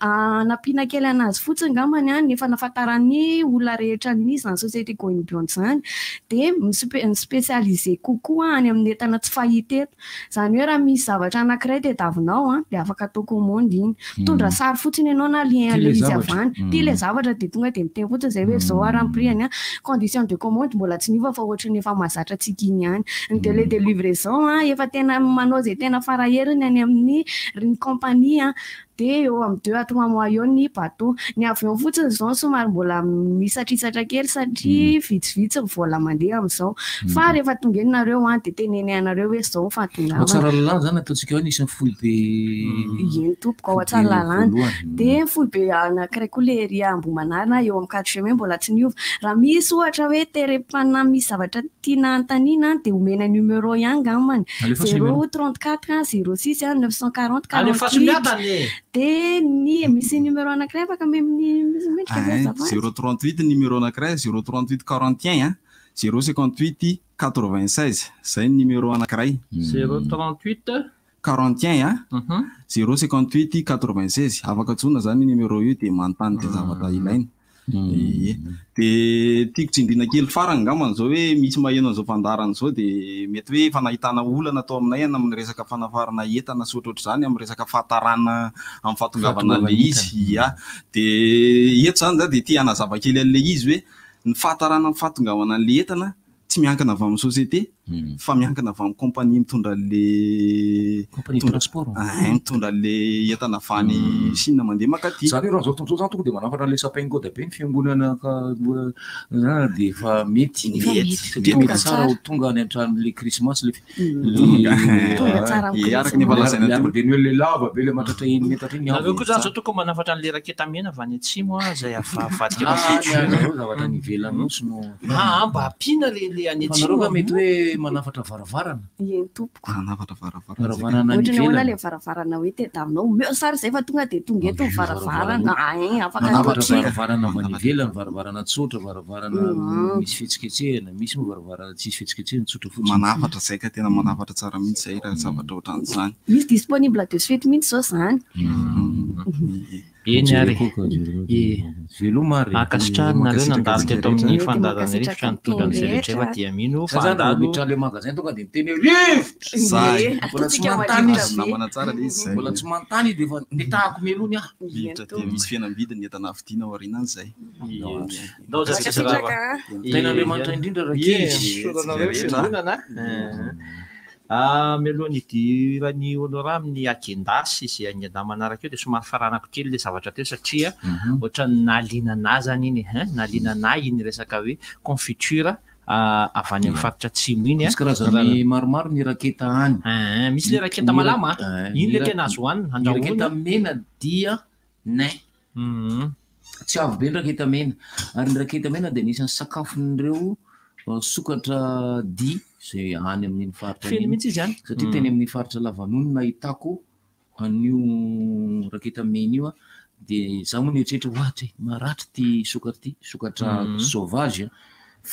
nampiana kely anazy fotsiny ngamany nefa nafantaran'ny olona rehetra ny zany société Goinvion zany dia ny spécialisé kokoa any amin'ny entana tsy fahita eto zany hoe raha misy zavatra anankiray tediavinao dia afaka atao commande iny mitondra sary fotsiny ianao na lien le izy avany tia le zavatra dia tonga dia miteny fotsiny zay hoe zao ary amin'ny prix any condition de commande mbola tsy niva fa ohatry ny efa mahazatra antsika iny ihany ny délai de livraison efa tena manao zay tena faraheriny any amin'ny riny compagnie dia eo amin'ny 2 à 3 mois eo ny bateau ny avion fotsiny zao somary mbola misatrisatra kely satria vitsivitsy vola mandeha amin'izao fa rehefa tonga enareo dia teneny anareo hoe zao fahatonga tsara lalàna zany ataontsika hoe nisy fohy be eny tompoko ao atsara lalàna dia fohy be anankiray koa le ery Ambohimanarina eo amin'ny 4 juin mbola tsy niova raha misy ohatra hoe terepana misy zavatra tiana antanina dia omena numéro ihany ngamany 034 06 940 48 dia ny misy numéro anankiray afaka memendrika 038 numéro anankiray 038 41 058 96 zay ny numéro anankiray 038 41 058 96 afaka tsona zany numéro io dia manontany dia zavatra ilaina dia tiako tsindrina kely farany ngamany zao hoe misy maheno an'izao fandarana zao dia mety hoe efa nahitana olana atao aminay amin'ny resaka fanafarana entana sy ohatroatra izany amin'ny resaka fahatarana amin'ny fahatongavana an'le izy dia eto zany dia tia hanazava kely an'le izy hoe ny fahatarana amin'ny fahatongavana an'le entana tsy miankina avy amin'ny société fa miankina avy amin'ny compagnie mitondra le transport mitondra le entana avany Chine mandeha makaty zany raha zao tontolo zany tonga dia manafatra le sapin-gode be ny fiangonana dia efa mety satria mety tsara ho tonga any antran'le krismasy araka ny valazaina be ny hoe le lava be le matratra eny metatra iny aveo koa zany zao toko manafatra an'le raketamena avy any atsimo zay avadika zavatra ny ivelany sy no mba ampiana le any atsimo mety hoe manafatra varavarana eny tompoko manafatra varavarana ohatra ny hoana le varavarana hoe tediavinao meo sary zay fa tonga dia tonga eto varavarana afaka varavarana manivelany varavarana tsotra varavarana misy fihetsiketsehana misy moa varavarana tsisy fihetsiketsehana tsotra fotsiny manafatra zay ka tena manafatra tsara mihitsy zay raha zavatra ohatran'izany misy disponible de suite mihitsy zao zany eny ary akasitrarinareo nandalo teto amin'ny fandarana rivotra nitondra ny zeretra efa dia mino fandalo le magasin tonga de miteny rivotra mbola tsy manontany namana tsara le izy mbola tsy manontany de efa netahako melony ah misy fianam-bidy entana avidiana ao aoriana an'izay tena Andriamanitra indrindra rakena mialohany idirany olora amin'ny agendasy izay angenda manaraka eo dia somary faranako kely le zavatra teo satria ohatrany nahaliana zany iny nahaliana iny resaka hoe confiture avy any amin'ny faritra atsimo iny misy karazany maromaro ny raketa any misy le raketa malama iny le tena azo hoanina raketa mena dia nay tsy avy be ny raketa mena ary ny raketa mena dia nisan'ny sakafon'ireo sokatra di zay any amin'ny faritra fely mihitsy izy any satria teny amin'ny faritra Lavanony nahitako an'io raketa mena io dia za moa nieritreretra ohatra maratra ty sokatra sauvage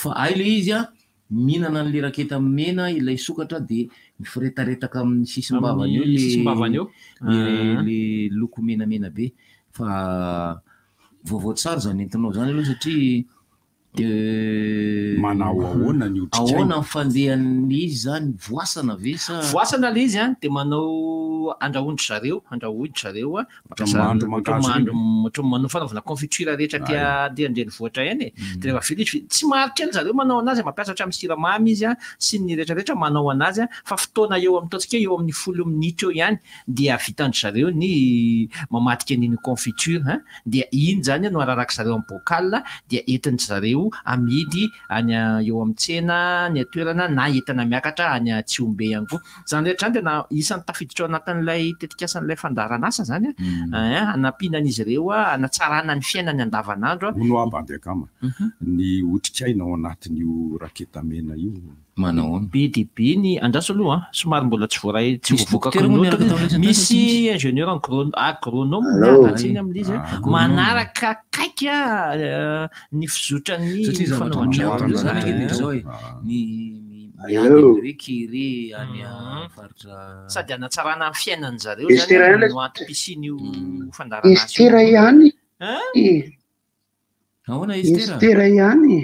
fa ay le izy mihinana an'le raketa mena ilay sokatra dia mifiretaretaka amin'ny sisim-bavany eo le loko menamena be fa vaovao tsara zany entinao zany aloha satria manao ahoana ny ahoana mifandehan'ny izy zany voasana ve sa voasana le izy dia manao andrahoindry zareo manao fanaovana confiture rehetra tia andrenivohitra eny dia rehefa vita izy tsy maro kely zareo manao anazy mampiasa hatramy siramamy izy sy ny rehetrarehetra manao anazy fa fotoana eo amin'ny taontsika eo amin'ny 10 minitra eo ihany dia vitandry zareo ny mamatika an'iny confiture dia iny zany no araraka zareo amin'ny bocal dia entiny zareo amidy any eo amin'ny tsena ny atoerana na entana miakatra any Tsiombe ihany koa zany rehetra zany tena isan'ny tafiditra ao anatin'ilay tetikasan'ilay fandaranasa zany anampianan'izy ireo anatsarana ny fiainany andavanandro no abandekama ny otrikaina ao anatin'io raketa mena io manao be dia be ny andraso aloha somary mbola tsy voaray tsy voavokako notra misy ingénieur agronome miaratsiny amin'ilay izy manaraka kaika ny fizotrany sady anatsarana ny fiainany zareo zany no antom-pisin'io fandaranastera ihany estera ihany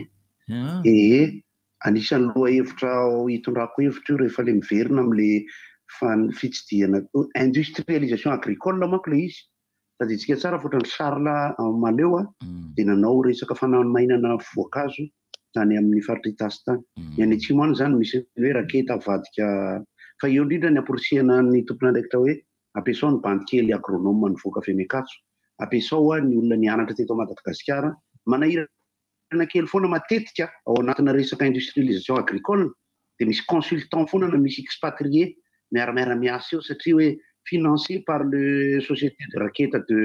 anisan'ny loha hevitra hitondrako hevitra io rehefa le miverina am'le fitsidiana industrialisation agricole manko le izy sady itsika tsara fotrany Charles Maleo dia nanao resaka fanamainana voankazo zany amin'ny faritra Itasy tany any atsimo any zany misy hoe raketa avadika fa eo indrindra ny amporisihana ny tompona ndraikitra hoe ampiasao ny bandikely agronome nyvoaka Femekatso ampiasao ny olona nianatra teto Madagasikara manahirana kely foana matetika ao anatina resaka industrialisation agricole dia misy consultant foana na misy expatrié miara-miasa eo satria hoe financé par le société de raketa de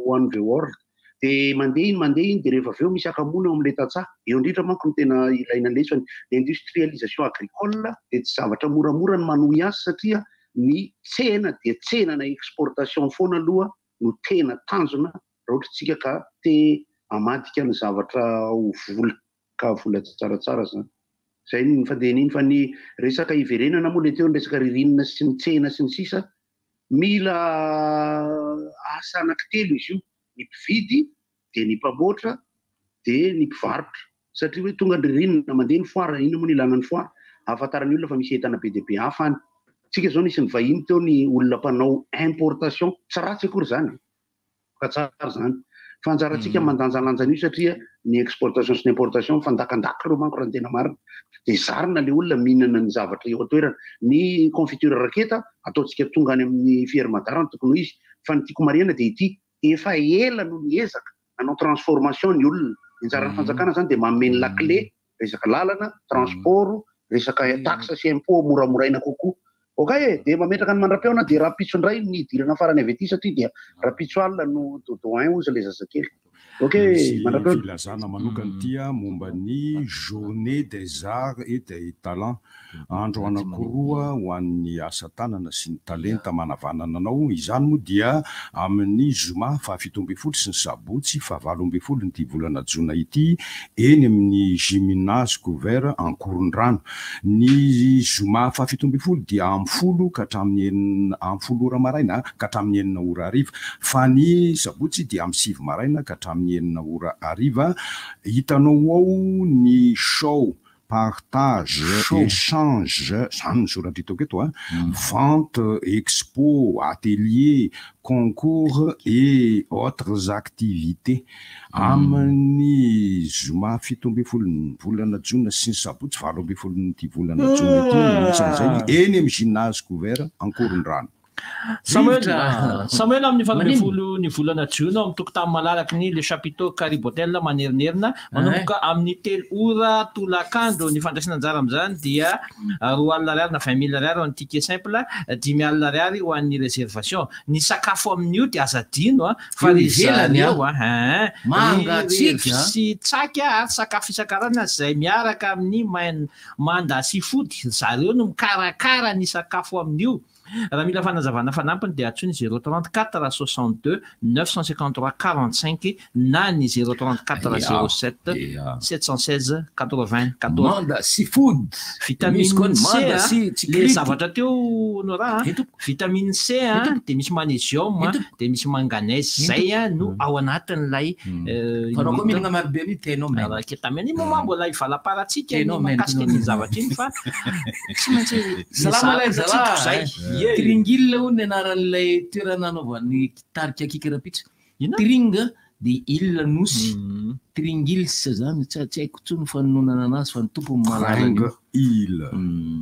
One the World dia mandeha iny dia rehefa avy eo misy akamoana eo amin'ilay tatsaha eo indrindra manko no tena ilaina lesony industrialisation agricole dia tsy zavatra moramora ny manohy azy satria ny tsena dia tsena na exportation foana aloha no tena tanjona raha ohatra tsika ka te amadika ny zavatra ho vola tsaratsara zany zay ny fandehan'iny fa ny resaka iverenana moa le teo ny resaka ririnina sy ny tsena sy ny sisa mila asa anankitelo izy io ny mpividy dia ny mpamoatra dia ny mpivarotra satria hoe tonga ny ririnina mandeha ny foara ina moa ny ilana ny foara ahafantarany olona fa misy entana be dia be hafa any tsika zao nisy ny vahiny teo ny olona mpanao importation tsy ratsy akory zany ka tsara zany fa anjarantsika mandanjalanjana io satria ny exportation sy ny importation fandakandaka reo manko raha ny tena marina dia zarina le olona mihinana ny zavatra eo atoerana ny confiture raketa ataontsika tonga any amin'ny fiermadarana tokony ho izy fa ny tiako mariana dia ity efa ela no niezaka nanao transformation ny olona ny anjaran'ny fanjakana zany dia mameny laclé resaka lalana transport resaka taxe sy impôt moramoraina kokoa okay dia mametraka ny mandra-peona dia rapitso indray ny idirana farany avy ety satria dia rapitso alina no dodoin ozy le zazakely filazana manokany tia momba ny journée des arts et des talents andro anakoroa ho an'ny asa tanana sy ny talenta manavanana anao izany moa dia amin'ny zoma fahafito amby folo sy ny sabotsy fahavalo amby folo ny ty volana jona ity eny amin'ny gymnase couvert ankorondrano ny zoma fahafito amby folo dia amin'ny folo ka hatramin'ny amin'ny folo ora maraina ka hatramin'ny enina ora ariva fa ny sabotsy dia amin'ny sivy maraina ka hatramin'ny enina ora ariva hitanao ao ny show partage, échange, vente, expo, atelier, concours et autres activités. Amin'ny zoma fito amby folo ny volana jona sy ny sabotsy valo amby folo ny volana jona ity eny amin'ny gymnase couvert ankorondrano. Samuel amin'ny fahaambifolo ny volana jona amin'ny tokotany malalaky ny le chapiteau Caribotel manerinerina manomboka amin'ny 3 ora tolakandro ny fandraisana anjara amin'izany dia 2,000 ariary na 20,000 ariary ho an'ny ticket simple 10,000 ariary ho an'ny réservation ny sakafo amin'io dia azadino fa rizaneo sy tsaky ary sakafo isan-karazany izay miaraka amin'ny manda seafood zareo no mikarakara ny sakafo amin'io. Raha mila fanazavana fanampiny dia atsony 034 62 953 45 na ny 034 07 716 80 14. Manda seafood, vitamine C, le zavatra teo nora vitamine C dia misy magnesium dia misy manganèse zay no ao anatin'ilay fanao koa mihinana marobe ny tenao mena ketamena mo mbola ivalaparatsika makasika ny zavatra iny fa tsy maintsy salama lay zay Tringil ny anaran'ilay toerana anaovan'ny tarika kikarapitra. Tringa dia il nosy. Tringils zany tsy haiko tsony fanononana anazy fa ny tompo malaranga il.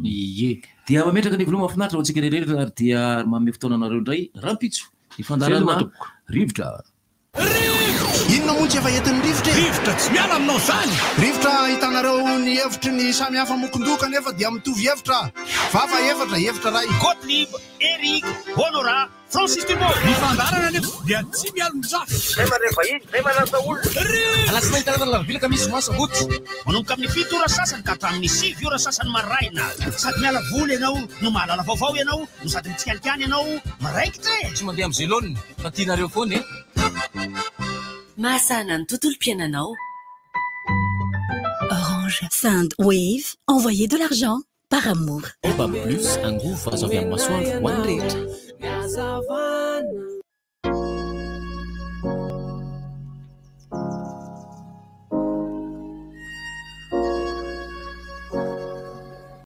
Ie. Dia mametraka ny voloma mahafinaritra ho antsika rehetra ary dia manome fotoana anareo indray rampitso ifandarana rivotra. Inona moa tsy efa entin'ny rivotra tsy miala aminao zany rivotra hitanareo ny hevitry ny samy hafa mokondoka nefa dia mitovy hevitra fafa hevitra ray Gottlieb, Eric, Honora, Francis Thibault mifandarana nefa dia tsy miala mijafy zay manefa iny zay manasa olona alasina hitanana lavilaka misy masabotsy manomboka amin'ny 7 ora sasany ka hatramin'ny 7 ora sasany maraina sady miala voly ianao no mahalala vaovao ianao no sady mitsikalikany ianao maraikitra tsy mandeha amin'ny zelone fa tianareo foana Mahasana ny tontolom-piainanao. Orange. Sound Wave. Envoyez de l'argent par amour. Plus, un gros face à masoir, one rate.